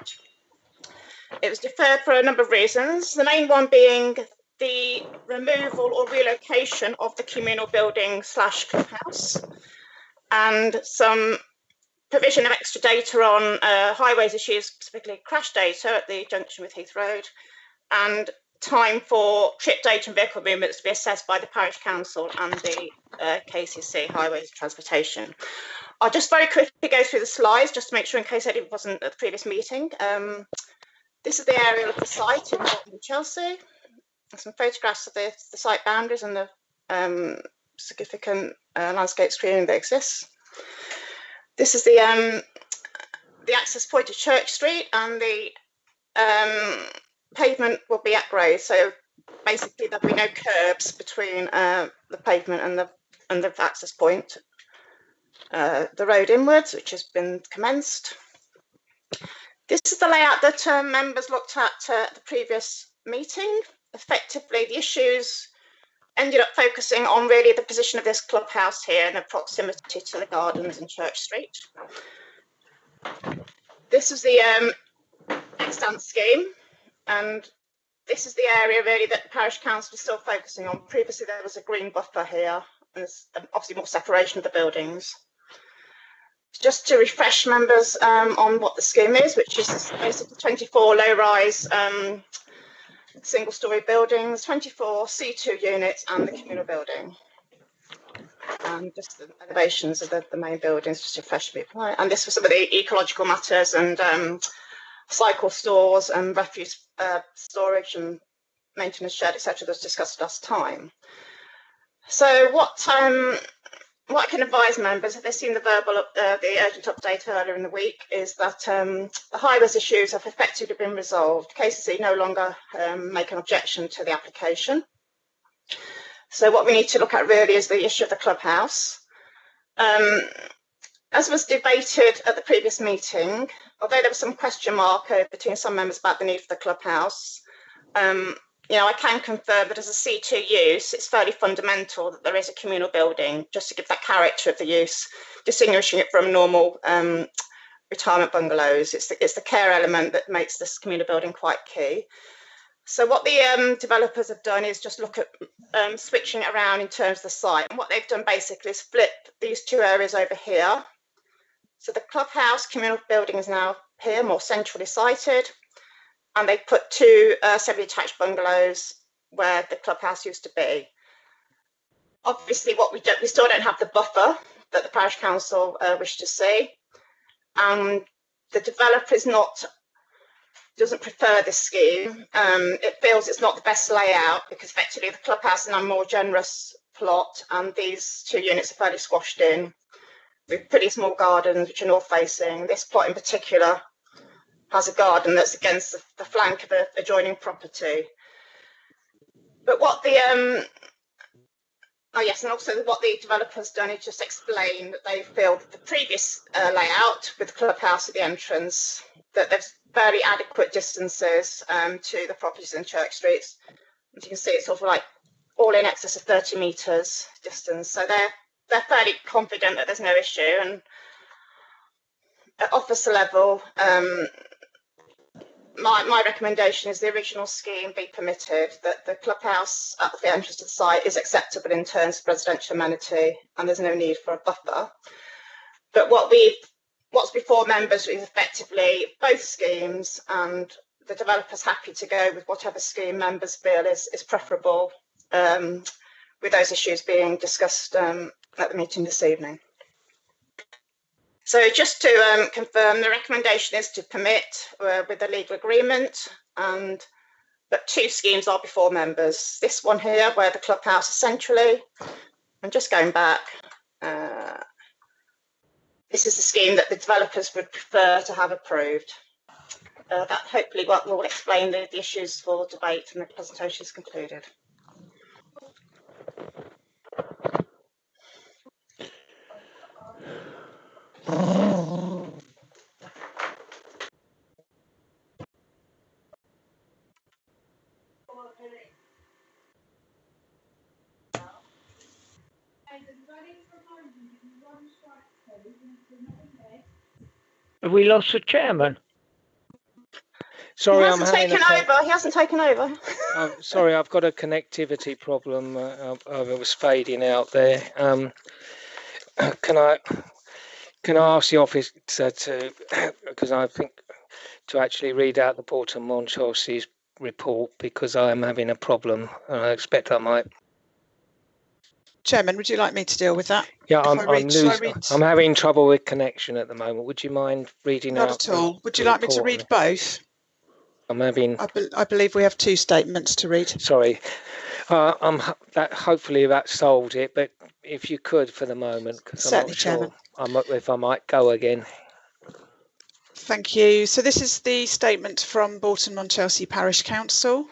It was deferred for a number of reasons, the main one being the removal or relocation of the communal building / clubhouse and some provision of extra data on highways issues, specifically crash data at the junction with Heath Road, and time for trip data and vehicle movements to be assessed by the Parish Council and the KCC Highways Transportation. I'll just very quickly go through the slides just to make sure in case anyone wasn't at the previous meeting. This is the aerial of the site in Bolton, Chelsea. Some photographs of the site boundaries and the significant landscape screening that exists. This is the access point to Church Street, and the pavement will be at grade. So basically, there'll be no curbs between the pavement and the access point. the road inwards, which has been commenced. This is the layout that members looked at the previous meeting. Effectively, the issues ended up focusing on really the position of this clubhouse here and the proximity to the gardens in Church Street. This is the extant scheme, and this is the area really that the parish council is still focusing on. Previously there was a green buffer here, and there's obviously more separation of the buildings. Just to refresh members on what the scheme is, which is basically 24 low-rise single-storey buildings, 24 C2 units and the communal building. And just the elevations of the main buildings, just to refresh people. And this was some of the ecological matters and cycle stores and refuse storage and maintenance shed, etc. that was discussed last time. So what I can advise members, if they've seen the the urgent update earlier in the week, is that the high-res issues have effectively been resolved. KCC no longer make an objection to the application. So what we need to look at really is the issue of the clubhouse. As was debated at the previous meeting, although there was some question mark between some members about the need for the clubhouse, I can confirm that as a C2 use, it's fairly fundamental that there is a communal building, just to give that character of the use, distinguishing it from normal retirement bungalows. It's the care element that makes this communal building quite key. So what the developers have done is just look at switching it around in terms of the site. And what they've done basically is flip these two areas over here. So the clubhouse communal building is now here, more centrally sited. And they put two semi-detached bungalows where the clubhouse used to be. Obviously, we still don't have the buffer that the parish council wish to see, and the developer doesn't prefer this scheme. It feels it's not the best layout because effectively the clubhouse is now a more generous plot, and these two units are fairly squashed in with pretty small gardens which are north facing. This plot in particular has a garden that's against the flank of the adjoining property. But what the and also what the developer's done is just explain that they feel that the previous layout with the clubhouse at the entrance, that there's very adequate distances to the properties in Church Street. As you can see, it's sort of like all in excess of 30 metres distance. So they're fairly confident that there's no issue. And at officer level, my recommendation is the original scheme be permitted, that the clubhouse at the entrance to the site is acceptable in terms of residential amenity and there's no need for a buffer. But what's before members is effectively both schemes, and the developer's happy to go with whatever scheme members feel is preferable, with those issues being discussed at the meeting this evening. So just to confirm, the recommendation is to permit with a legal agreement, but two schemes are before members. This one here, where the clubhouse is centrally, and just going back, this is the scheme that the developers would prefer to have approved. That hopefully will explain the issues for debate and the presentation is concluded. Have we lost the chairman? Sorry, he hasn't taken over. Sorry, I've got a connectivity problem. It was fading out there. Can I ask the officer to, because I think, to actually read out the Bolton Monchelsea's report, because I am having a problem and I expect I might. Chairman, would you like me to deal with that? Yeah, I'm having trouble with connection at the moment. Would you mind reading out? Not at all. Would you like me to read both? I'm having. I believe we have two statements to read. Sorry, hopefully that solved it. But if you could for the moment, because I'm not sure if I might go again. Thank you. So this is the statement from Bolton Monchelsea Parish Council.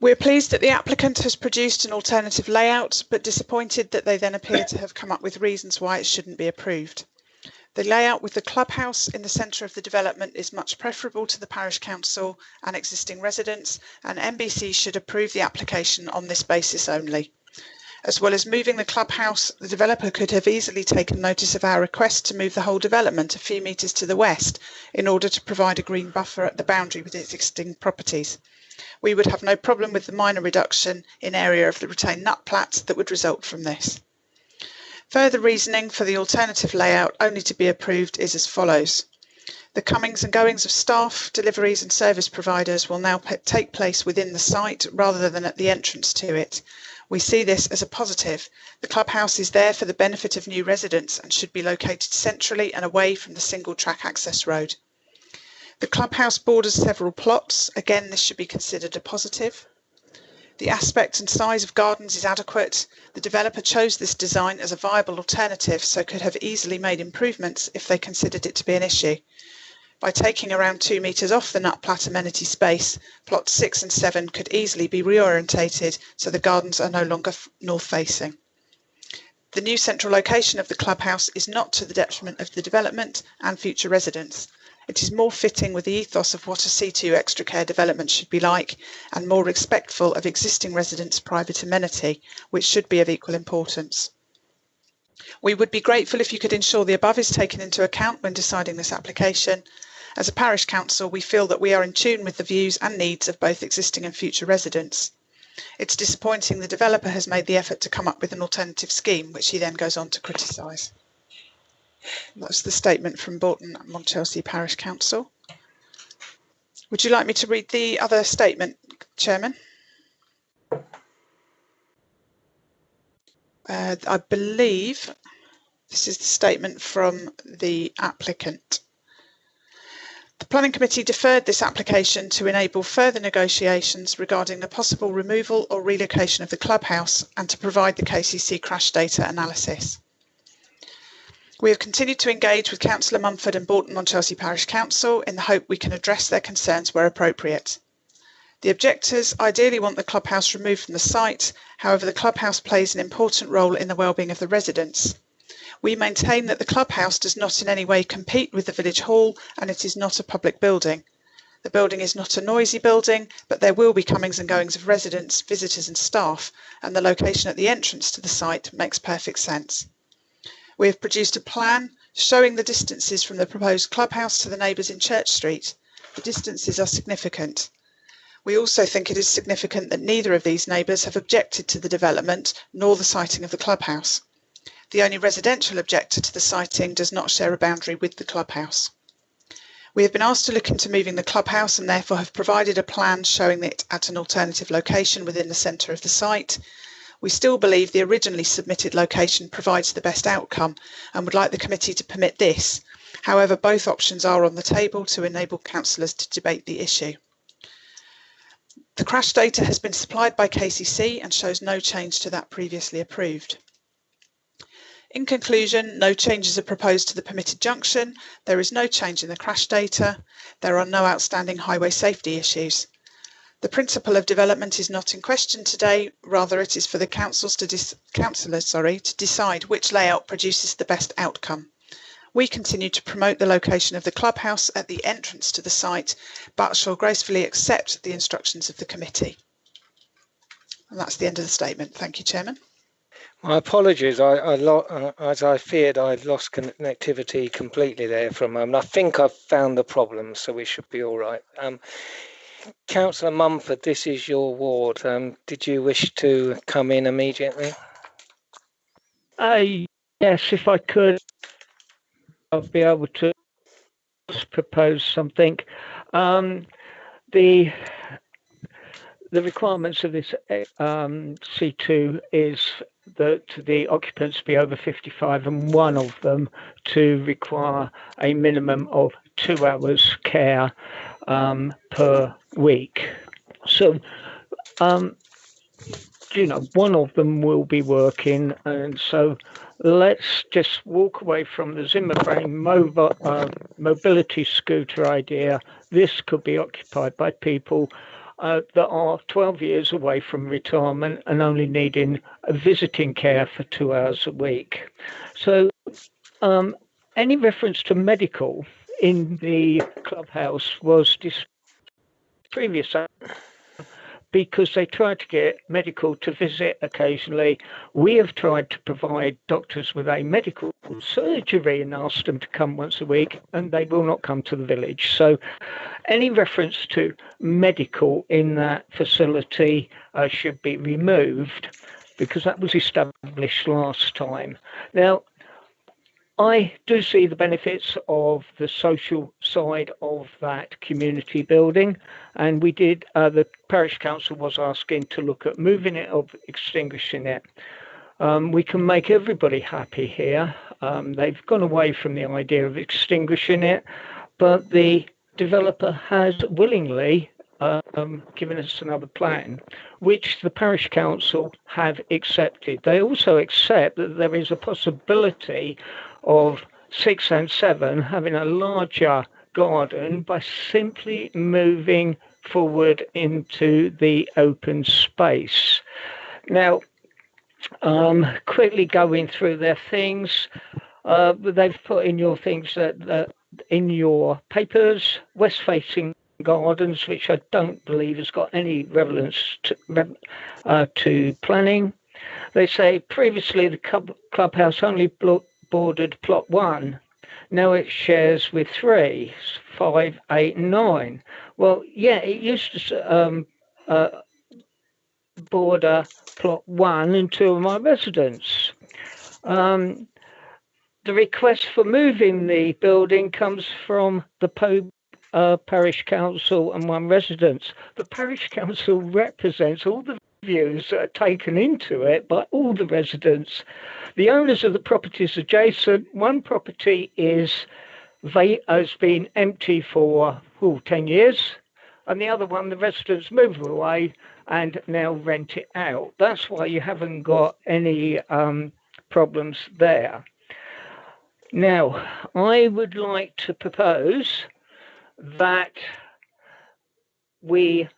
We're pleased that the applicant has produced an alternative layout, but disappointed that they then appear to have come up with reasons why it shouldn't be approved. The layout with the clubhouse in the centre of the development is much preferable to the parish council and existing residents, and MBC should approve the application on this basis only. As well as moving the clubhouse, the developer could have easily taken notice of our request to move the whole development a few metres to the west in order to provide a green buffer at the boundary with its existing properties. We would have no problem with the minor reduction in area of the retained nut plat that would result from this. Further reasoning for the alternative layout only to be approved is as follows. The comings and goings of staff, deliveries and service providers will now take place within the site rather than at the entrance to it. We see this as a positive. The clubhouse is there for the benefit of new residents and should be located centrally and away from the single track access road. The clubhouse borders several plots. Again, this should be considered a positive. The aspect and size of gardens is adequate. The developer chose this design as a viable alternative, so could have easily made improvements if they considered it to be an issue. By taking around 2 metres off the nut plat amenity space, plots 6 and 7 could easily be reorientated so the gardens are no longer north facing. The new central location of the clubhouse is not to the detriment of the development and future residents. It is more fitting with the ethos of what a C2 extra care development should be like and more respectful of existing residents' private amenity, which should be of equal importance. We would be grateful if you could ensure the above is taken into account when deciding this application. As a parish council, we feel that we are in tune with the views and needs of both existing and future residents. It's disappointing the developer has made the effort to come up with an alternative scheme, which he then goes on to criticise. That's the statement from Bolton and Monchelsea Parish Council. Would you like me to read the other statement, Chairman? I believe this is the statement from the applicant. The Planning Committee deferred this application to enable further negotiations regarding the possible removal or relocation of the clubhouse and to provide the KCC crash data analysis. We have continued to engage with Councillor Mumford and Bolton Monchelsea Parish Council in the hope we can address their concerns where appropriate. The objectors ideally want the clubhouse removed from the site, however the clubhouse plays an important role in the wellbeing of the residents. We maintain that the clubhouse does not in any way compete with the village hall and it is not a public building. The building is not a noisy building, but there will be comings and goings of residents, visitors and staff, and the location at the entrance to the site makes perfect sense. We have produced a plan showing the distances from the proposed clubhouse to the neighbours in Church Street. The distances are significant. We also think it is significant that neither of these neighbours have objected to the development nor the siting of the clubhouse. The only residential objector to the siting does not share a boundary with the clubhouse. We have been asked to look into moving the clubhouse and therefore have provided a plan showing it at an alternative location within the centre of the site. We still believe the originally submitted location provides the best outcome and would like the committee to permit this. However, both options are on the table to enable councillors to debate the issue. The crash data has been supplied by KCC and shows no change to that previously approved. In conclusion, no changes are proposed to the permitted junction. There is no change in the crash data. There are no outstanding highway safety issues. The principle of development is not in question today, rather it is for the councillors to decide which layout produces the best outcome. We continue to promote the location of the clubhouse at the entrance to the site, but shall gracefully accept the instructions of the committee. And that's the end of the statement. Thank you, Chairman. My apologies, as I feared, I'd lost connectivity completely there for a moment. I think I've found the problem, so we should be all right. Councillor Mumford, this is your ward. Did you wish to come in immediately? Yes, if I could, I'll be able to propose something. The requirements of this C2 is that the occupants be over 55 and one of them to require a minimum of 2 hours care per week. So, one of them will be working, and so let's just walk away from the Zimmer frame mobility scooter idea. This could be occupied by people that are 12 years away from retirement and only needing visiting care for 2 hours a week. So any reference to medical in the clubhouse was previous, because they tried to get medical to visit occasionally. We have tried to provide doctors with a medical surgery and asked them to come once a week, and they will not come to the village. So any reference to medical in that facility should be removed, because that was established last time. Now, I do see the benefits of the social side of that community building, and we did, the parish council was asking to look at moving it or extinguishing it. We can make everybody happy here. They've gone away from the idea of extinguishing it, but the developer has willingly given us another plan, which the parish council have accepted. They also accept that there is a possibility of 6 and 7 having a larger garden by simply moving forward into the open space. Now, quickly going through their things, they've put in your things that in your papers, west-facing gardens, which I don't believe has got any relevance to planning. They say previously the clubhouse only bordered plot 1. Now it shares with 3, 5, 8, and 9. Well, yeah, it used to border plot 1 and 2 of my residents. The request for moving the building comes from the parish council and 1 resident. The parish council represents all the views that are taken into it by all the residents. The owners of the properties adjacent, 1 property has been empty for 10 years, and the other one, the residents move away and now rent it out. That's why you haven't got any problems there. Now, I would like to propose that we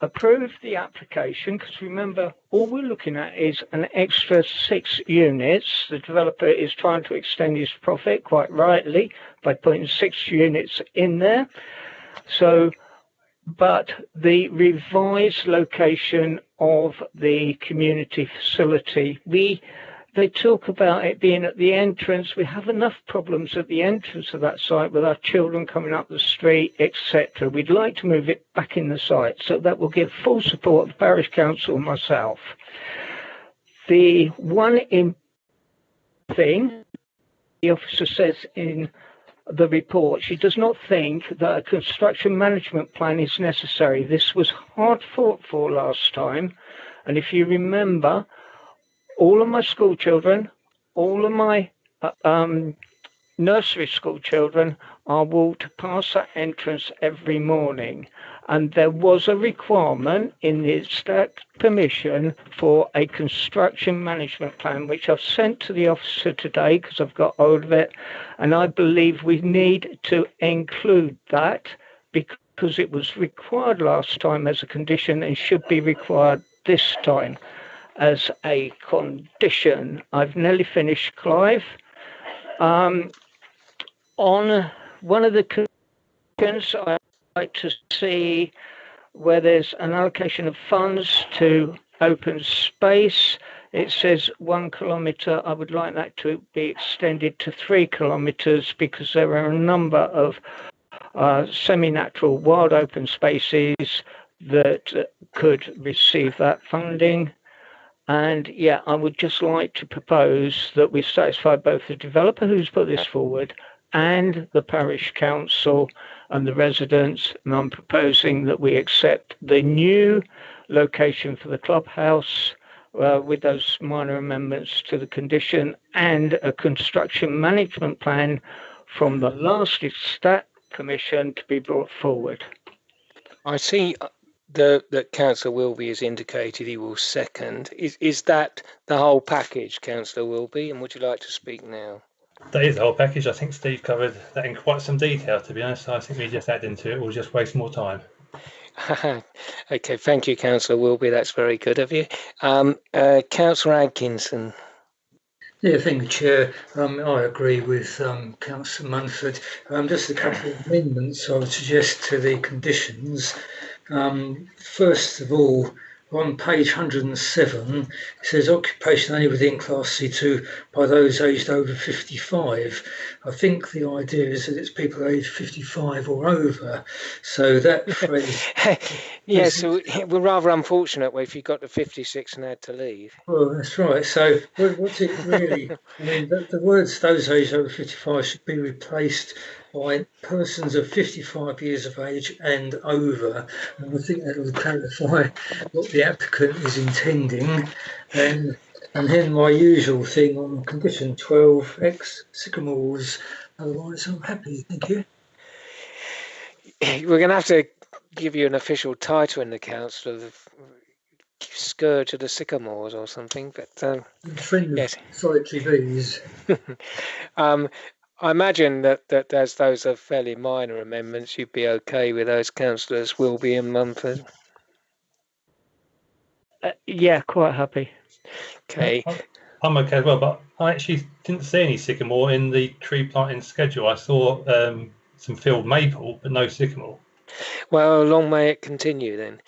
approve the application, because remember, all we're looking at is an extra 6 units. The developer is trying to extend his profit, quite rightly, by putting 6 units in there. So, but the revised location of the community facility, they talk about it being at the entrance. We have enough problems at the entrance of that site with our children coming up the street, etc. We'd like to move it back in the site, so that will give full support of the parish council and myself. The one thing the officer says in the report, she does not think that a construction management plan is necessary. This was hard fought for last time, and if you remember, all of my school children, all of my nursery school children are walked past that entrance every morning. And there was a requirement in the estate permission for a construction management plan, which I've sent to the officer today because I've got hold of it. And I believe we need to include that because it was required last time as a condition and should be required this time as a condition. I've nearly finished, Clive. On one of the conditions, I'd like to see where there's an allocation of funds to open space. It says 1 kilometre. I would like that to be extended to 3 kilometres because there are a number of semi-natural wild open spaces that could receive that funding. And yeah, I would just like to propose that we satisfy both the developer who's put this forward and the parish council and the residents. And I'm proposing that we accept the new location for the clubhouse with those minor amendments to the condition and a construction management plan from the last estate commission to be brought forward. I see that Councillor Wilby has indicated he will second. Is that the whole package, Councillor Wilby? And would you like to speak now? That is the whole package. I think Steve covered that in quite some detail, to be honest. I think we just add into it, we'll just waste more time. Okay, thank you, Councillor Wilby. That's very good of you. Councillor Atkinson. Yeah, thank you, Chair. I agree with Councillor Munford. Just a couple of amendments I would suggest to the conditions. First of all, on page 107, it says occupation only within Class C2 by those aged over 55. I think the idea is that it's people aged 55 or over. So that phrase... Yeah, so we're rather unfortunate if you got to 56 and had to leave. Well, that's right. So what's it really? I mean, the words those aged over 55 should be replaced by persons of 55 years of age and over. And I think that will clarify what the applicant is intending. And then my usual thing on condition 12, ex sycamores. Otherwise, I'm happy. Thank you. We're going to have to give you an official title in the council of Scourge of the Sycamores or something, but yes. Solitary bees. I imagine that as those are fairly minor amendments, you'd be okay with those councillors Wilby and Mumford. Yeah, quite happy. Okay. I'm okay as well, but I actually didn't see any sycamore in the tree planting schedule. I saw some field maple, but no sycamore. Well, long may it continue then.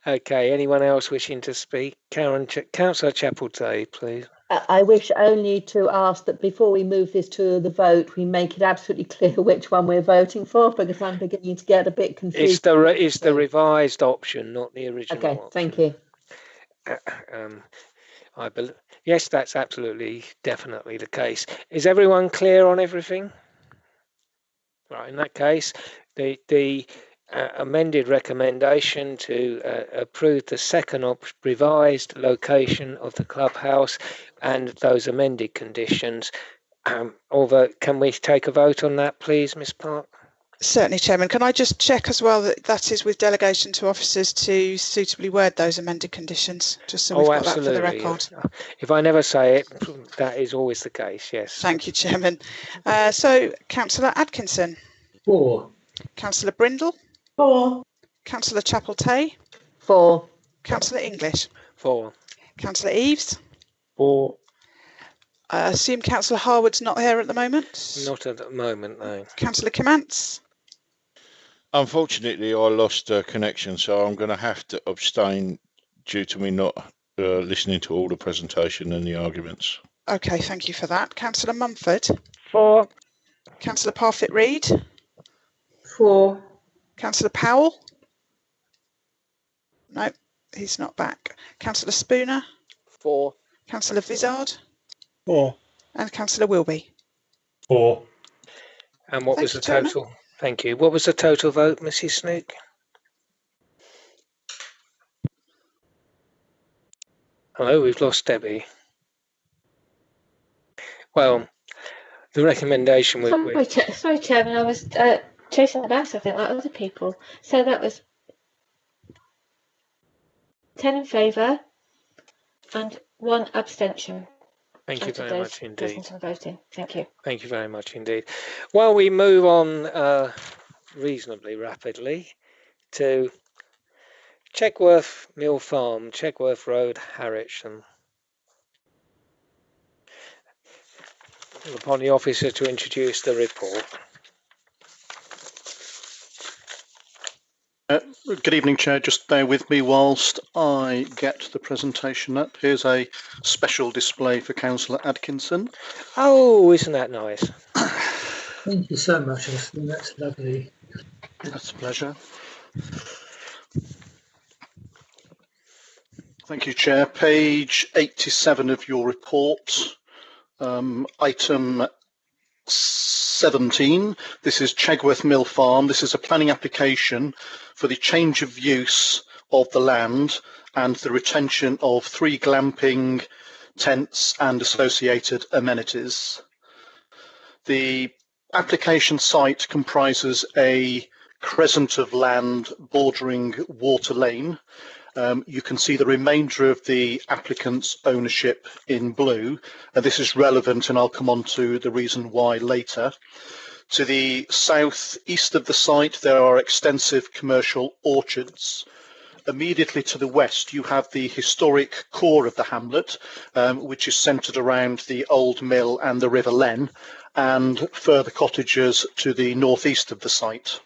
Okay, anyone else wishing to speak? Councillor Chapelday, please. I wish only to ask that before we move this to the vote, we make it absolutely clear which one we're voting for, because I'm beginning to get a bit confused. It's the revised option, not the original Okay, option. thank you. Yes, that's absolutely, definitely the case. Is everyone clear on everything? Right, in that case, the amended recommendation to approve the second revised location of the clubhouse and those amended conditions. Although, can we take a vote on that, please, Ms. Park? Certainly, Chairman. Can I just check as well that that is with delegation to officers to suitably word those amended conditions, just so we've got that for the record? If I never say it, that is always the case, yes. Thank you, Chairman. So, Councillor Atkinson. 4. Councillor Brindle. 4. Councillor Chapelday. 4. Councillor English. 4. Councillor Eaves. 4. I assume Councillor Harwood's not here at the moment? Not at the moment, no. Councillor Kimantz. Unfortunately, I lost connection, so I'm going to have to abstain due to me not listening to all the presentation and the arguments. Okay, thank you for that. Councillor Mumford. 4. Councillor Parfitt-Reid. 4. Councillor Powell. No, he's not back. Councillor Spooner. 4. Councillor Vizard. 4. And Councillor Wilby. 4. And what was the total? Thank you. What was the total vote, Mrs. Snook? Hello, we've lost Debbie. Well, the recommendation was... Sorry, Chairman, I was chasing about something like other people. So that was 10 in favour and 1 abstention. Thank you very much indeed. Voting. Thank you. Thank you very much indeed. Well, we move on reasonably rapidly to Chegworth Mill Farm, Chegworth Road, Harwich. And upon the officer to introduce the report. Good evening, Chair. Just bear with me whilst I get the presentation up. Here's a special display for Councillor Atkinson. Oh, isn't that nice? Thank you so much, Austin. That's lovely. That's a pleasure. Thank you, Chair. Page 87 of your report, item 17. This is Chegworth Mill Farm. This is a planning application for the change of use of the land and the retention of 3 glamping tents and associated amenities. The application site comprises a crescent of land bordering Water Lane. You can see the remainder of the applicant's ownership in blue, and this is relevant, and I'll come on to the reason why later. To the southeast of the site, there are extensive commercial orchards. Immediately to the west, you have the historic core of the hamlet, which is centred around the old mill and the River Len, and further cottages to the northeast of the site.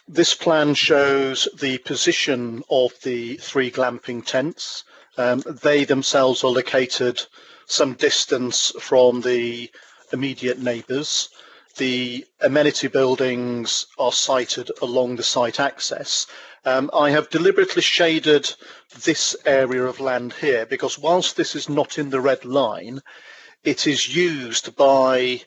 This plan shows the position of the 3 glamping tents. They themselves are located some distance from the immediate neighbours. The amenity buildings are sited along the site access. I have deliberately shaded this area of land here because whilst this is not in the red line, it is used by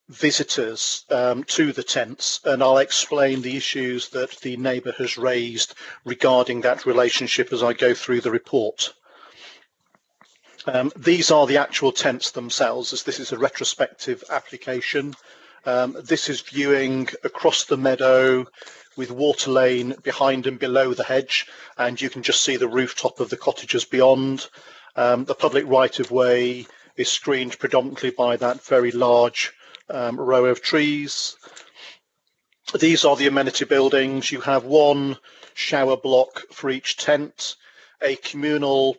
visitors to the tents, and I'll explain the issues that the neighbour has raised regarding that relationship as I go through the report. These are the actual tents themselves, as this is a retrospective application. This is viewing across the meadow with Water Lane behind and below the hedge, and you can just see the rooftop of the cottages beyond. The public right-of-way is screened predominantly by that very large row of trees. These are the amenity buildings. You have 1 shower block for each tent, a communal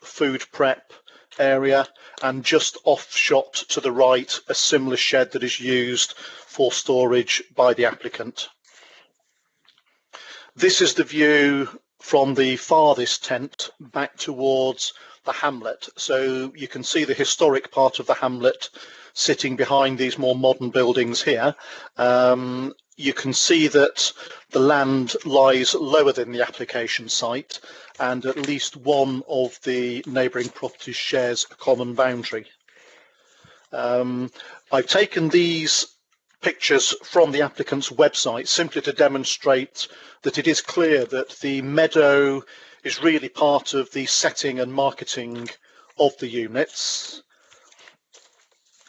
food prep area, and just off shot to the right, a similar shed that is used for storage by the applicant. This is the view from the farthest tent back towards the hamlet. So you can see the historic part of the hamlet sitting behind these more modern buildings here. You can see that the land lies lower than the application site, and at least one of the neighbouring properties shares a common boundary. I've taken these pictures from the applicant's website simply to demonstrate that it is clear that the meadow is really part of the setting and marketing of the units.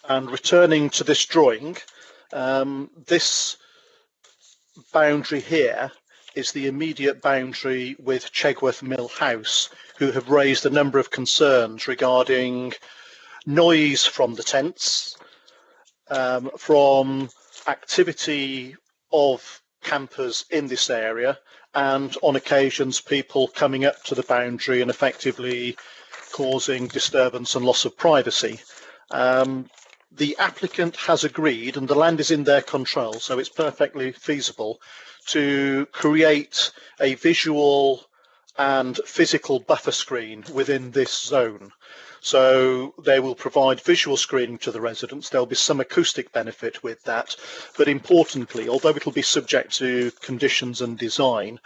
And returning to this drawing, this boundary here is the immediate boundary with Chegworth Mill House, who have raised a number of concerns regarding noise from the tents, from activity of campers in this area, and on occasions people coming up to the boundary and effectively causing disturbance and loss of privacy. The applicant has agreed, and the land is in their control, so it's perfectly feasible, to create a visual and physical buffer screen within this zone. So they will provide visual screening to the residents. There'll be some acoustic benefit with that, but importantly, although it'll be subject to conditions and design,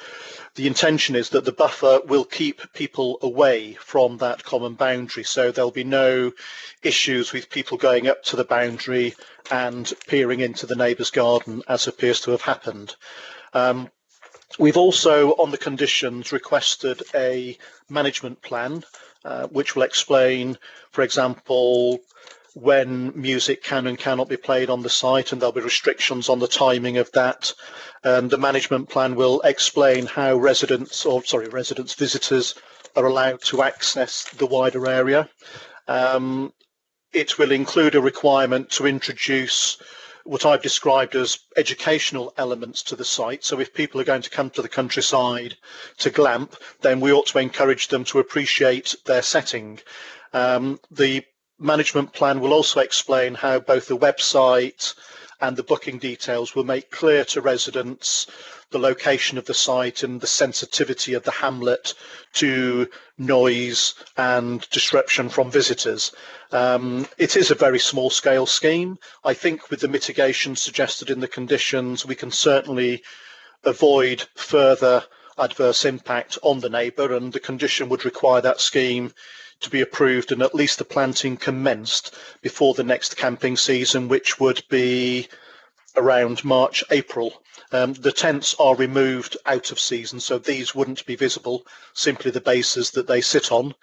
the intention is that the buffer will keep people away from that common boundary, so there'll be no issues with people going up to the boundary and peering into the neighbour's garden, as appears to have happened. We've also, on the conditions, requested a management plan, which will explain, for example, when music can and cannot be played on the site, and there'll be restrictions on the timing of that. The management plan will explain how visitors are allowed to access the wider area. It will include a requirement to introduce what I've described as educational elements to the site. So if people are going to come to the countryside to glamp, then we ought to encourage them to appreciate their setting. The management plan will also explain how both the website and the booking details will make clear to residents the location of the site and the sensitivity of the hamlet to noise and disruption from visitors. It is a very small scale scheme. I think with the mitigation suggested in the conditions, we can certainly avoid further adverse impact on the neighbour, and the condition would require that scheme to be approved and at least the planting commenced before the next camping season, which would be around March, April. The tents are removed out of season, so these wouldn't be visible, simply the bases that they sit on.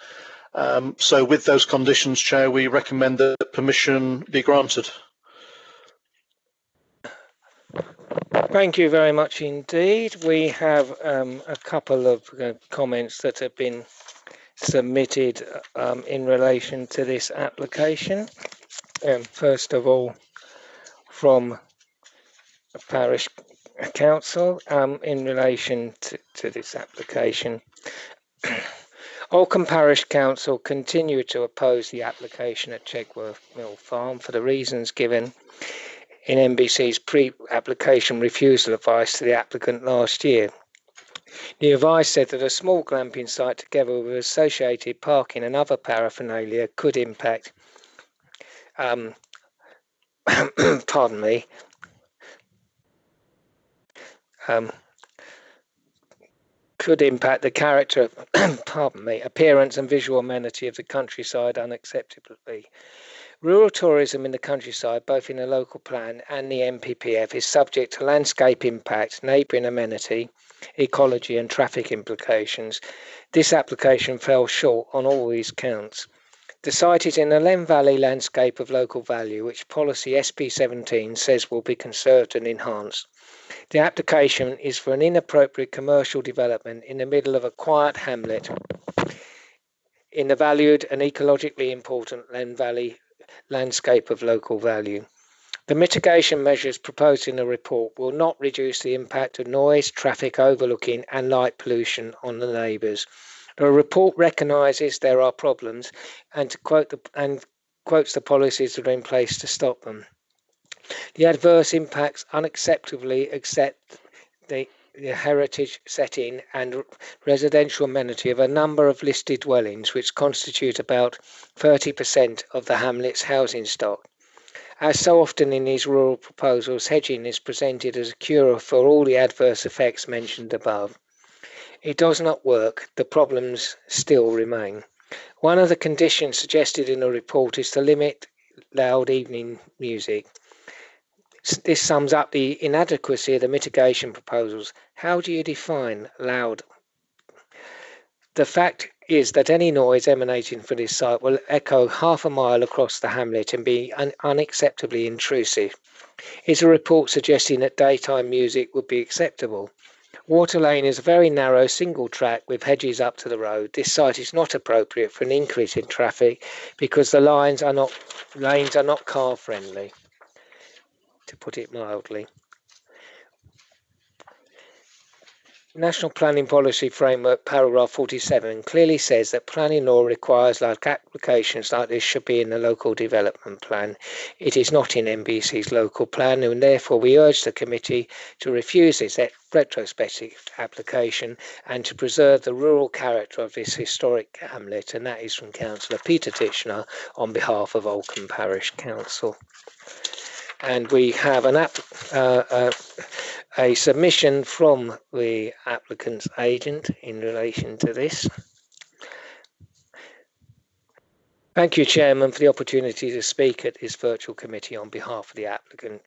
So with those conditions, Chair, we recommend that permission be granted. Thank you very much indeed. We have a couple of comments that have been submitted in relation to this application. first of all, from Parish Council in relation to this application. Oldcombe Parish Council continue to oppose the application at Chegworth Mill Farm for the reasons given in NBC's pre-application refusal advice to the applicant last year. The advice said that a small glamping site together with associated parking and other paraphernalia could impact pardon me, could impact the character, pardon me, appearance and visual amenity of the countryside unacceptably. Rural tourism in the countryside, both in the local plan and the NPPF, is subject to landscape impact, neighbouring amenity, ecology and traffic implications. This application fell short on all these counts. The site is in the Len Valley landscape of local value, which policy SP17 says will be conserved and enhanced. The application is for an inappropriate commercial development in the middle of a quiet hamlet in the valued and ecologically important Len Valley landscape of local value. The mitigation measures proposed in the report will not reduce the impact of noise, traffic overlooking and light pollution on the neighbours. The report recognises there are problems and quotes the policies that are in place to stop them. The adverse impacts unacceptably accept the heritage setting and residential amenity of a number of listed dwellings, which constitute about 30% of the hamlet's housing stock. As so often in these rural proposals, hedging is presented as a cure for all the adverse effects mentioned above. It does not work. The problems still remain. One of the conditions suggested in the report is to limit loud evening music. This sums up the inadequacy of the mitigation proposals. How do you define loud? The fact is that any noise emanating from this site will echo half a mile across the hamlet and be unacceptably intrusive. Is a report suggesting that daytime music would be acceptable? Water Lane is a very narrow single track with hedges up to the road. This site is not appropriate for an increase in traffic because the lanes are not car friendly, to put it mildly. National Planning Policy Framework paragraph 47 clearly says that planning law requires like applications like this should be in the local development plan. It is not in NBC's local plan, and therefore we urge the committee to refuse this retrospective application and to preserve the rural character of this historic hamlet. And that is from Councillor Peter Titchener on behalf of Oldcombe Parish Council. And we have a submission from the applicant's agent in relation to this. Thank you, Chairman, for the opportunity to speak at this virtual committee on behalf of the applicant.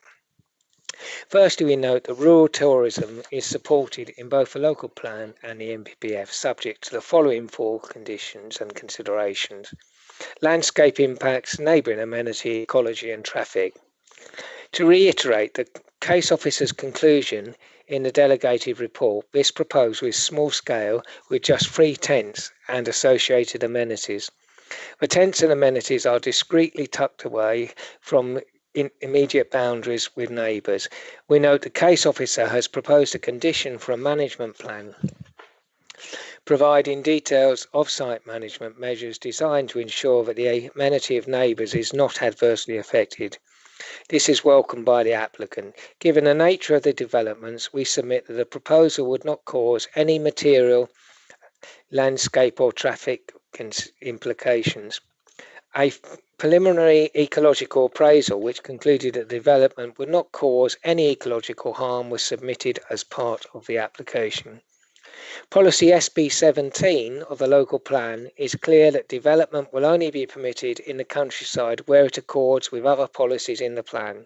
Firstly, we note that rural tourism is supported in both the local plan and the NPPF, subject to the following four conditions and considerations: landscape impacts, neighbouring amenity, ecology and traffic. To reiterate, the case officer's conclusion in the delegated report, this proposal is small scale with just 3 tents and associated amenities. The tents and amenities are discreetly tucked away from immediate boundaries with neighbours. We note the case officer has proposed a condition for a management plan providing details of site management measures designed to ensure that the amenity of neighbours is not adversely affected. This is welcomed by the applicant. Given the nature of the developments, we submit that the proposal would not cause any material landscape or traffic implications. A preliminary ecological appraisal which concluded that the development would not cause any ecological harm was submitted as part of the application. Policy SB17 of the local plan is clear that development will only be permitted in the countryside where it accords with other policies in the plan.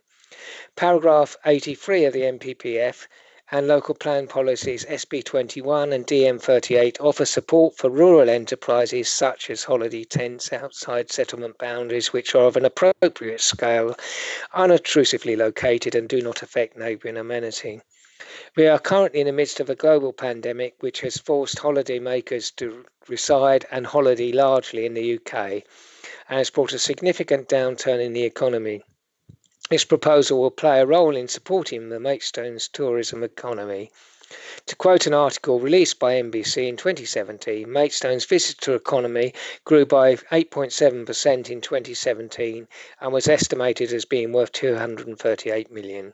Paragraph 83 of the NPPF and local plan policies SB21 and DM38 offer support for rural enterprises such as holiday tents outside settlement boundaries which are of an appropriate scale, unobtrusively located and do not affect neighbouring amenity. We are currently in the midst of a global pandemic which has forced holiday makers to reside and holiday largely in the UK. and has brought a significant downturn in the economy. This proposal will play a role in supporting the Maidstone's tourism economy. To quote an article released by NBC in 2017, Maidstone's visitor economy grew by 8.7% in 2017 and was estimated as being worth 238 million.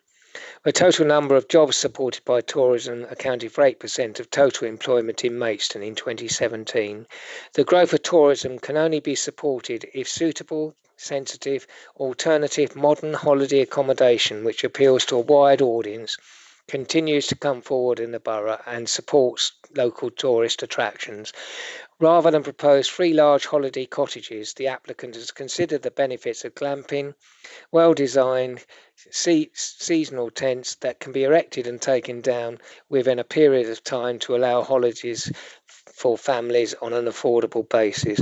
The total number of jobs supported by tourism accounted for 8% of total employment in Maidstone in 2017. The growth of tourism can only be supported if suitable, sensitive, alternative, modern holiday accommodation which appeals to a wide audience continues to come forward in the borough and supports local tourist attractions. Rather than propose 3 large holiday cottages, the applicant has considered the benefits of glamping, well-designed seasonal tents that can be erected and taken down within a period of time to allow holidays for families on an affordable basis.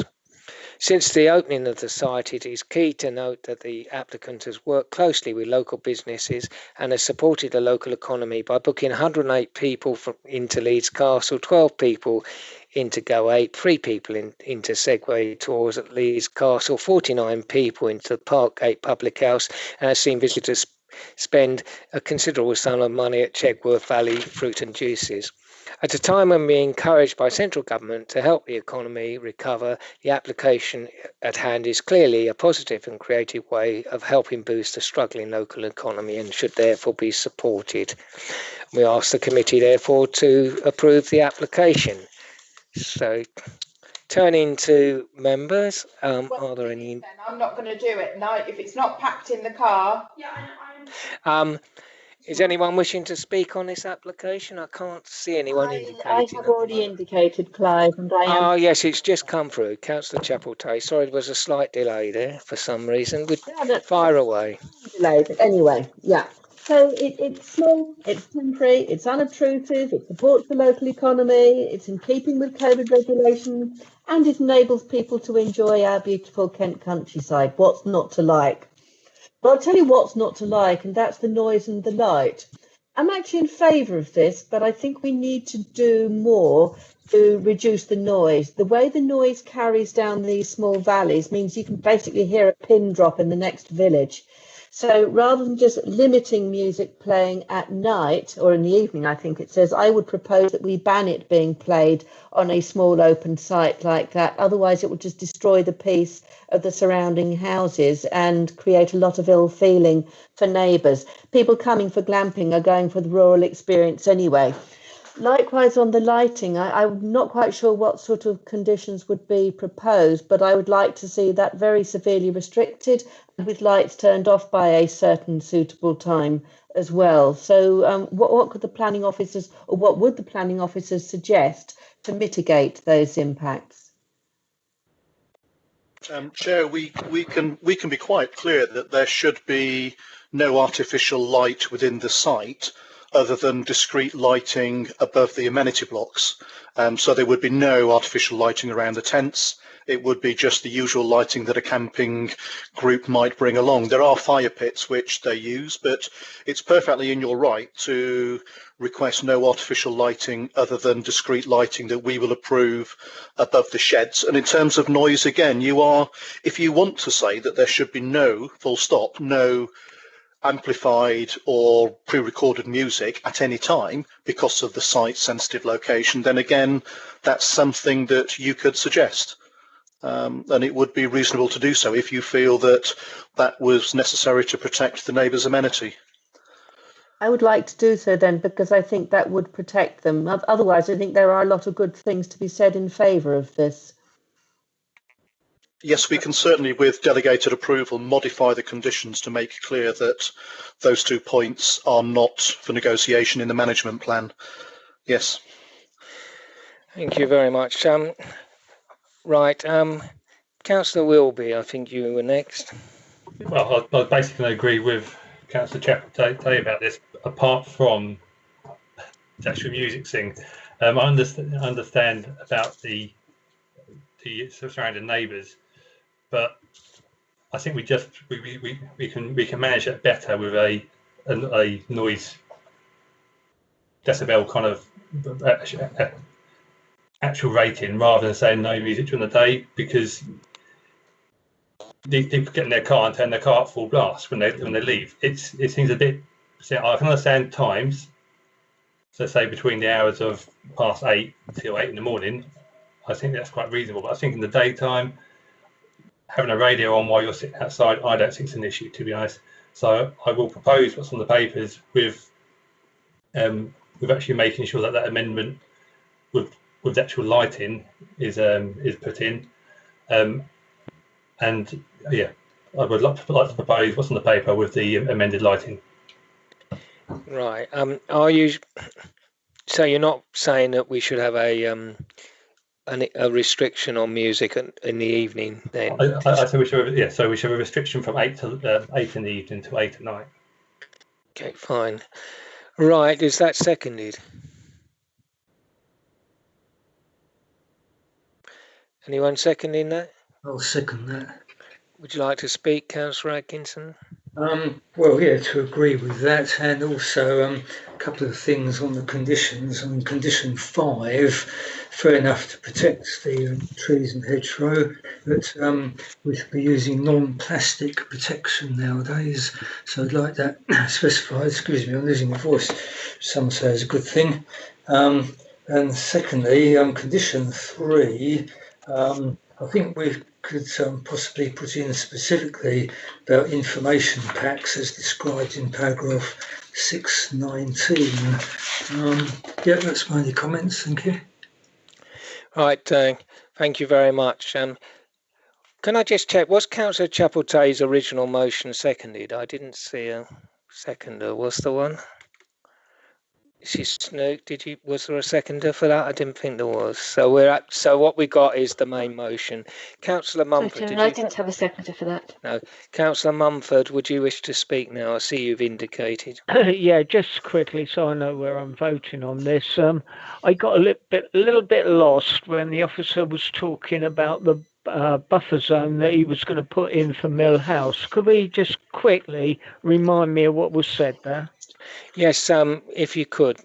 Since the opening of the site, it is key to note that the applicant has worked closely with local businesses and has supported the local economy by booking 108 people into Leeds Castle, 12 people into Go 8, 3 people into Segway Tours at Leeds Castle, 49 people into the Parkgate Public House, and has seen visitors spend a considerable sum of money at Chegworth Valley Fruit and Juices. At a time when we're encouraged by central government to help the economy recover, the application at hand is clearly a positive and creative way of helping boost the struggling local economy and should therefore be supported. We ask the committee therefore to approve the application. So, turning to members, are there any? Then I'm not going to do it. No, if it's not packed in the car. Is anyone wishing to speak on this application? I can't see anyone indicating. I have already indicated, Clive, and I am. Oh, yes, it's just come through. Councillor Chapeltay. Sorry, there was a slight delay there for some reason. Fire away. Delay, but anyway, yeah. So it's small, it's temporary, it's unobtrusive, it supports the local economy, it's in keeping with COVID regulations, and it enables people to enjoy our beautiful Kent countryside. What's not to like? Well, I'll tell you what's not to like, and that's the noise and the light. I'm actually in favour of this, but I think we need to do more to reduce the noise. The way the noise carries down these small valleys means you can basically hear a pin drop in the next village. So rather than just limiting music playing at night or in the evening, I think it says, I would propose that we ban it being played on a small open site like that. Otherwise, it would just destroy the peace of the surrounding houses and create a lot of ill feeling for neighbours. People coming for glamping are going for the rural experience anyway. Likewise, on the lighting, I'm not quite sure what sort of conditions would be proposed, but I would like to see that very severely restricted and with lights turned off by a certain suitable time as well. So what could the planning officers, or what would the planning officers suggest to mitigate those impacts? Chair, we can be quite clear that there should be no artificial light within the site other than discrete lighting above the amenity blocks. So there would be no artificial lighting around the tents. It would be just the usual lighting that a camping group might bring along. There are fire pits which they use, but it's perfectly in your right to request no artificial lighting other than discrete lighting that we will approve above the sheds. And in terms of noise, again, if you want to say that there should be no, full stop, no amplified or pre-recorded music at any time because of the site sensitive location, then again, that's something that you could suggest. And it would be reasonable to do so if you feel that that was necessary to protect the neighbour's amenity. I would like to do so then, because I think that would protect them. Otherwise, I think there are a lot of good things to be said in favour of this. Yes, we can certainly, with delegated approval, modify the conditions to make clear that those 2 points are not for negotiation in the management plan. Yes. Thank you very much. Right, Councillor Wilby, I think you were next. Well, I basically agree with Councillor Chapeltay about this, apart from the actual music thing. I understand about the surrounding neighbours, but I think we can manage it better with a noise decibel kind of actual rating rather than saying no music during the day, because people get in their car and turn their car up full blast when they leave. It seems a bit. So I can understand times. So say between the hours of 8:30 till 8 in the morning, I think that's quite reasonable. But I think in the daytime, having a radio on while you're sitting outside, I don't think it's an issue, to be honest. So I will propose what's on the papers with actually making sure that amendment with the actual lighting is put in. And yeah, I would like to propose what's on the paper with the amended lighting. Right. Are you? So you're not saying that we should have a restriction on music in the evening then? I say we should. Yeah. So we should have a restriction from 8 to 8 in the evening to 8 at night. Okay. Fine. Right. Is that seconded? Anyone seconding that? I'll second that. Would you like to speak, Councillor Atkinson? Well, yeah, to agree with that, and also a couple of things on the conditions. On condition 5, fair enough to protect the trees and hedgerow, but we should be using non-plastic protection nowadays. So I'd like that specified. Excuse me, I'm losing my voice. Some say is a good thing. And secondly, condition 3. I think we could possibly put in specifically about information packs as described in paragraph 619. Yeah, that's my only comments. Thank you. Right, thank you very much. Can I just check, was Councillor Chapeltay's original motion seconded? I didn't see a seconder. Was there one? Snook, was there a seconder for that? I didn't think there was. So what we got is the main motion. Councillor Mumford, I didn't have a seconder for that. No. Councillor Mumford, would you wish to speak now? I see you've indicated. Yeah, just quickly, so I know where I'm voting on this. I got a little bit lost when the officer was talking about the buffer zone that he was going to put in for Mill House. Could we just quickly remind me of what was said there? Yes, if you could,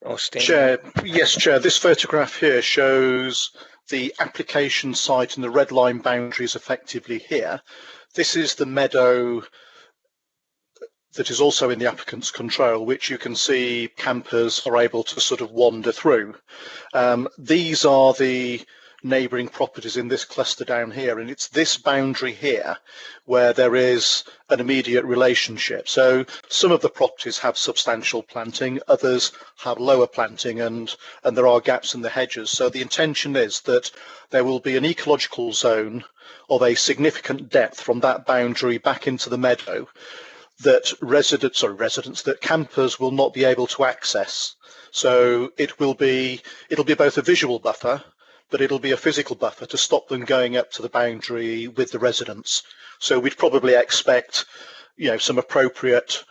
Austin. Chair, yes, Chair. This photograph here shows the application site and the red line boundaries effectively here. This is the meadow that is also in the applicant's control, which you can see campers are able to sort of wander through. These are the neighbouring properties in this cluster down here, and it's this boundary here where there is an immediate relationship. So some of the properties have substantial planting, others have lower planting, and there are gaps in the hedges. So the intention is that there will be an ecological zone of a significant depth from that boundary back into the meadow that that campers will not be able to access. So it'll be both a visual buffer, but it'll be a physical buffer to stop them going up to the boundary with the residents. So we'd probably expect, some appropriate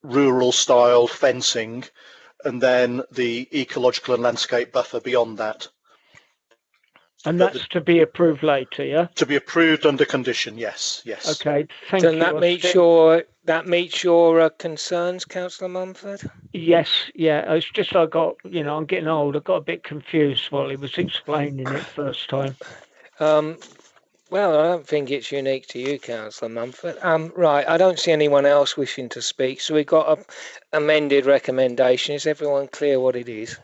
rural style fencing, and then the ecological and landscape buffer beyond that. And that's to be approved later, yeah? To be approved under condition, yes. Okay, thank you. And that meets your concerns, Councillor Mumford? Yes, yeah. It's just I'm getting old. I got a bit confused while he was explaining it first time. Well, I don't think it's unique to you, Councillor Mumford. Right, I don't see anyone else wishing to speak, so we've got an amended recommendation. Is everyone clear what it is?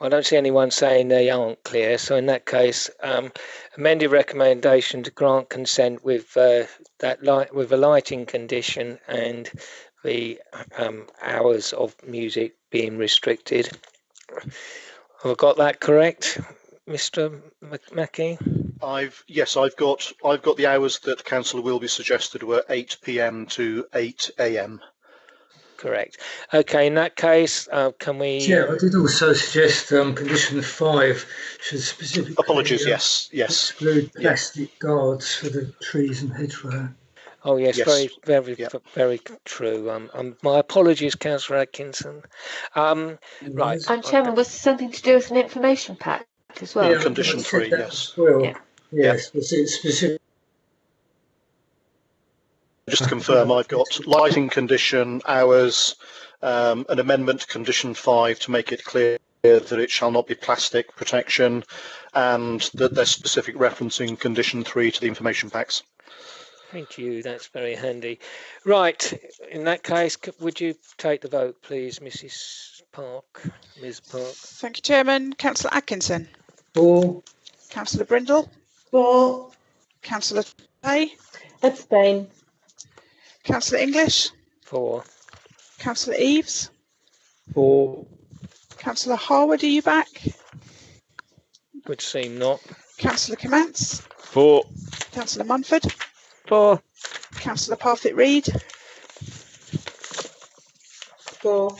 I don't see anyone saying they aren't clear, so in that case, amended recommendation to grant consent with with a lighting condition and the hours of music being restricted. Have I got that correct, Mr. Mackey? I've got the hours that Councillor Wilby suggested were 8 p.m. to 8 a.m. Correct. Okay, in that case, can we... Yeah, I did also suggest condition 5 should specifically... Apologies, yes. Exclude plastic guards for the trees and hedgerow. Oh, yes. Very true. My apologies, Councillor Atkinson. Right. And Chairman, was something to do with an information pack as well? Yeah, condition 3, yes. Well, yes, it's specific. Just to confirm, I've got lighting condition, hours, an amendment to condition 5 to make it clear that it shall not be plastic protection, and that there's specific reference in condition 3 to the information packs. Thank you. That's very handy. Right. In that case, would you take the vote, please, Mrs. Park? Ms. Park. Thank you, Chairman. Councillor Atkinson. For. Councillor Brindle. For. Councillor Tay. Abstain. Councillor English. For. Councillor Eves. For. Councillor Harwood, are you back? Would seem not. Councillor Comance. For. Councillor Munford. For. Councillor Parfitt-Reed. For.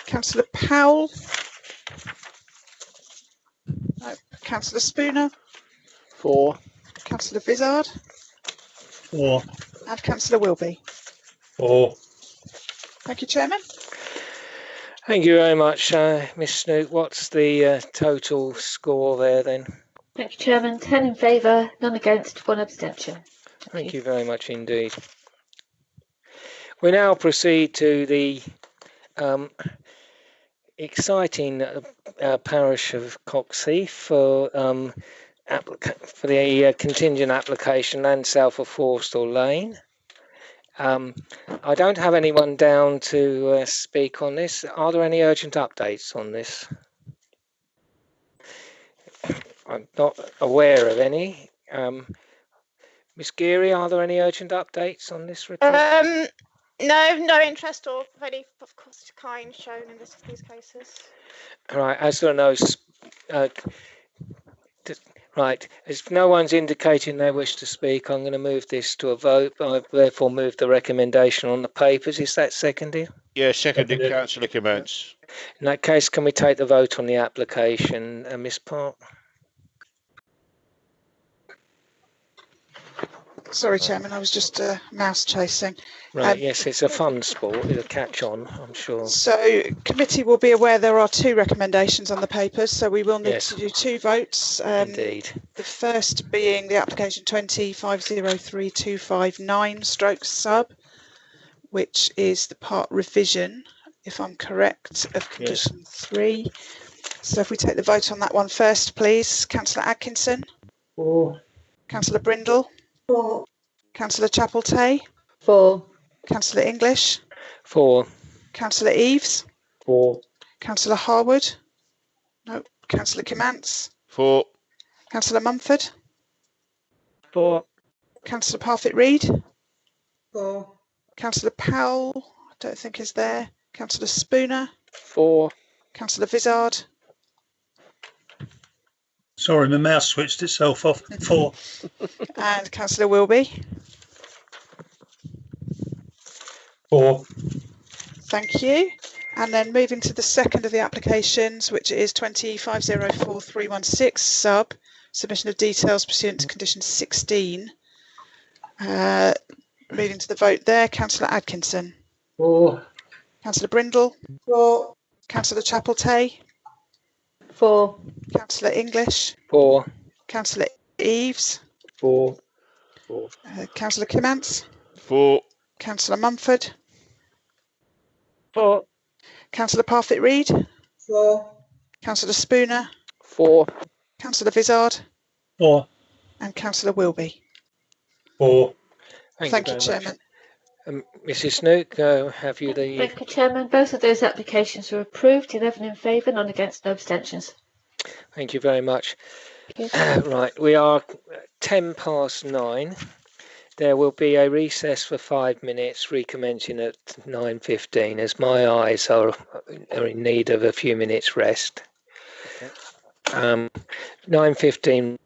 Councillor Powell. No. Councillor Spooner. For. Councillor Vizard. For. And Councillor Wilby. For. Thank you, Chairman. Thank you very much, Miss Snook. What's the total score there then? Thank you, Chairman. 10 in favour, none against, 1 abstention. Thank you very much indeed. We now proceed to the exciting parish of Coxheath for the contingent application land sale for Forstall Lane. I don't have anyone down to speak on this. Are there any urgent updates on this? I'm not aware of any. Miss Geary, are there any urgent updates on this report? No interest or any of course kind shown in these cases. Right, as there are no right, as no one's indicating they wish to speak, I'm going to move this to a vote. I therefore move the recommendation on the papers. Is that seconded? Yeah, seconded, Councillor Comance. In that case, can we take the vote on the application, Miss Park? Sorry, Chairman, I was just mouse chasing. Right, yes, it's a fun sport. It'll catch on, I'm sure. So, committee will be aware there are 2 recommendations on the papers, so we will need to do 2 votes. Indeed. The first being the application 20503259 stroke sub, which is the part revision, if I'm correct, of condition 3. So if we take the vote on that one first, please. Councillor Atkinson. For. Councillor Brindle. For. Councillor Chapel-Tay. For. Councillor English. For. Councillor Eves. For. Councillor Harwood. No. Councillor Comance. For. Councillor Mumford. For. Councillor Parfitt-Reed. For. Councillor Powell, I don't think is there. Councillor Spooner. For. Councillor Vizard. Sorry, my mouse switched itself off. For. And Councillor Wilby. For. Thank you. And then moving to the second of the applications, which is 2504316 sub, submission of details pursuant to condition 16. Moving to the vote there, Councillor Atkinson. For. Councillor Brindle. For. Councillor Chapel-Tay. For. Councillor English. For. Councillor Eves. For. Councillor Comance. For. Councillor Mumford. For. Councillor Parfitt-Reed. For. Councillor Spooner. For. Councillor Vizard. For. And Councillor Wilby. For. Thank you, Chairman. Mrs. Snook, have you the... Thank you, Chairman. Both of those applications were approved. 11 in favour, none against, no abstentions. Thank you very much. Right, we are 9:10. There will be a recess for 5 minutes, recommencing at 9:15, as my eyes are in need of a few minutes rest. 9:15.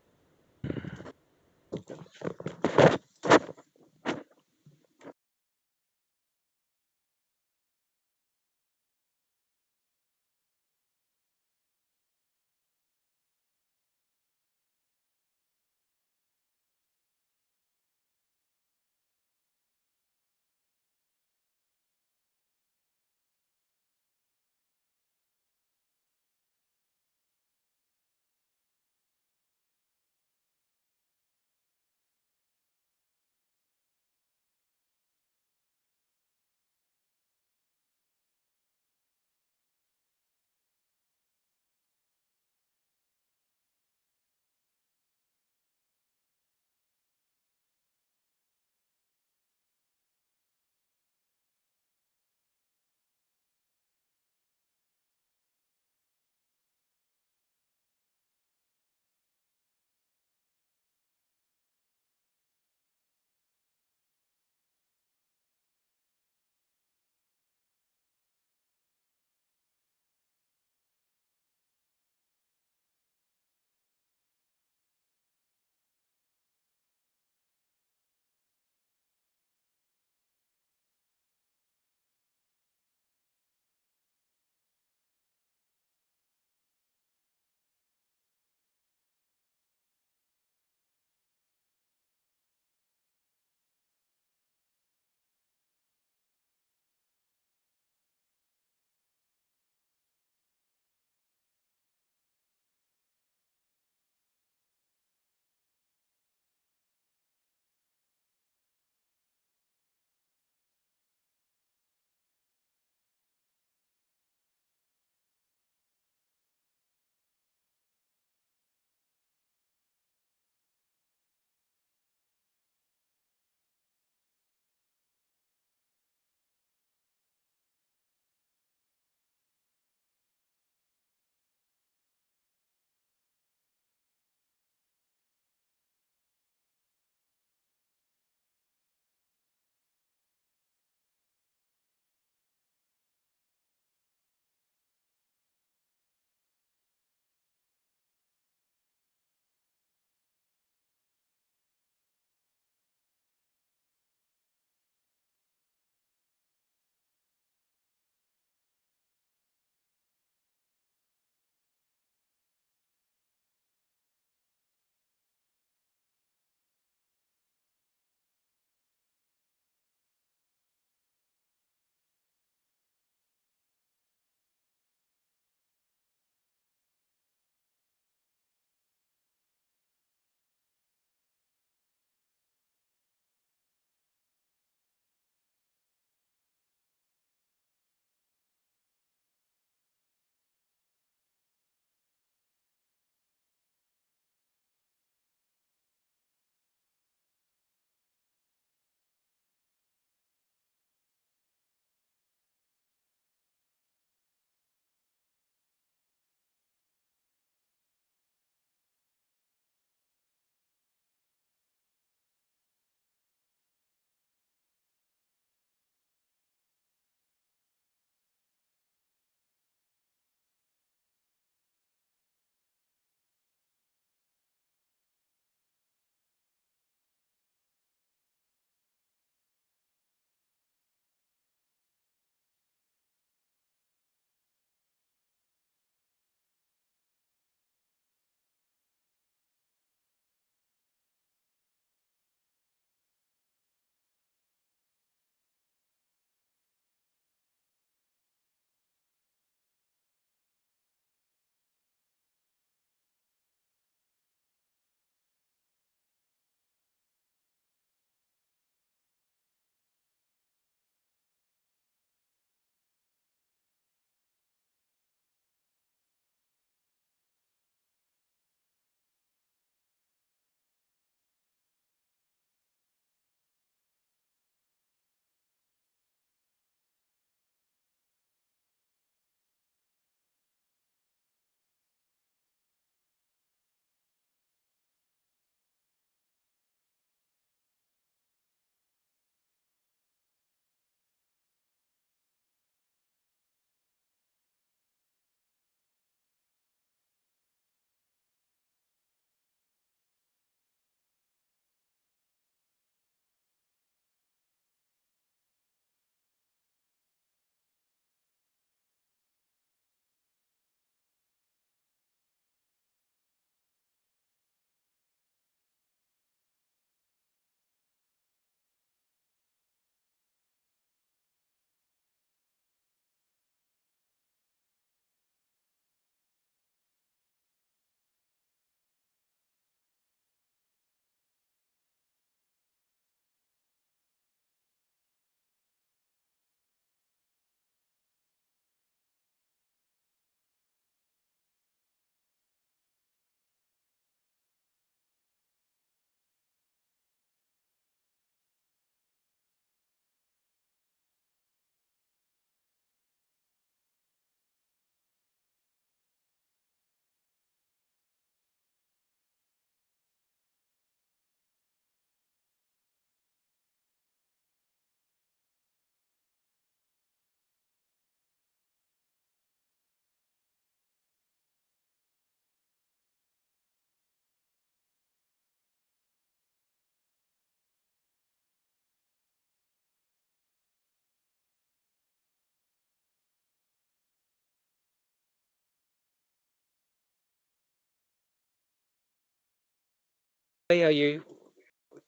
Are you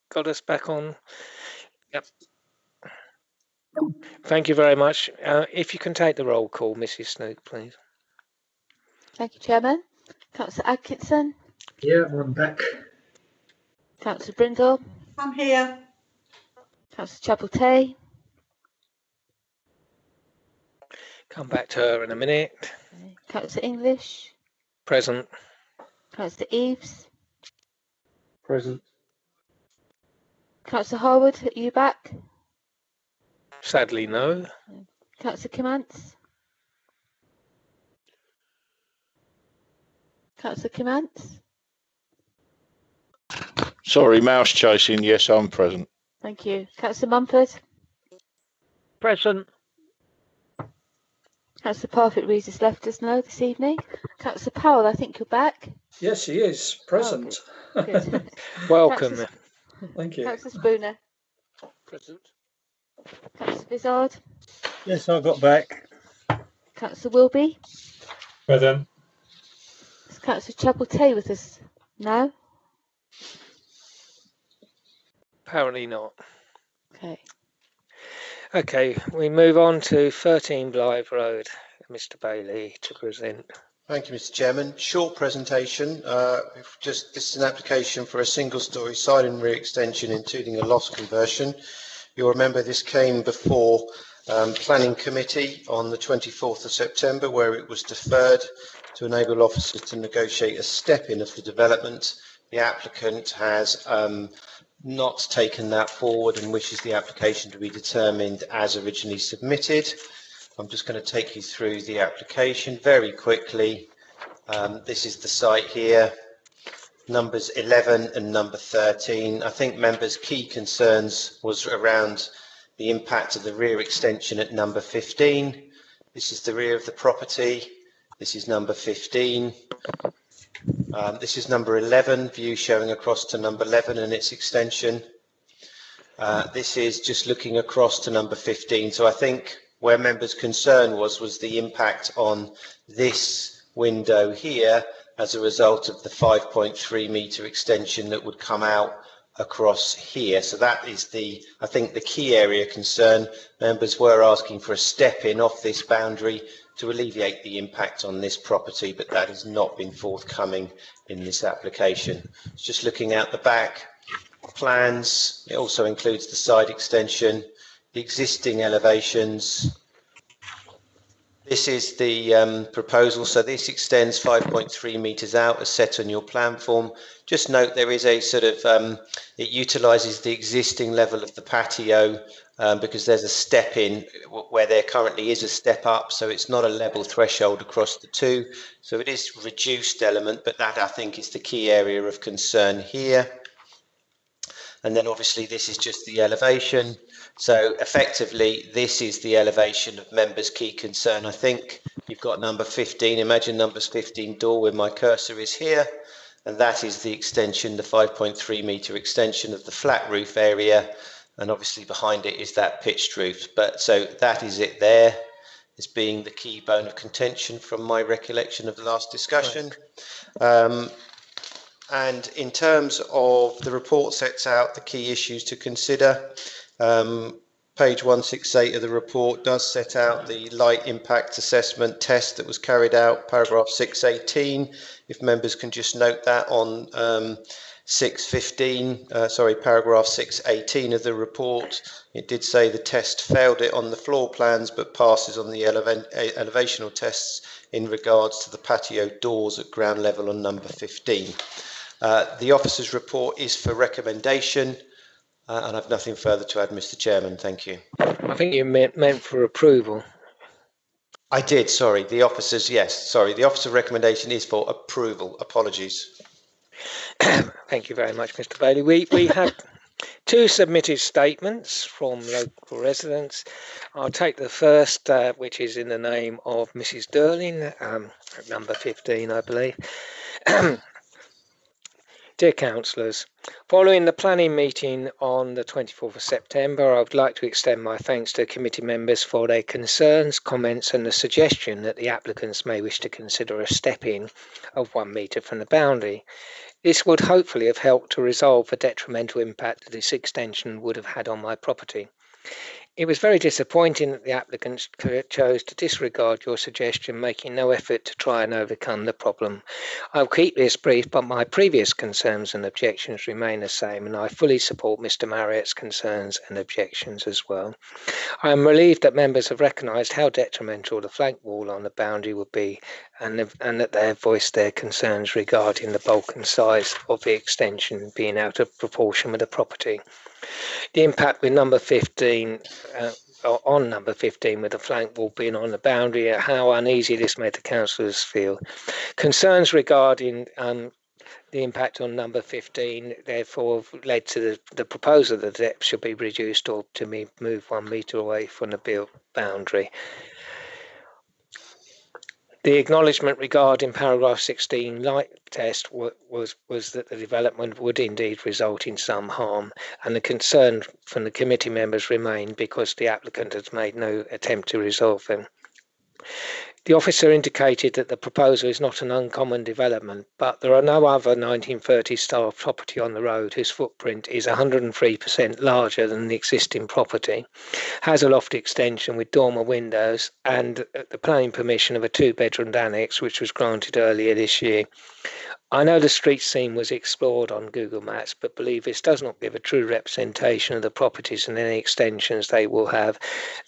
got us back on? Yep. Thank you very much. If you can take the roll call, Mrs. Snook, please. Thank you, Chairman. Councillor Atkinson. Yeah, I'm back. Councillor Brindle. I'm here. Councillor Chapel-Tay. Come back to her in a minute. Councillor English. Present. Councillor Eaves. Present. Councillor Harwood, are you back? Sadly, no. Councillor Kimantz. Councillor Kimantz. Sorry, mouse chasing. Yes, I'm present. Thank you. Councillor Mumford. Present. Councillor Parfitt Rees has left us now this evening. Councillor Powell, I think you're back. Yes, he is present. Oh, good. Welcome. Thank you. Councillor Spooner. Present. Councillor Vizard. Yes, I got back. Councillor Wilby. Present. Is Councillor Chapel-Tay with us now? Apparently not. Okay. Okay, we move on to 13 Blythe Road. Mr. Bailey to present. Thank you, Mr. Chairman. Short presentation. This is an application for a single-storey side and rear extension, including a loft conversion. You'll remember this came before Planning Committee on the 24th of September, where it was deferred to enable officers to negotiate a step-in of the development. The applicant has not taken that forward and wishes the application to be determined as originally submitted. I'm just going to take you through the application very quickly. This is the site here, numbers 11 and number 13. I think members' key concerns was around the impact of the rear extension at number 15. This is the rear of the property. This is number 15. This is number 11, view showing across to number 11 and its extension. This is just looking across to number 15. So I think where members' concern was the impact on this window here as a result of the 5.3 metre extension that would come out across here. So that is I think the key area concern. Members were asking for a step in off this boundary to alleviate the impact on this property, but that has not been forthcoming in this application. It's just looking at the back plans. It also includes the side extension, the existing elevations. This is the proposal. So this extends 5.3 metres out as set on your plan form. Just note there is a sort of, it utilises the existing level of the patio because there's a step in where there currently is a step up. So it's not a level threshold across the two. So it is reduced element, but that I think is the key area of concern here. And then obviously this is just the elevation. So effectively, this is the elevation of members' key concern. I think you've got number 15. Imagine number 15 door where my cursor is here. And that is the extension, the 5.3 metre extension of the flat roof area. And obviously behind it is that pitched roof. But so that is it there as being the key bone of contention from my recollection of the last discussion. And in terms of the report sets out the key issues to consider. Page 168 of the report does set out the light impact assessment test that was carried out, paragraph 618. If members can just note that on paragraph 618 of the report. It did say the test failed it on the floor plans, but passes on the elevational tests in regards to the patio doors at ground level on number 15. The officer's report is for recommendation. And I've nothing further to add, Mr. Chairman. Thank you. I think you meant for approval. I did, sorry. The officer's, yes, sorry. The officer recommendation is for approval. Apologies. Thank you very much, Mr. Bailey. We have two submitted statements from local residents. I'll take the first, which is in the name of Mrs. Durling, number 15, I believe. Dear councillors, following the planning meeting on the 24th of September, I would like to extend my thanks to committee members for their concerns, comments and the suggestion that the applicants may wish to consider a step-in of 1 metre from the boundary. This would hopefully have helped to resolve the detrimental impact that this extension would have had on my property. It was very disappointing that the applicants chose to disregard your suggestion, making no effort to try and overcome the problem. I'll keep this brief, but my previous concerns and objections remain the same, and I fully support Mr. Marriott's concerns and objections as well. I am relieved that members have recognised how detrimental the flank wall on the boundary would be, and that they have voiced their concerns regarding the bulk and size of the extension being out of proportion with the property. The impact with number 15 on number 15 with the flank wall being on the boundary, how uneasy this made the councillors feel. Concerns regarding the impact on number 15 therefore led to the proposal that the depth should be reduced or to be moved 1 metre away from the built boundary. The acknowledgement regarding paragraph 16 light test was that the development would indeed result in some harm, and the concern from the committee members remained because the applicant has made no attempt to resolve them. The officer indicated that the proposal is not an uncommon development, but there are no other 1930s style property on the road whose footprint is 103% larger than the existing property, has a loft extension with dormer windows, and the planning permission of a 2-bedroom annex, which was granted earlier this year. I know the street scene was explored on Google Maps, but believe this does not give a true representation of the properties and any extensions they will have.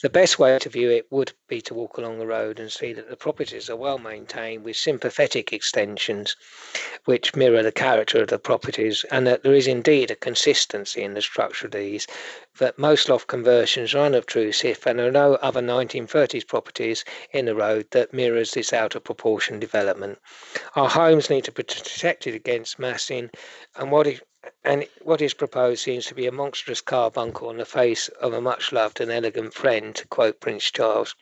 The best way to view it would be to walk along the road and see that the properties are well maintained with sympathetic extensions which mirror the character of the properties, and that there is indeed a consistency in the structure of these, that most loft conversions are unobtrusive, and there are no other 1930s properties in the road that mirrors this out of proportion development. Our homes need to be protected against massing, and what is proposed seems to be a monstrous carbuncle on the face of a much loved and elegant friend, to quote Prince Charles.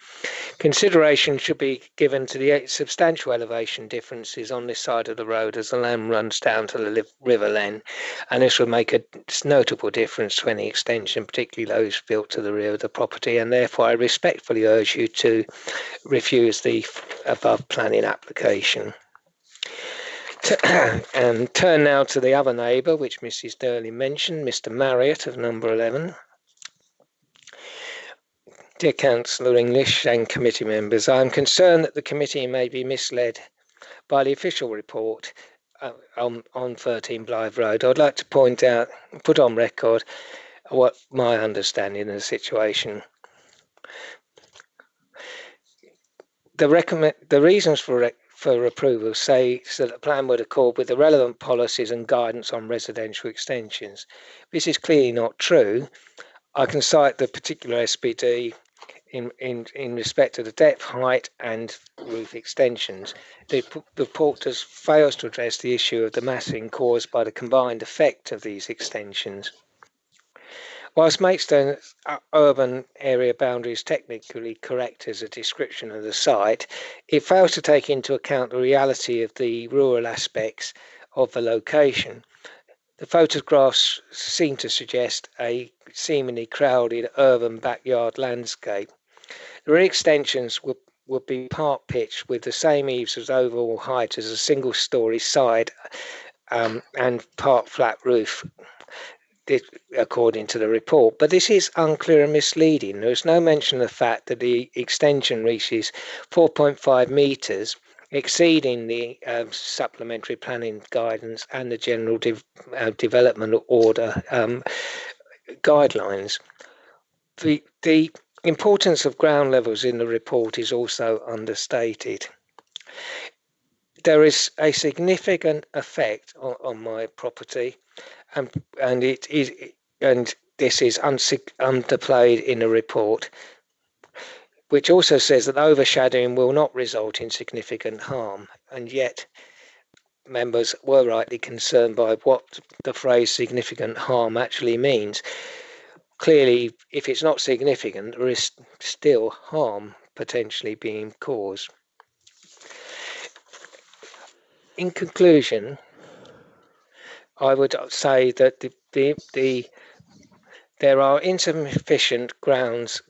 Consideration should be given to the substantial elevation differences on this side of the road as the land runs down to the River Len, and this would make a notable difference to any extension, particularly those built to the rear of the property, and therefore I respectfully urge you to refuse the above planning application. And turn now to the other neighbour, which Mrs. Durley mentioned, Mr. Marriott of number 11. Dear Councillor English and committee members, I am concerned that the committee may be misled by the official report on 13 Blythe Road. I'd like to put on record what my understanding of the situation. The reasons for approval say that the plan would accord with the relevant policies and guidance on residential extensions. This is clearly not true. I can cite the particular SPD in respect to the depth, height and roof extensions. The report fails to address the issue of the massing caused by the combined effect of these extensions. Whilst Maidstone's urban area boundary is technically correct as a description of the site, it fails to take into account the reality of the rural aspects of the location. The photographs seem to suggest a seemingly crowded urban backyard landscape. The re-extensions would be part pitched with the same eaves as overall height as a single-storey side and part flat roof, according to the report, but this is unclear and misleading. There is no mention of the fact that the extension reaches 4.5 metres, exceeding the supplementary planning guidance and the general development order guidelines. The importance of ground levels in the report is also understated. There is a significant effect on my property, and this is underplayed in the report, which also says that overshadowing will not result in significant harm, and yet members were rightly concerned by what the phrase significant harm actually means. Clearly, if it's not significant, there is still harm potentially being caused. In conclusion, I would say that there are insufficient grounds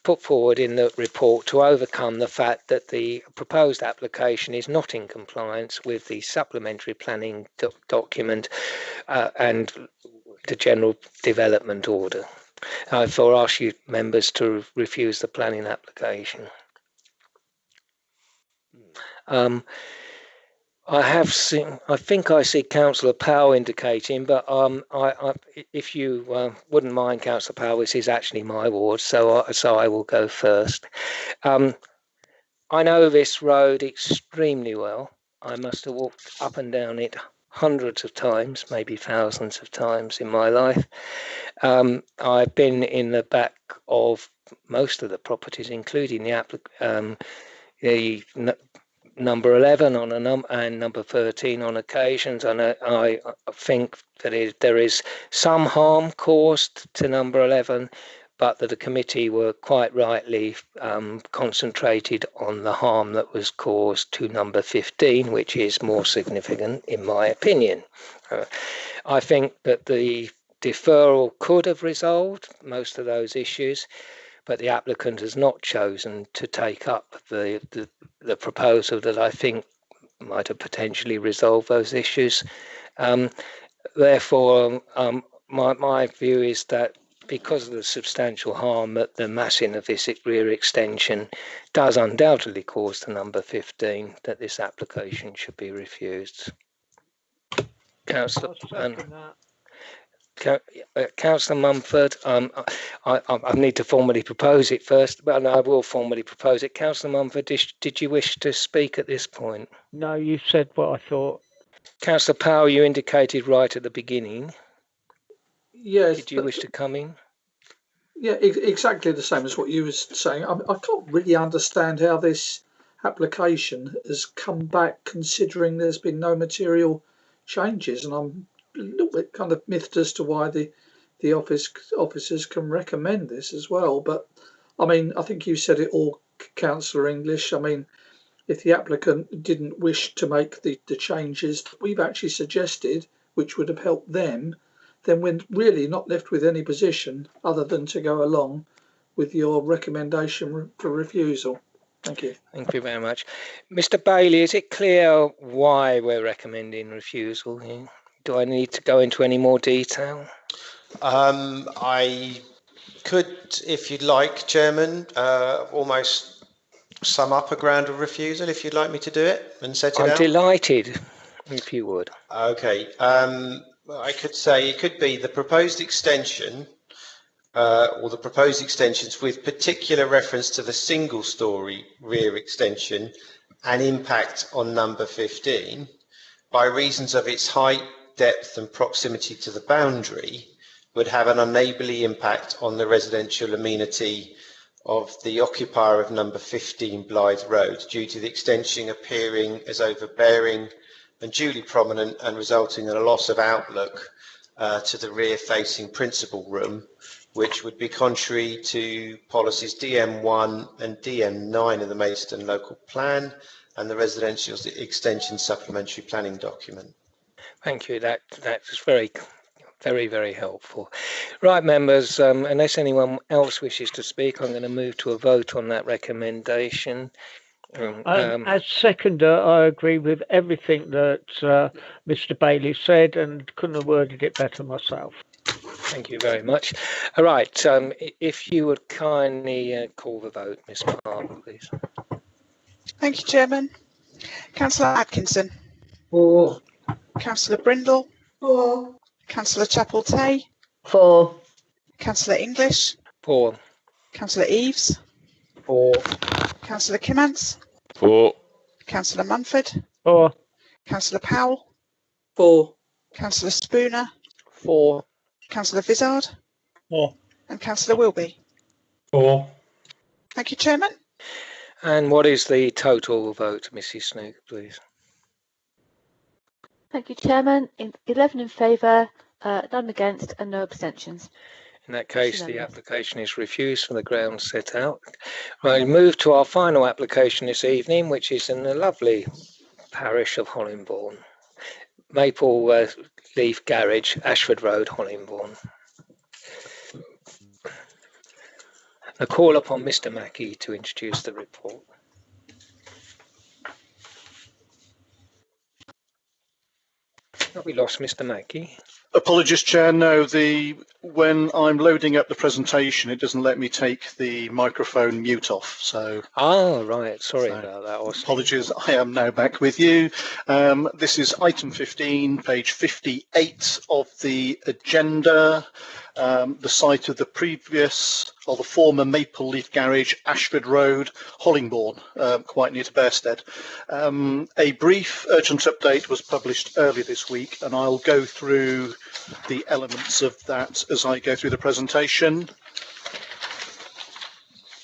put forward in the report to overcome the fact that the proposed application is not in compliance with the supplementary planning document and the general development order. I therefore ask you members to refuse the planning application. I think I see Councillor Powell indicating, but if you wouldn't mind, Councillor Powell, this is actually my ward, so I will go first. I know this road extremely well. I must have walked up and down it hundreds of times, maybe thousands of times in my life. I've been in the back of most of the properties, including the number 11 and number 13 on occasions, and I think that there is some harm caused to number 11, but that the committee were quite rightly concentrated on the harm that was caused to number 15, which is more significant in my opinion. I think that the deferral could have resolved most of those issues, but the applicant has not chosen to take up the proposal that I think might have potentially resolved those issues. Therefore, my view is that because of the substantial harm that the massing of this rear extension does undoubtedly cause to number 15, that this application should be refused. Councillor Mumford, I need to formally propose it first, but I will formally propose it. Councillor Mumford, did you wish to speak at this point? No, you said what I thought. Councillor Powell, you indicated right at the beginning. Yes. Did you wish to come in? Yeah, exactly the same as what you were saying. I can't really understand how this application has come back, considering there's been no material changes, and I'm a little bit kind of miffed as to why the officers can recommend this as well. But I mean, I think you said it all, Councillor English. I mean, if the applicant didn't wish to make the changes that we've actually suggested, which would have helped them, then we're really not left with any position other than to go along with your recommendation for refusal. Thank you. Thank you very much. Mr. Bailey, is it clear why we're recommending refusal here? Do I need to go into any more detail? I could, if you'd like, Chairman, almost sum up a ground of refusal, if you'd like me to do it and set it out. I'm delighted, if you would. Okay. I could say it could be the proposed extension or the proposed extensions with particular reference to the single-storey rear extension and impact on number 15 by reasons of its height, depth and proximity to the boundary would have an unneighbourly impact on the residential amenity of the occupier of number 15 Blythe Road due to the extension appearing as overbearing and duly prominent and resulting in a loss of outlook to the rear facing principal room, which would be contrary to policies DM1 and DM9 of the Maidstone Local Plan and the Residential Extension Supplementary Planning document. Thank you. That's very, very helpful. Right, members, unless anyone else wishes to speak, I'm going to move to a vote on that recommendation. As seconder, I agree with everything that Mr. Bailey said and couldn't have worded it better myself. Thank you very much. All right, if you would kindly call the vote, Ms. Parker, please. Thank you, Chairman. Councillor Atkinson. For. Councillor Brindle. For. Councillor Chapel-Tay. For. Councillor English. For. Councillor Eaves. For. Councillor Kimmants. For. Councillor Mumford. For. Councillor Powell. For. Councillor Spooner. For. Councillor Vizard. For. And Councillor Wilby. For. Thank you, Chairman. And what is the total vote, Mrs. Snook, please? Thank you, Chairman. 11 in favour, none against and no abstentions. In that case, the application is refused for the grounds set out. Right, move to our final application this evening, which is in the lovely parish of Hollingbourne. Maple Leaf Garage, Ashford Road, Hollingbourne. I call upon Mr. Mackey to introduce the report. Have we lost Mr. Mackey? Apologies, Chair. No, when I'm loading up the presentation, it doesn't let me take the microphone mute off. So. Oh, right. Sorry about that, Austin. Apologies. I am now back with you. This is item 15, page 58 of the agenda. The site of the former Maple Leaf Garage, Ashford Road, Hollingbourne, quite near to Bearsted. A brief urgent update was published earlier this week, and I'll go through the elements of that as I go through the presentation.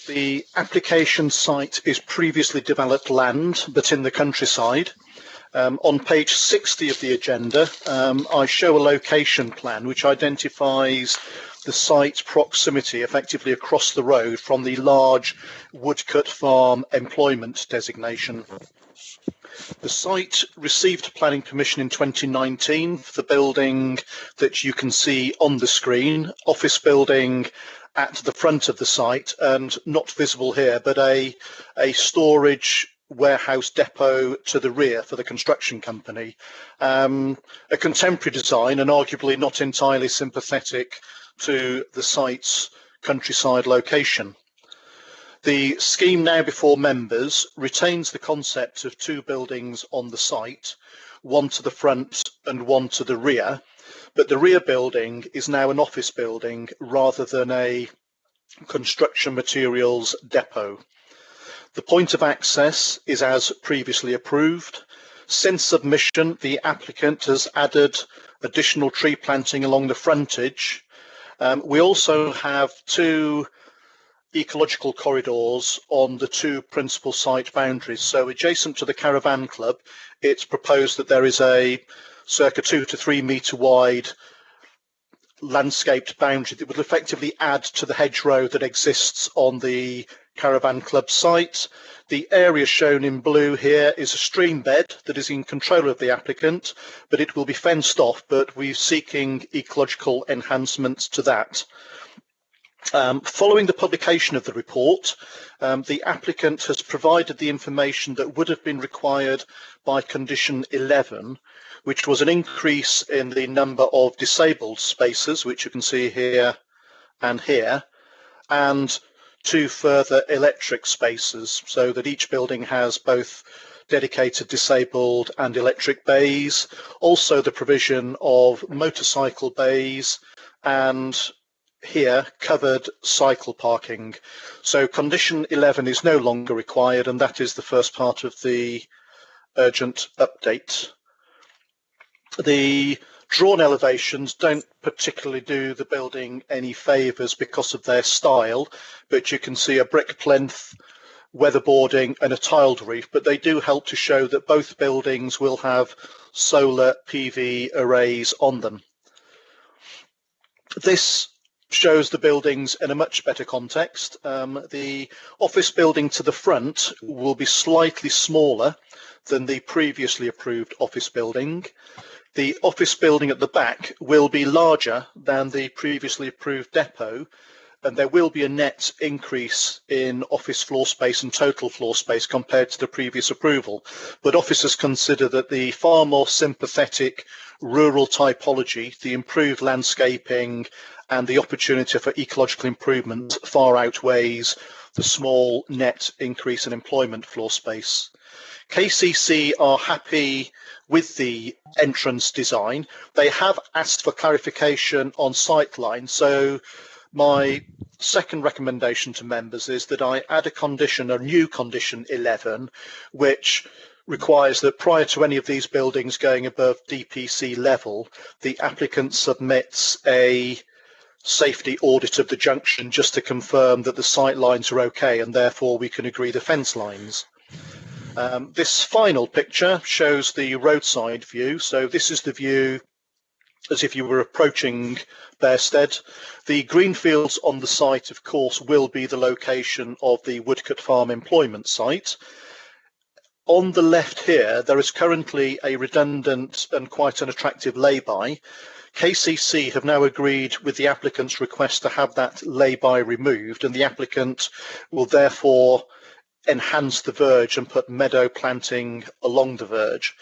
The application site is previously developed land, but in the countryside. On page 60 of the agenda, I show a location plan which identifies the site's proximity effectively across the road from the large Woodcut Farm employment designation. The site received planning permission in 2019 for the building that you can see on the screen, office building at the front of the site and not visible here, but a storage warehouse depot to the rear for the construction company. A contemporary design and arguably not entirely sympathetic to the site's countryside location. The scheme now before members retains the concept of two buildings on the site, one to the front and one to the rear, but the rear building is now an office building rather than a construction materials depot. The point of access is as previously approved. Since submission, the applicant has added additional tree planting along the frontage. We also have two ecological corridors on the two principal site boundaries. So adjacent to the Caravan Club, it's proposed that there is a circa 2 to 3 metre wide landscaped boundary that would effectively add to the hedgerow that exists on the Caravan Club site. The area shown in blue here is a stream bed that is in control of the applicant, but it will be fenced off, but we're seeking ecological enhancements to that. Following the publication of the report, the applicant has provided the information that would have been required by condition 11, which was an increase in the number of disabled spaces, which you can see here and here, and 2 further electric spaces, so that each building has both dedicated disabled and electric bays. Also the provision of motorcycle bays and here covered cycle parking. So condition 11 is no longer required, and that is the first part of the urgent update. The drawn elevations don't particularly do the building any favours because of their style, but you can see a brick plinth, weatherboarding and a tiled roof, but they do help to show that both buildings will have solar PV arrays on them. This shows the buildings in a much better context. The office building to the front will be slightly smaller than the previously approved office building. The office building at the back will be larger than the previously approved depot, and there will be a net increase in office floor space and total floor space compared to the previous approval. But officers consider that the far more sympathetic rural typology, the improved landscaping and the opportunity for ecological improvement far outweighs the small net increase in employment floor space. KCC are happy with the entrance design. They have asked for clarification on sightline, so my second recommendation to members is that I add a condition, a new condition 11, which requires that prior to any of these buildings going above DPC level, the applicant submits a safety audit of the junction just to confirm that the sight lines are okay, and therefore we can agree the fence lines. This final picture shows the roadside view. So this is the view as if you were approaching Bearsted. The greenfields on the site, of course, will be the location of the Woodcut Farm employment site. On the left here, there is currently a redundant and quite an attractive lay-by. KCC have now agreed with the applicant's request to have that lay-by removed, and the applicant will therefore enhance the verge and put meadow planting along the verge.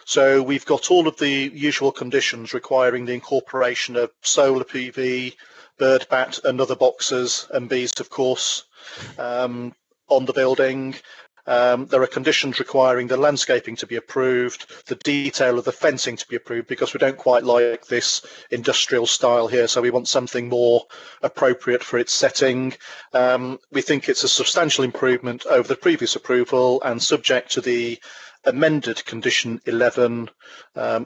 So we've got all of the usual conditions requiring the incorporation of solar PV, bird bat and other boxes and bees, of course, on the building. There are conditions requiring the landscaping to be approved, the detail of the fencing to be approved, because we don't quite like this industrial style here, so we want something more appropriate for its setting. We think it's a substantial improvement over the previous approval, and subject to the amended condition 11,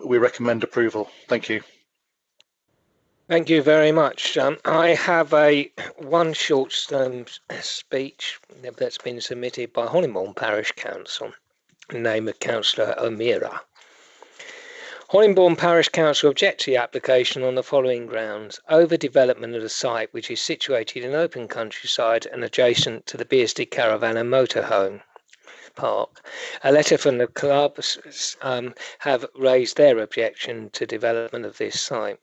we recommend approval. Thank you. Thank you very much. I have one short speech that's been submitted by Hollingbourne Parish Council in the name of Councillor O'Meara. Hollingbourne Parish Council objects to the application on the following grounds: overdevelopment of the site, which is situated in open countryside and adjacent to the Bearsted Caravan and Motorhome Park. A letter from the club have raised their objection to development of this site.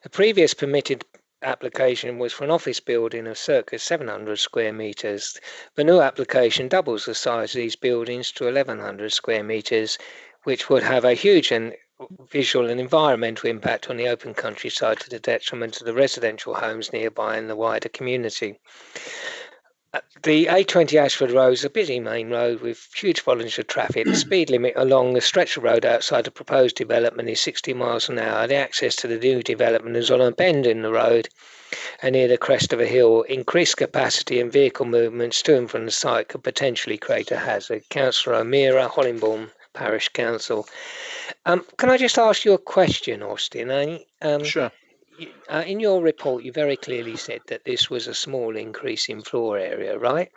The previous permitted application was for an office building of circa 700 square metres. The new application doubles the size of these buildings to 1,100 square metres, which would have a huge visual and environmental impact on the open countryside to the detriment of the residential homes nearby and the wider community. The A20 Ashford Road is a busy main road with huge volumes of traffic. The speed limit along the stretch of road outside the proposed development is 60 miles an hour. The access to the new development is on a bend in the road and near the crest of a hill. Increased capacity and vehicle movements to and from the site could potentially create a hazard. Councillor O'Meara, Hollingbourne Parish Council. Can I just ask you a question, Austin? Sure. In your report, you very clearly said that this was a small increase in floor area, right?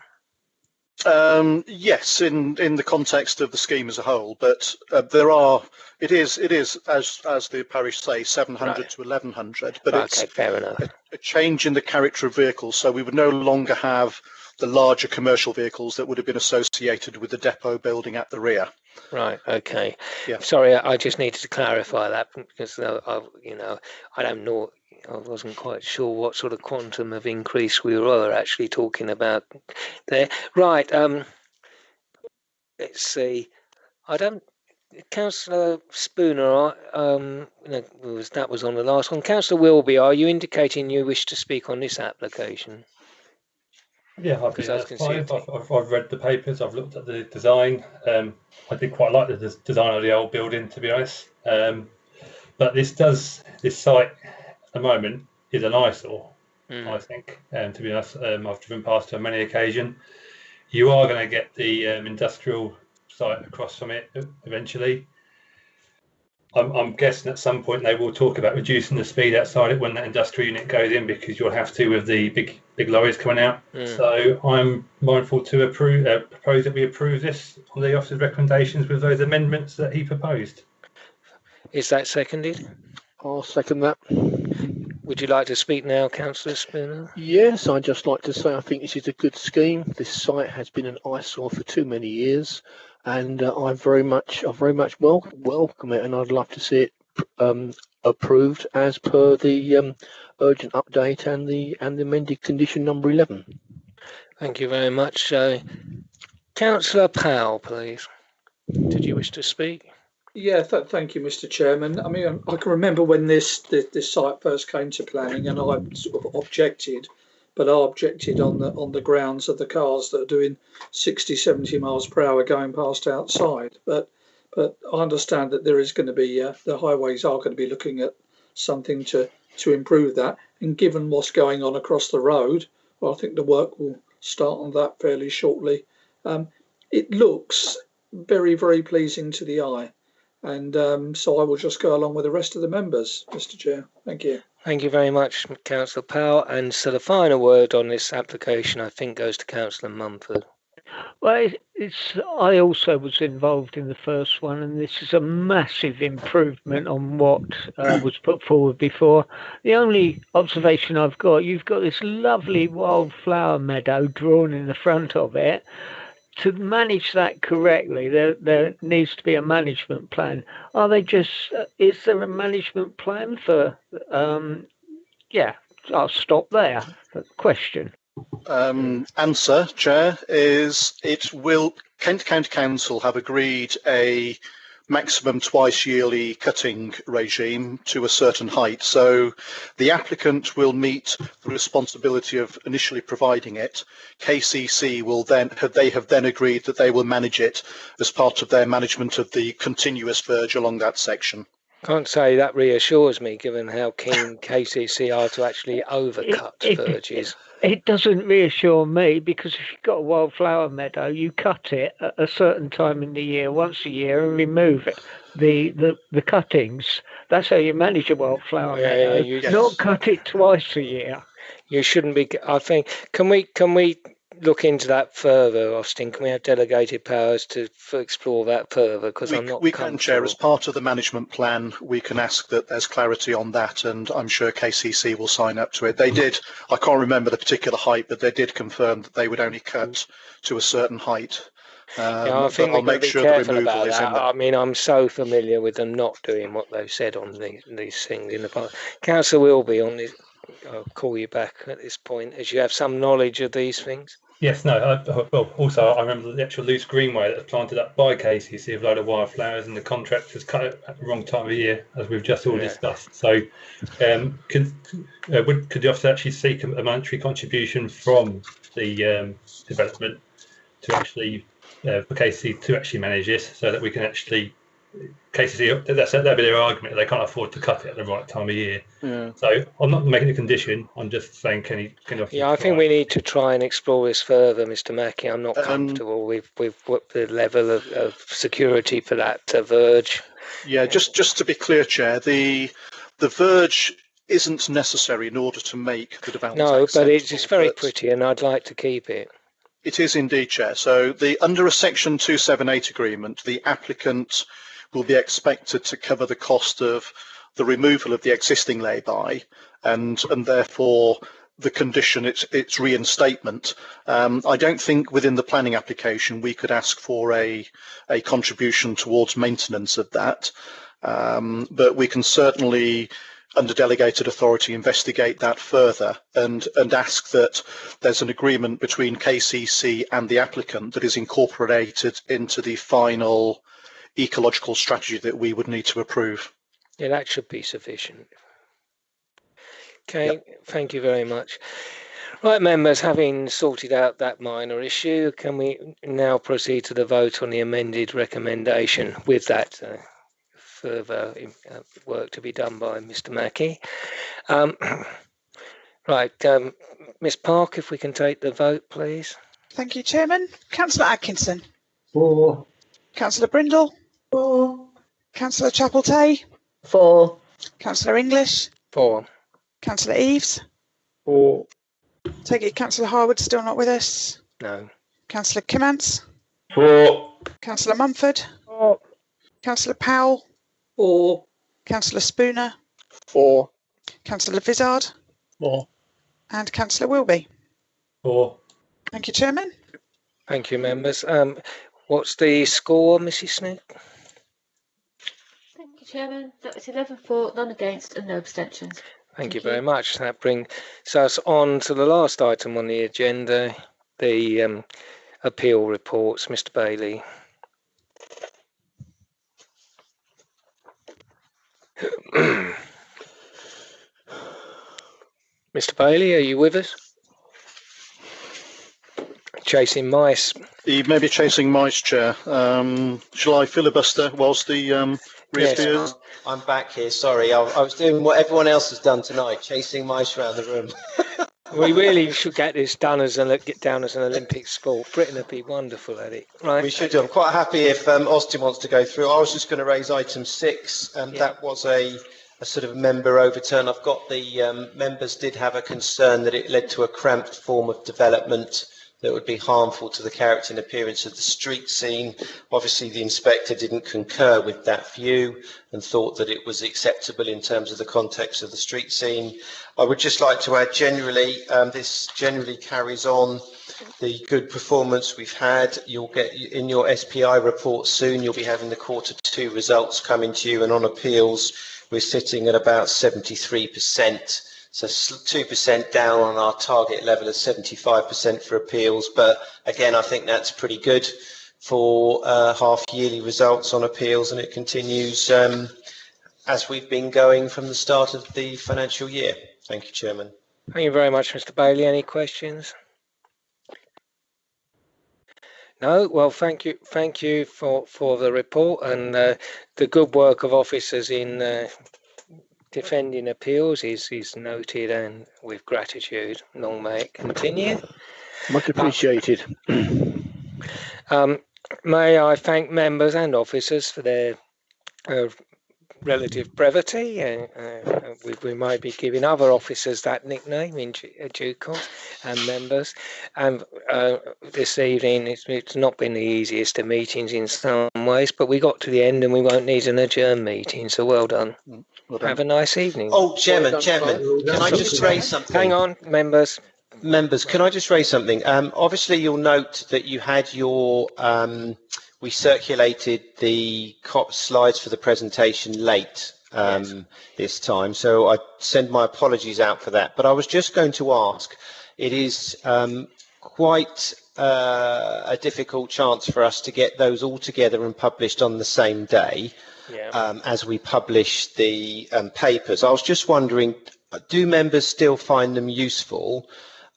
Yes, in the context of the scheme as a whole, but it is as the parish say, 700 to 1,100, but it's fair enough. A change in the character of vehicles, so we would no longer have the larger commercial vehicles that would have been associated with the depot building at the rear. Right. Okay. Yeah. Sorry, I just needed to clarify that because I don't know. I wasn't quite sure what sort of quantum of increase we were actually talking about there. Right. Let's see. Councillor Spooner, that was on the last one. Councillor Wilby, are you indicating you wish to speak on this application? Yeah, I've read the papers, I've looked at the design. I did quite like the design of the old building, to be honest. But this site at the moment is an eyesore, I think. To be honest, I've driven past it on many occasions. You are going to get the industrial site across from it eventually. I'm guessing at some point they will talk about reducing the speed outside it when that industrial unit goes in, because you'll have to with the big lorries coming out. So I'm mindful to propose that we approve this on the officer's recommendations with those amendments that he proposed. Is that seconded? I'll second that. Would you like to speak now, Councillor Spooner? Yes, I'd just like to say I think this is a good scheme. This site has been an eyesore for too many years, and I very much welcome it, and I'd love to see it approved as per the urgent update and the amended condition number 11. Thank you very much. Councillor Powell, please. Did you wish to speak? Yeah, thank you, Mr. Chairman. I mean, I can remember when this site first came to planning, and I sort of objected, but I objected on the grounds of the cars that are doing 60, 70 miles per hour going past outside. But I understand that there is going to be the highways are going to be looking at something to improve that. And given what's going on across the road, well, I think the work will start on that fairly shortly. It looks very, very pleasing to the eye. And so I will just go along with the rest of the members, Mr. Chair. Thank you. Thank you very much, Councillor Powell. And so the final word on this application, I think, goes to Councillor Mumford. Well, I also was involved in the first one, and this is a massive improvement on what was put forward before. The only observation I've got, you've got this lovely wildflower meadow drawn in the front of it. to manage that correctly, there needs to be a management plan. Are they just? Is there a management plan for? Yeah, I'll stop there. Question. Answer, Chair, is Kent County Council have agreed a maximum twice yearly cutting regime to a certain height. So the applicant will meet the responsibility of initially providing it. KCC will then have agreed that they will manage it as part of their management of the continuous verge along that section. Can't say that reassures me, given how keen KCC are to actually overcut verges. It doesn't reassure me, because if you've got a wildflower meadow, you cut it at a certain time in the year, once a year, and remove it, the cuttings. That's how you manage a wildflower meadow. Not cut it twice a year. You shouldn't be. I think. Can we look into that further, Austin? Can we have delegated powers to explore that further? Because I'm not. We can, Chair. As part of the management plan, we can ask that there's clarity on that, and I'm sure KCC will sign up to it. They did. I can't remember the particular height, but they did confirm that they would only cut to a certain height. I think I'll make sure the removal is in there. I mean, I'm so familiar with them not doing what they've said on these things in the past. Councillor Wilby, on this, I'll call you back at this point, as you have some knowledge of these things. Yes, no. Well, also I remember the actual loose greenway that was planted up by KCC with a load of wildflowers, and the contractors cut it at the wrong time of year, as we've just all discussed. So, could the officer actually seek a monetary contribution from the development to actually for KCC to actually manage this, so that we can actually KCC, that'd be their argument, they can't afford to cut it at the right time of year. Yeah. So I'm not making a condition, I'm just saying can you I think we need to try and explore this further, Mr. Mackey. I'm not comfortable with what the level of security for that verge. Yeah, just to be clear, Chair, the verge isn't necessary in order to make the development. No, but it's very pretty, and I'd like to keep it. It is indeed, Chair. So under a Section 278 agreement, the applicant will be expected to cover the cost of the removal of the existing lay-by, and therefore the condition its reinstatement. I don't think within the planning application we could ask for a contribution towards maintenance of that, but we can certainly, under delegated authority, investigate that further and ask that there's an agreement between KCC and the applicant that is incorporated into the final ecological strategy that we would need to approve. Yeah, that should be sufficient. Okay, Thank you very much. Right, members, having sorted out that minor issue, can we now proceed to the vote on the amended recommendation with that further work to be done by Mr. Mackey? Right, Ms. Park, if we can take the vote, please. Thank you, Chairman. Councillor Atkinson. 4. Councillor Brindle. 4. Councillor Chapeltay. 4. Councillor English. 4. Councillor Eaves. 4. Take it, Councillor Harwood still not with us. No. Councillor Kimmants. 4. Councillor Mumford. 4. Councillor Powell. 4. Councillor Spooner. 4. Councillor Vizard. 4. And Councillor Wilby. 4. Thank you, Chairman. Thank you, members. What's the score, Mrs. Snook? Thank you, Chairman. That was 11 for, none against, and no abstentions. Thank you very much. That brings us on to the last item on the agenda, the appeal reports. Mr. Bailey. Mr. Bailey, are you with us? Chasing mice. He may be chasing mice, Chair. Shall I filibuster whilst the reappears? Yes, I'm back here. Sorry, I was doing what everyone else has done tonight, chasing mice around the room. We really should get this done as an Olympic sport. Britain would be wonderful at it, right? We should do. I'm quite happy if Austin wants to go through. I was just going to raise item 6, and that was a sort of member overturn. I've got the members did have a concern that it led to a cramped form of development that would be harmful to the character and appearance of the street scene. Obviously, the inspector didn't concur with that view and thought that it was acceptable in terms of the context of the street scene. I would just like to add, generally, this generally carries on the good performance we've had. You'll get in your SPI report soon. You'll be having the Q2 results coming to you, and on appeals, we're sitting at about 73%. So 2% down on our target level of 75% for appeals. But again, I think that's pretty good for half-yearly results on appeals, and it continues as we've been going from the start of the financial year. Thank you, Chairman. Thank you very much, Mr. Bailey. Any questions? No? Well, thank you for the report and the good work of officers in defending appeals is noted and with gratitude. Long may it continue. Much appreciated. May I thank members and officers for their relative brevity. We might be giving other officers that nickname in due course, and members. And this evening, it's not been the easiest of meetings in some ways, but we got to the end and we won't need an adjourned meeting, so well done. Have a nice evening. Oh, Chairman, can I just raise something? Hang on, members. Members, can I just raise something? Obviously, you'll note that you had your... we circulated the slides for the presentation late this time, so I send my apologies out for that. But I was just going to ask, it is quite a difficult chance for us to get those all together and published on the same day as we publish the papers. I was just wondering, do members still find them useful?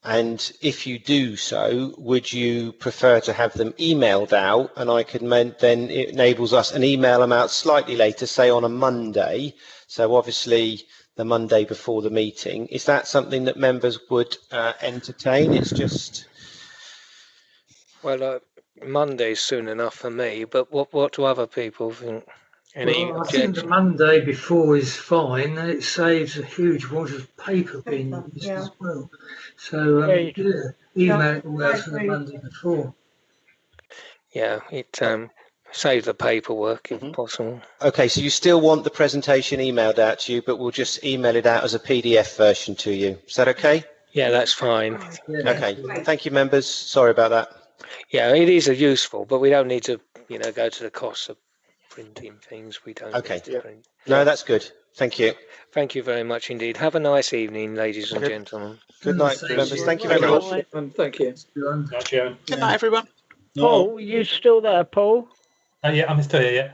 And if you do so, would you prefer to have them emailed out? And I could then it enables us an email them out slightly later, say on a Monday. So obviously the Monday before the meeting. Is that something that members would entertain? It's just... Well, Monday's soon enough for me, but what do other people think? Any I think the Monday before is fine, and it saves a huge wad of paper being used as well. So, email it all out for the Monday before. Yeah, it saves the paperwork if possible. Okay, so you still want the presentation emailed out to you, but we'll just email it out as a PDF version to you. Is that okay? Yeah, that's fine. Okay, thank you, members. Sorry about that. Yeah, it is useful, but we don't need to, go to the cost of printing things. We don't need to print. No, that's good. Thank you. Thank you very much indeed. Have a nice evening, ladies and gentlemen. Good night, members. Thank you very much. Thank you. Good night, everyone. Paul, you still there, Paul? Yeah, I'm still here, yeah.